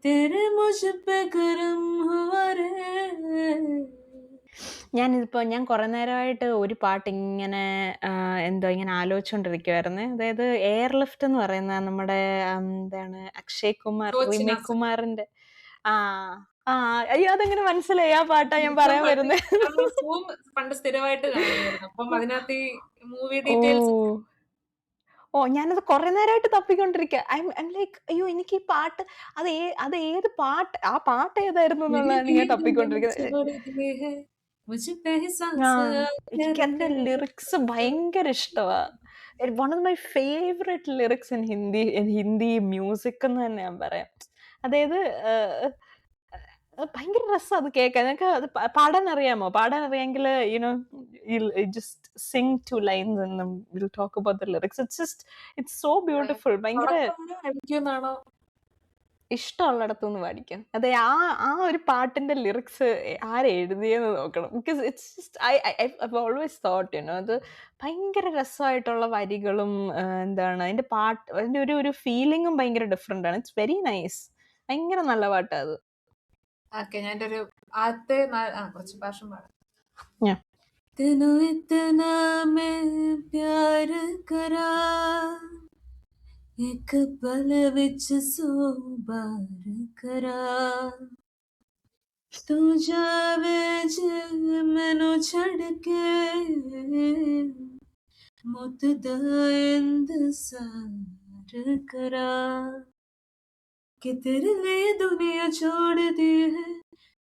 तेरे मुझ पे करम हुआ रे. ഞാൻ കുറെ നേരമായിട്ട് ഒരു പാട്ട് ഇങ്ങനെ എന്തോ ഇങ്ങനെ ആലോചിച്ചുകൊണ്ടിരിക്കുവായിരുന്നേ. അതായത് എയർ ലിഫ്റ്റ് എന്ന് പറയുന്ന നമ്മുടെ എന്താണ് അക്ഷയ് കുമാർ, സോച്ചിന റിമി കുമാറിന്റെ. ആ ആ അയ്യോ അതെങ്ങനെ മനസ്സിലായി? ആ പാട്ടാ ഞാൻ ഇഷ്ടം പറയാൻ പാട്ട്. വരുന്നേ. കാരണം സൂം പണ്ട് സ്ഥിരമായിട്ട് കാണുമായിരുന്നു. അപ്പം അതിനകത്ത് ഈ മൂവി ഓ ഡീറ്റെയിൽസ് ഓ ഞാനത് കുറെ നേരമായിട്ട് തപ്പിക്കൊണ്ടിരിക്കുക. ഐ എം ലൈക്ക് അയ്യോ എനിക്ക് ഈ പാട്ട് അത് ഏത് പാട്ട്, ആ പാട്ട് ഏതായിരുന്നു मेरी എന്നുള്ളതാണ് ഞാൻ नींद में തപ്പിക്കൊണ്ടിരിക്കുന്നത്. छोड़ दिए है मुझ पे ही ആ सांस आके എനിക്കതിന്റെ रुके. ലിറിക്സ് ഭയങ്കര ഇഷ്ടമാ. One of my favourite lyrics in Hindi music എന്ന് തന്നെ ഞാൻ പറയാം. അതായത് ഭയങ്കര രസം അത് കേൾക്കാൻ. നിനക്ക് അത് പാടാൻ അറിയാമോ? പാടാൻ അറിയാമെങ്കിൽ just Singh two lines and we'll talk about the lyrics. It's so beautiful. ഭയങ്കര തുടക്കമോ അടിക്കുന്നാണോ? ഇഷ്ടമുള്ളിടത്തുനിന്ന് പഠിക്കും. അതെ ആ ഒരു പാട്ടിന്റെ ലിറിക്സ് ആരെഴുതിയെന്ന് നോക്കണം. Because it's just I've always thought അത് ഭയങ്കര രസമായിട്ടുള്ള വരികളും എന്താണ് അതിന്റെ ഒരു ഫീലിംഗും ഭയങ്കര ഡിഫറെന്റ് ആണ്. It's very nice. ഭയങ്കര നല്ല പാട്ടാ അത്. ഓക്കെ, ഞാൻ എൻ്റെ ഒരു ആദ്യത്തെ കുറച്ച് ഭാഷം പാടാം. Yeah. तेनू इतना मैं प्यार करा, एक पल विच 100 बार करा, तू जावे जे मैनू छड़ के मौत दा इंतजार करा, कि तेरे लिए दुनिया छोड़ दी है,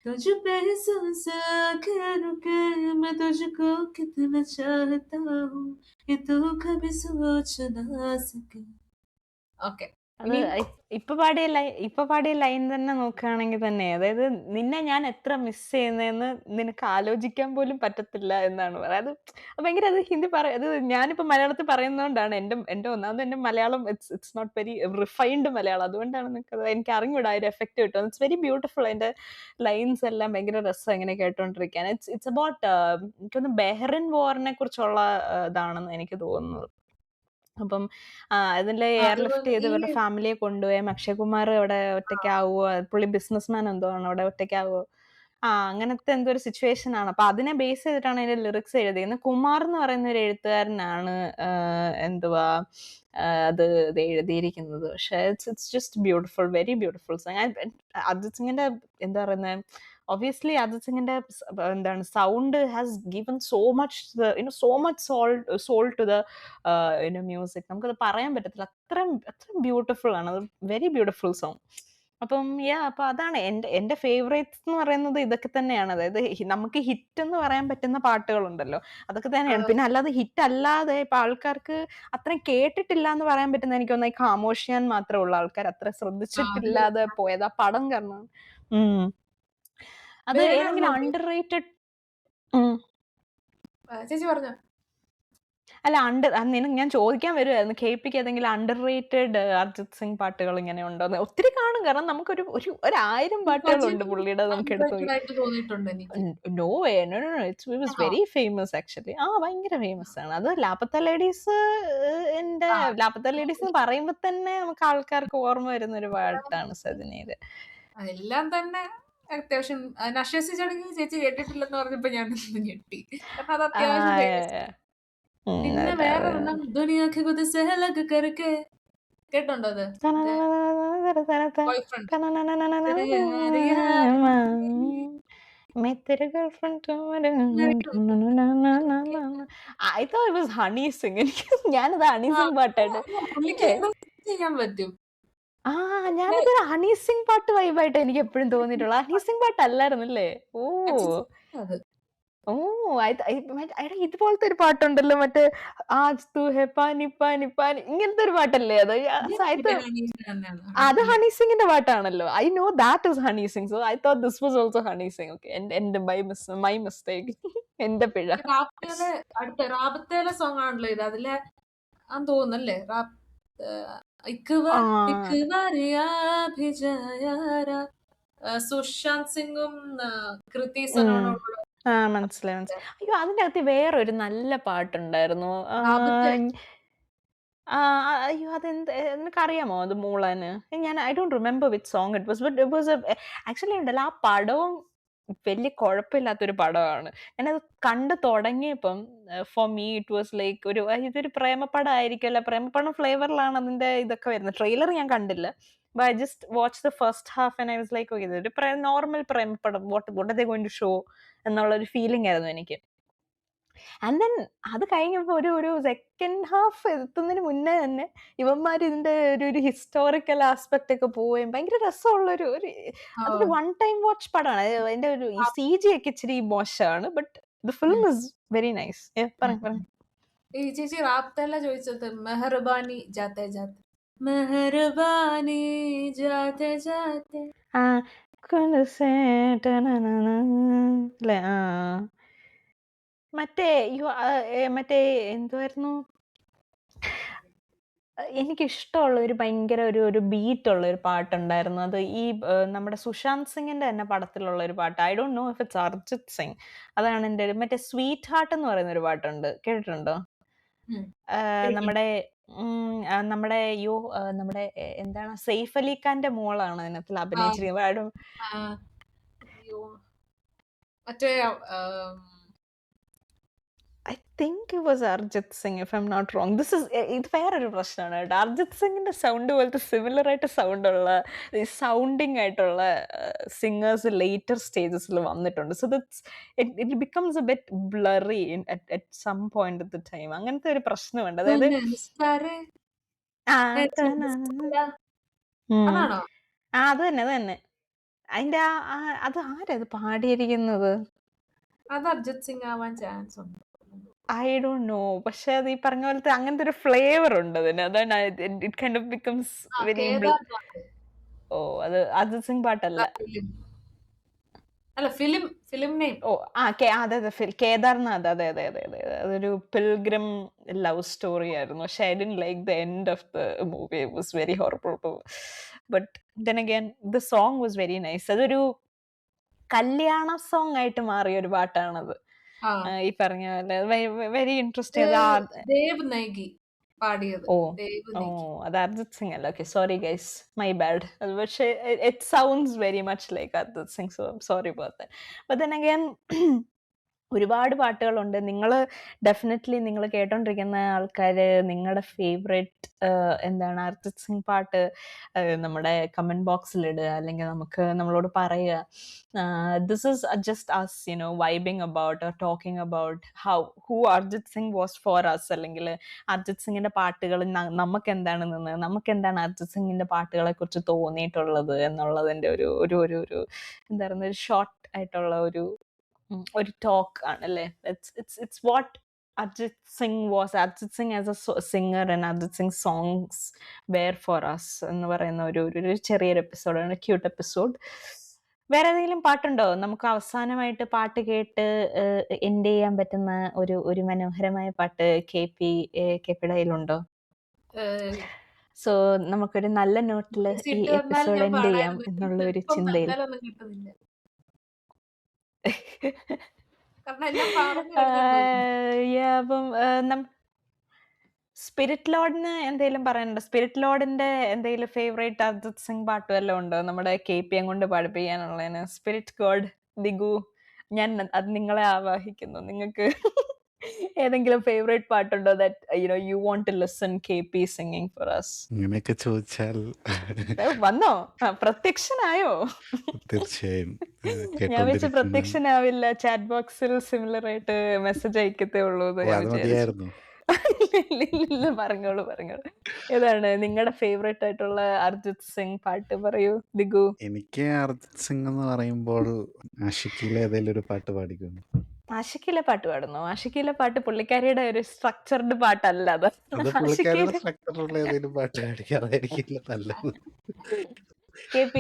तुझ पे ही सांस आके रुके, मैं तुझको कितना चाहता हूँ ये तू कभी सोच ना सके. ഓക്കെ, അത് ഇനി ഇപ്പൊ പാടിയ ലൈൻ തന്നെ നോക്കുകയാണെങ്കിൽ തന്നെ, അതായത് നിന്നെ ഞാൻ എത്ര മിസ് ചെയ്യുന്നതെന്ന് നിനക്ക് ആലോചിക്കാൻ പോലും പറ്റത്തില്ല എന്നാണ് പറയുന്നത്. അത് ഭയങ്കര അത് അത് ഞാനിപ്പോ മലയാളത്തിൽ പറയുന്നതുകൊണ്ടാണ് ഒന്നാമത് എന്റെ Malayalam it's not very refined Malayalam. അതുകൊണ്ടാണ് എനിക്ക് അറിഞ്ഞൂടാ ഒരു എഫക്ട് കിട്ടും. It's very beautiful. അതിന്റെ ലൈൻസ് എല്ലാം ഭയങ്കര രസം ഇങ്ങനെ കേട്ടോണ്ടിരിക്കാൻ. ഇറ്റ്സ് അബൌട്ട് എനിക്കൊന്ന് ബെഹ്റിൻ വാറിനെ കുറിച്ചുള്ള ഇതാണെന്ന് എനിക്ക് തോന്നുന്നത്. അപ്പം അതിലെ എയർ ലിഫ്റ്റ് അതുപോലെ ചെയ്ത് ഈ ഇവരുടെ ഫാമിലിയെ കൊണ്ടുപോയി അക്ഷയ് കുമാർ അവിടെ ഒറ്റയ്ക്കാവുമോ, പുള്ളി ബിസിനസ്മാൻ എന്തോ ആണ്, അവിടെ ഒറ്റയ്ക്കാവുമോ, അങ്ങനത്തെ എന്തോ ഒരു സിറ്റുവേഷൻ ആണ്. അപ്പൊ അതിനെ ബേസ് ചെയ്തിട്ടാണ് അതിന്റെ ലിറിക്സ് എഴുതിയത്. കുമാർ എന്ന് പറയുന്ന ഒരു എഴുത്തുകാരനാണ് എന്തുവാ ഇത് എഴുതിയിരിക്കുന്നത്. പക്ഷെ it's just beautiful, very beautiful song. Ajit സിംഗിന്റെ എന്താ പറയുന്നത്, ഒബ്വിയസ്ലി അജിത് സിംഗിന്റെ എന്താണ് sound has given so much soul to the music. നമുക്കത് പറയാൻ പറ്റത്തില്ല, അത്രയും ബ്യൂട്ടിഫുൾ ആണ് അത്. Very beautiful song. അപ്പം അപ്പൊ അതാണ് എന്റെ ഫേവറേറ്റ്സ് എന്ന് പറയുന്നത് ഇതൊക്കെ തന്നെയാണ്. അതായത് നമുക്ക് ഹിറ്റ് എന്ന് പറയാൻ പറ്റുന്ന പാട്ടുകളുണ്ടല്ലോ, അതൊക്കെ തന്നെയാണ്. പിന്നെ അല്ലാതെ ഹിറ്റ് അല്ലാതെ ഇപ്പൊ ആൾക്കാർക്ക് അത്രയും കേട്ടിട്ടില്ല എന്ന് പറയാൻ പറ്റുന്ന എനിക്ക് തോന്നുന്നു ഖാമോഷിയാൻ മാത്രമേ ഉള്ളൂ ആൾക്കാർ അത്ര അത് ശ്രദ്ധിച്ചിട്ടില്ലാതെ പോയത് ആ പടം കാരണം. അത് വേറെ ഏതെങ്കിലും ഒരെണ്ണം അണ്ടർ റേറ്റഡ്. ചേച്ചി പറഞ്ഞോ. അല്ല ഞാൻ ചോദിക്കാൻ വരുമായിരുന്നു, കെപിക്ക് ഏതെങ്കിലും അണ്ടർ റേറ്റഡ് അർജിത് സിംഗ് പാട്ടുകൾ ഇങ്ങനെ ഉണ്ടോന്ന്. ഒത്തിരി കാണും, കാരണം നമുക്കൊരു 1000 പാട്ടുകളുണ്ട് ഭജനും പുള്ളിയുടെ. നമുക്ക് എടുത്തു അണ്ടർറേറ്റഡ് ആയിട്ട് തോന്നിയിട്ടുണ്ട് എനിക്ക്. No way, no no it was ആണോ? Very famous actually. ഭയങ്കര ഫേമസ് ആണ് അത്. ലാപ്പത്ത ലേഡീസ് ആ, ലാപ്പത്ത ലേഡീസ് എന്ന് പറയുമ്പോ തന്നെ നമുക്ക് ആൾക്കാർക്ക് ഓർമ്മ വരുന്ന ഒരു പാട്ടാണ് സജനീത്. എല്ലാം തന്നെ അത്യാവശ്യം. നശ്വസി ചടങ്ങി ചേച്ചി കേട്ടിട്ടില്ലെന്ന് പറഞ്ഞപ്പോ ഞാൻ ഒന്ന് ഞെട്ടി, കാരണം അത് ആ, അത്യാവശ്യം ഫേമസ്. പിന്നെ അതെ അതെ. വേറൊരെണ്ണം ദുനിയാ കി ഖുദ് സെ ലഗ് കർക്കെ, കേട്ടുണ്ടോ അത്? Boy friend. मैं तेरे girlfriend I thought it was honey Singh. എനിക്ക് ഞാനത് ഹണി സിംഗ് പാട്ടായിട്ട് പുള്ളിക്ക് ഏ എന്തും ചെയ്യാൻ പറ്റും. ആ പിന്നെ ഞാനതൊരു ഹണി സിംഗ് പാട്ട് വൈബായിട്ട് എനിക്ക് എപ്പോഴും തോന്നിയിട്ടുള്ളത്. ഹണി സിംഗ് പാട്ടല്ലായിരുന്നല്ലേ? ഓ അജിത് സിംഗ് അത്. ഓ എടാ ഇതുപോലത്തെ ഒരു പാട്ടുണ്ടല്ലോ മറ്റേ ആജ് തൂ ഹെ പാനി പാനി പാനി ഇങ്ങനത്തെ ഒരു പാട്ടല്ലേ അത്? അത് So, മറ്റേ ഹണീസിന്റെ തന്നെയാണ്. അത് ഹണി ഹണി സിംഗിന്റെ പാട്ടാണല്ലോ. I know that is Honey Singh. So I thought this was also Honey Singh. Okay, എന്റെ മൈ മിസ്റ്റേക്ക്. എന്റെ പിഴ. റാബ്തയിലെ അടുത്ത റാബത്തേലെ സോങ് ആണല്ലോ ഇത്. അതിലെ തോന്നുന്നല്ലേ ആ സുശാന്ത് സിംഗും കൃതി ഉം. സനോണും കൂടെ മനസ്സിലായി. അയ്യോ, അതിന്റെ അകത്ത് വേറൊരു നല്ല പാട്ടുണ്ടായിരുന്നു. റാബത്തെ അയ്യോ, നിനക്കറിയാമോ അത് മൂളാന്? I don't remember which song it was, but it was actually ഉണ്ടല്ലോ, ആ പടവും വലിയ കുഴപ്പമില്ലാത്തൊരു പടമാണ്. ഞാനത് കണ്ടു തുടങ്ങിയപ്പം for me it was like ഇതൊരു പ്രേമപടമായിരിക്കുമല്ലോ, പ്രേമപടം ഫ്ലേവറിലാണ് അതിന്റെ ഇതൊക്കെ വരുന്നത്. ട്രെയിലർ ഞാൻ കണ്ടില്ല, but I just watched the first half and I was like, okay, ഇതൊരു normal പ്രേമപടം, what are they going to show എന്നുള്ള ഒരു ഫീലിംഗ് ആയിരുന്നു എനിക്ക്. ആൻഡ് ദെൻ അത് കഴിഞ്ഞപ്പോ ഒരു സെക്കൻഡ് ഹാഫ് എത്തുന്നതിന് മുന്നേ തന്നെ ഇവന്മാർ ഇതിന്റെ ഒരു ഹിസ്റ്റോറിക്കൽ ആസ്പെക്ട് ഒക്കെ പോവുകയും ഭയങ്കര രസമുള്ള അതൊരു വൺ ടൈം വാച്ച് പടമാണ്. അതിന്റെ ഒരു CG ഒക്കെ ഇച്ചിരി മോശമാണ്, but the film is very nice. പറഞ്ഞു. ഈ ചേച്ചി റാബ്തല്ല ചോദിച്ചത് മെഹർബാനി ജാത്തെ ജാത്തെ മെഹർബാനി ജാത്തെ ജാത്തെ ആ അല്ലേ? മറ്റേ എന്തുവായിരുന്നു, എനിക്കിഷ്ടമുള്ള ഒരു ഭയങ്കര ഒരു ബീറ്റ് ഉള്ള ഒരു പാട്ടുണ്ടായിരുന്നു. അത് നമ്മുടെ സുശാന്ത് സിംഗിന്റെ തന്നെ പടത്തിലുള്ള ഒരു പാട്ട്. I don't know if it's Arijit Singh. അതാണ് എന്റെ മറ്റേ സ്വീറ്റ് ഹാർട്ട് എന്ന് പറയുന്ന ഒരു പാട്ടുണ്ട്, കേട്ടിട്ടുണ്ടോ? നമ്മുടെ നമ്മുടെ നമ്മുടെ എന്താണ്, സെയ്ഫ് അലി ഖാന്റെ മോളാണ് അതിനകത്ത് അഭിനയിച്ചിരിക്കുന്നത്. മറ്റേ I think it was Arijit Singh, if I am not wrong. ഇത് വേറൊരു പ്രശ്നമാണ് കേട്ടോ. അർജിത് സിംഗിന്റെ സൗണ്ട് പോലത്തെ സിമിലർ ആയിട്ട് സൗണ്ട് ഉള്ള സൗണ്ടിങ് ആയിട്ടുള്ള സിംഗേഴ്സ് ലേറ്റർ സ്റ്റേജസിൽ വന്നിട്ടുണ്ട്. So it becomes a bit blurry at some point at the time. അങ്ങനത്തെ ഒരു പ്രശ്നമുണ്ട്. അതായത് അതാണോ? അത് തന്നെ അതിന്റെ അത് ആരത് പാടിയിരിക്കുന്നത്? അത് അർജിത് സിംഗ് ആവാൻ ചാൻസ് ഉണ്ട്. I don't no. പക്ഷെ അത് ഈ പറഞ്ഞ പോലത്തെ അങ്ങനത്തെ ഒരു ഫ്ലേവർ ഉണ്ട് അതിന്. അതാണ് it kind of becomes very. Oh, അത് അർജിത് സിംഗ് പാട്ടല്ല. അല്ല, ഫിലിം നെയിം. ഓ അതെ, കേദാർനാഥ്. അതെ. അതൊരു പിൽഗ്രിം ലവ് സ്റ്റോറി ആയിരുന്നു. പക്ഷെ I didn't like the end of the movie. It was very horrible. But then again the song was very nice. അതൊരു കല്യാണ song ആയിട്ട് മാറിയ ഒരു പാട്ടാണത്. ഈ പറഞ്ഞ പോലെ വെരി ഇൻട്രസ്റ്റിംഗ്. ദേവ് നൈഗി പാടിയത്. അത് അർജിത് സിംഗ് അല്ല. Okay, sorry guys, my bad. പക്ഷേ it sounds very much like Arijit Singh, so sorry about that. But then again ഒരുപാട് പാട്ടുകളുണ്ട്. ഡെഫിനറ്റ്ലി നിങ്ങൾ കേട്ടോണ്ടിരിക്കുന്ന ആൾക്കാർ നിങ്ങളുടെ ഫേവറേറ്റ് എന്താണ് അർജിത് സിംഗ് പാട്ട് നമ്മുടെ കമന്റ് ബോക്സിൽ ഇടുക, അല്ലെങ്കിൽ നമ്മളോട് പറയുക. This is just us vibing about or talking about who Arijit Singh was for us, അല്ലെങ്കിൽ അർജിത് സിംഗിന്റെ പാട്ടുകൾ നമുക്ക് എന്താണ് അർജിത് സിംഗിന്റെ പാട്ടുകളെ കുറിച്ച് തോന്നിയിട്ടുള്ളത് എന്നുള്ളതിന്റെ ഒരു എന്തായിരുന്നു, ഒരു ഷോർട്ട് ആയിട്ടുള്ള ഒരു ടോക്ക് ആണല്ലേ. It's what Arjit Singh was. Arjit Singh as a singer and Arjit Singh songs were for us എന്ന് പറയുന്ന ഒരു ചെറിയൊരു എപ്പിസോഡാണ്, ക്യൂട്ട് എപ്പിസോഡ്. വേറെ ഏതെങ്കിലും പാട്ടുണ്ടോ നമുക്ക് അവസാനമായിട്ട് പാട്ട് കേട്ട് എൻഡ് ചെയ്യാൻ പറ്റുന്ന ഒരു മനോഹരമായ പാട്ട് KPയുടെ കയ്യിലുണ്ടോ? സോ നമുക്കൊരു നല്ല നോട്ടിൽ ഈ എപ്പിസോഡ് എൻഡ് ചെയ്യാം എന്നുള്ള ഒരു ചിന്തയിൽ. അപ്പം സ്പിരിറ്റ് ലോഡിന് എന്തെങ്കിലും പറയാനുണ്ടോ? സ്പിരിറ്റ് ലോഡിന്റെ എന്തെങ്കിലും ഫേവറേറ്റ് അർജിത് സിംഗ് പാട്ട് വല്ലതും ഉണ്ടോ നമ്മുടെ KP കൊണ്ട് പാടിപ്പിക്കാനുള്ളതിന്? സ്പിരിറ്റ് ഗോഡ് ദിഗു, ഞാൻ അത് നിങ്ങളെ ആവാഹിക്കുന്നു. നിങ്ങൾക്ക് ഏതെങ്കിലും favourite പാട്ടുണ്ടോ that you want to listen KP singing for us? ഇങ്ങനെയൊക്കെ ചോദിച്ചാൽ വന്നോ? പ്രത്യക്ഷനായോ? തീർച്ചയായും ഞാൻ വെച്ച കേട്ടോണ്ടിരിക്കുന്ന. പ്രത്യക്ഷനാവില്ല, ചാറ്റ് ബോക്സിൽ സിമിലർ ആയിട്ട് മെസ്സേജ് അയക്കത്തേ ഉള്ളൂ എന്ന് ഓ ഞാൻ അത് വിചാരിച്ചു. മതിയായിരുന്നു. ഇല്ല, പറഞ്ഞോളൂ. ഏതാണ് നിങ്ങളുടെ ഫേവറേറ്റ് ആയിട്ടുള്ള അർജിത് സിംഗ് പാട്ട്? പറയൂ ദിഗു. എനിക്ക് അർജിത് സിംഗ് എന്ന് പറയുമ്പോൾ ആഷിക്കിലെ ഏതെങ്കിലും ഒരു പാട്ട് പാടിക്കുന്നു. ആഷിക്കിലെ പാട്ട് പാടുന്നു? ആഷിക്കിലെ പാട്ട് പുള്ളിക്കാരിയുടെ ഒരു സ്ട്രക്ചർഡ് പാട്ടല്ല അത്. അത് പുള്ളിക്കാരുടെ ആഷിക്കിലെ സ്ട്രക്ചറുള്ള ഏതെങ്കിലും പാട്ട് പാടിക്കാതായിരിക്കില്ല നല്ലത്. KP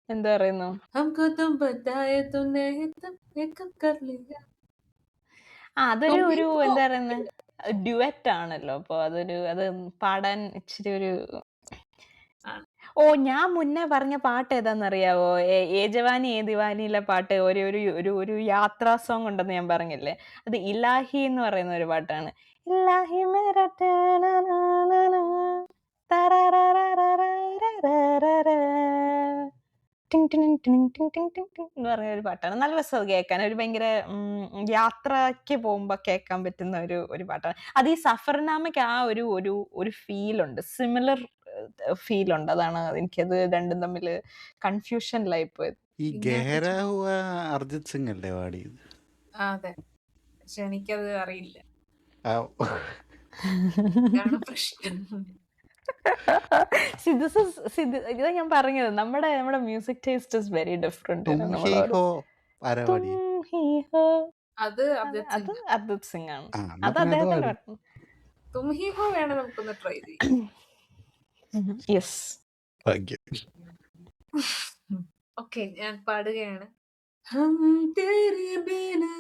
എന്താ പറയുന്നു? हमको तुम बताए तो नहीं तुम एक कर लिया. അതൊരു തുമ്പി എന്താ പറയുന്നത്, ഡ്യുവറ്റ് ആണല്ലോ. അപ്പൊ അത് പാടാൻ ഇച്ചിരി ഒരു ആണ്. ഓ, ഞാൻ മുന്നേ പറഞ്ഞ പാട്ട് ഏതാന്നറിയാവോ? ഏ ജവാനി ഏ ദിവാനിയിലെ പാട്ട്, ഒരു യാത്രാ സോങ് ഉണ്ടെന്ന് ഞാൻ പറഞ്ഞില്ലേ, അത് ഇലാഹി എന്ന് പറയുന്ന ഒരു പാട്ടാണ്. ഇലാഹി മേരാ ടനനനനന, തരരരരരരരരര, ടിങ് ടിങ് ടിങ് ടിങ് ടിങ് ടിങ് ടിങ് എന്ന് പറഞ്ഞ ഒരു പാട്ടാണ്. നല്ല രസം കേൾക്കാൻ. ഒരു ഭയങ്കര യാത്രയ്ക്ക് പോകുമ്പോ കേൾക്കാൻ പറ്റുന്ന ഒരു പാട്ടാണ് അത്. ഈ സഫർനാമയ്ക്ക് ആ ഒരു ഫീൽ ഉണ്ട്, സിമിലർ ഫീൽ ഉണ്ട്. അതാണ് എനിക്കത് രണ്ടും തമ്മിൽ കൺഫ്യൂഷനിലായി പോയത്. ഈ പിന്നെ ഗഹര ഹുവ അർജിത് സിംഗ് അല്ലേ പാടിയത്? അതെ, പക്ഷെ എനിക്കത് അറിയില്ല. ആ, ഇതാണ് പ്രശ്നം. ഇതാ ഞാൻ പറഞ്ഞത്, നമ്മുടെ music taste is very different. തും ഹി ഹോ ആരാ പാടിയത്? അത് അർജിത് അത് സിംഗ്. അർജിത് സിംഗ് ആണ്. ആ, എന്നാ അത് പിന്നെ അത് അദ്ദേഹത്തിന്റെ പാടും. പാട്ടാണ്. തും ഹി ഹോ വേണം നമുക്കൊന്ന് ട്രൈ ചെയ്യാം. യെസ്. ഭാഗ്യം. ഓക്കെ, ഞാൻ പാടുകയാണ്. ഹം തേരെ ബിനാ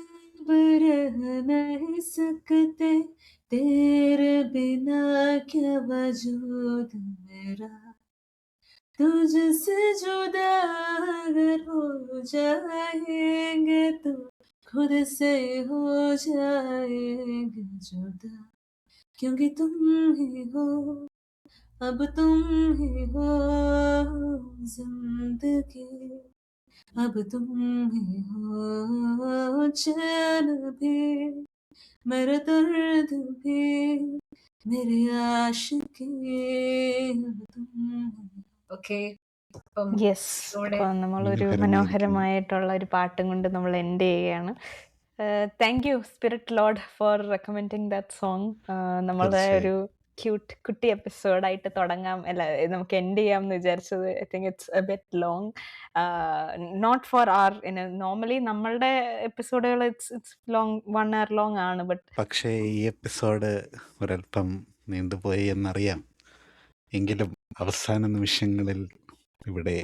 रह नहीं सकते, तेरे बिना क्या वजूद मेरा, तुझसे जुदा अगर हो जाएंगे तो खुद से हो जाएंगे जुदा, क्योंकि तुम ही हो, अब तुम ही हो जिंदगी, अब तुम ही हो चैन भी, मेरा दर्द भी, मेरी आशिकी, अब तुम. Okay, yes. അപ്പൊ നമ്മളൊരു മനോഹരമായിട്ടുള്ള ഒരു പാട്ടും കൊണ്ട് നമ്മൾ എൻഡ് ചെയ്യുകയാണ്. Thank you spirit Lord four recommending that song. നമ്മളുടെ ഒരു ക്യൂട്ട് കുട്ടി എപ്പിസോഡായിട്ട് തുടങ്ങാം, അല്ല നമുക്ക് എൻഡ് ചെയ്യാം എന്ന് വിചാരിച്ചത്. I think it's a bit long, not for our normally നമ്മളുടെ എപ്പിസോഡുകൾ ഇറ്റ്സ് ലോങ്, 1 hour ലോങ് ആണ്. പക്ഷേ ഈ എപ്പിസോഡ് ഒരല്പം നീണ്ടുപോയി എന്നറിയാം. എങ്കിലും അവസാന നിമിഷങ്ങളിൽ ഇവിടെ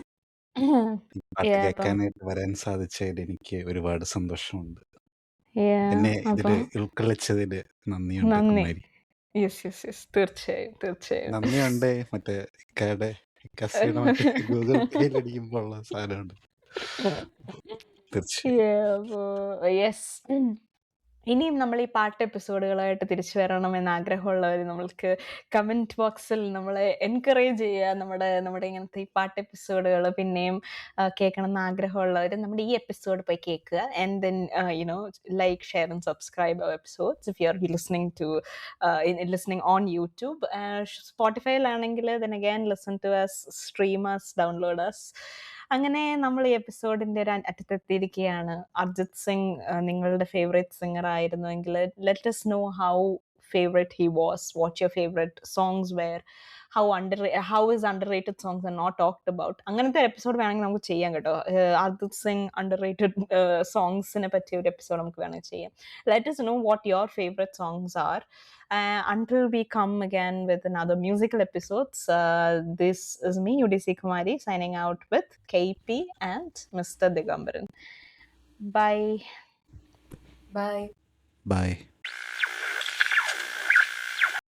പാട്ട് കേൾക്കാനായിട്ട് വരാൻ സാധിച്ചതിൽ എനിക്ക് ഒരുപാട് സന്തോഷമുണ്ട്. എന്നെ ഇതില് ഉൾക്കൊള്ളിച്ചതില് നന്ദിയുണ്ട് കുമാരി. തീർച്ചയായും നന്ദിയുണ്ട്. മറ്റേ ഇക്കയുടെ കസിയുടെ മറ്റേ ഗൂഗിൾ പേയിൽ അടിക്കുമ്പോൾ ഉള്ള സാധനമുണ്ട്. തീർച്ചയായും. ഇനിയും നമ്മൾ ഈ പാട്ട് എപ്പിസോഡുകളായിട്ട് തിരിച്ചു വരണമെന്ന് ആഗ്രഹമുള്ളവർ നമ്മൾക്ക് കമൻറ്റ് ബോക്സിൽ നമ്മളെ എൻകറേജ് ചെയ്യുക. നമ്മുടെ ഇങ്ങനത്തെ ഈ പാട്ട് എപ്പിസോഡുകൾ പിന്നെയും കേൾക്കണം എന്ന് ആഗ്രഹമുള്ളവർ നമ്മുടെ ഈ എപ്പിസോഡ് പോയി കേൾക്കുക. And then like, share and subscribe our episodes if you are listening on YouTube. സ്പോട്ടിഫൈയിലാണെങ്കിൽ then again listen to us, stream us, download us. അങ്ങനെ നമ്മൾ ഈ എപ്പിസോഡിന്റെ ഒരു അറ്റത്തെത്തിയിരിക്കുകയാണ്. അർജിത് സിംഗ് നിങ്ങളുടെ ഫേവറേറ്റ് സിംഗർ ആയിരുന്നുവെങ്കിൽ let us know how favorite he was, what your favorite songs were, how his underrated songs are not talked about. അങ്ങനത്തെ episode വേണമെങ്കിൽ നമുക്ക് ചെയ്യാം കേട്ടോ. അർജിത് സിംഗ് അണ്ടർറേറ്റഡ് സോങ്സിനെ പറ്റിയ ഒരു എപ്പിസോഡ് നമുക്ക് വേണമെങ്കിൽ ചെയ്യാം. Let us know what your favorite songs are. Until we come again with another musical episodes, this is me, UDC Kumari, signing out with KP and Mr. Digambaran. Bye. Bye. Bye.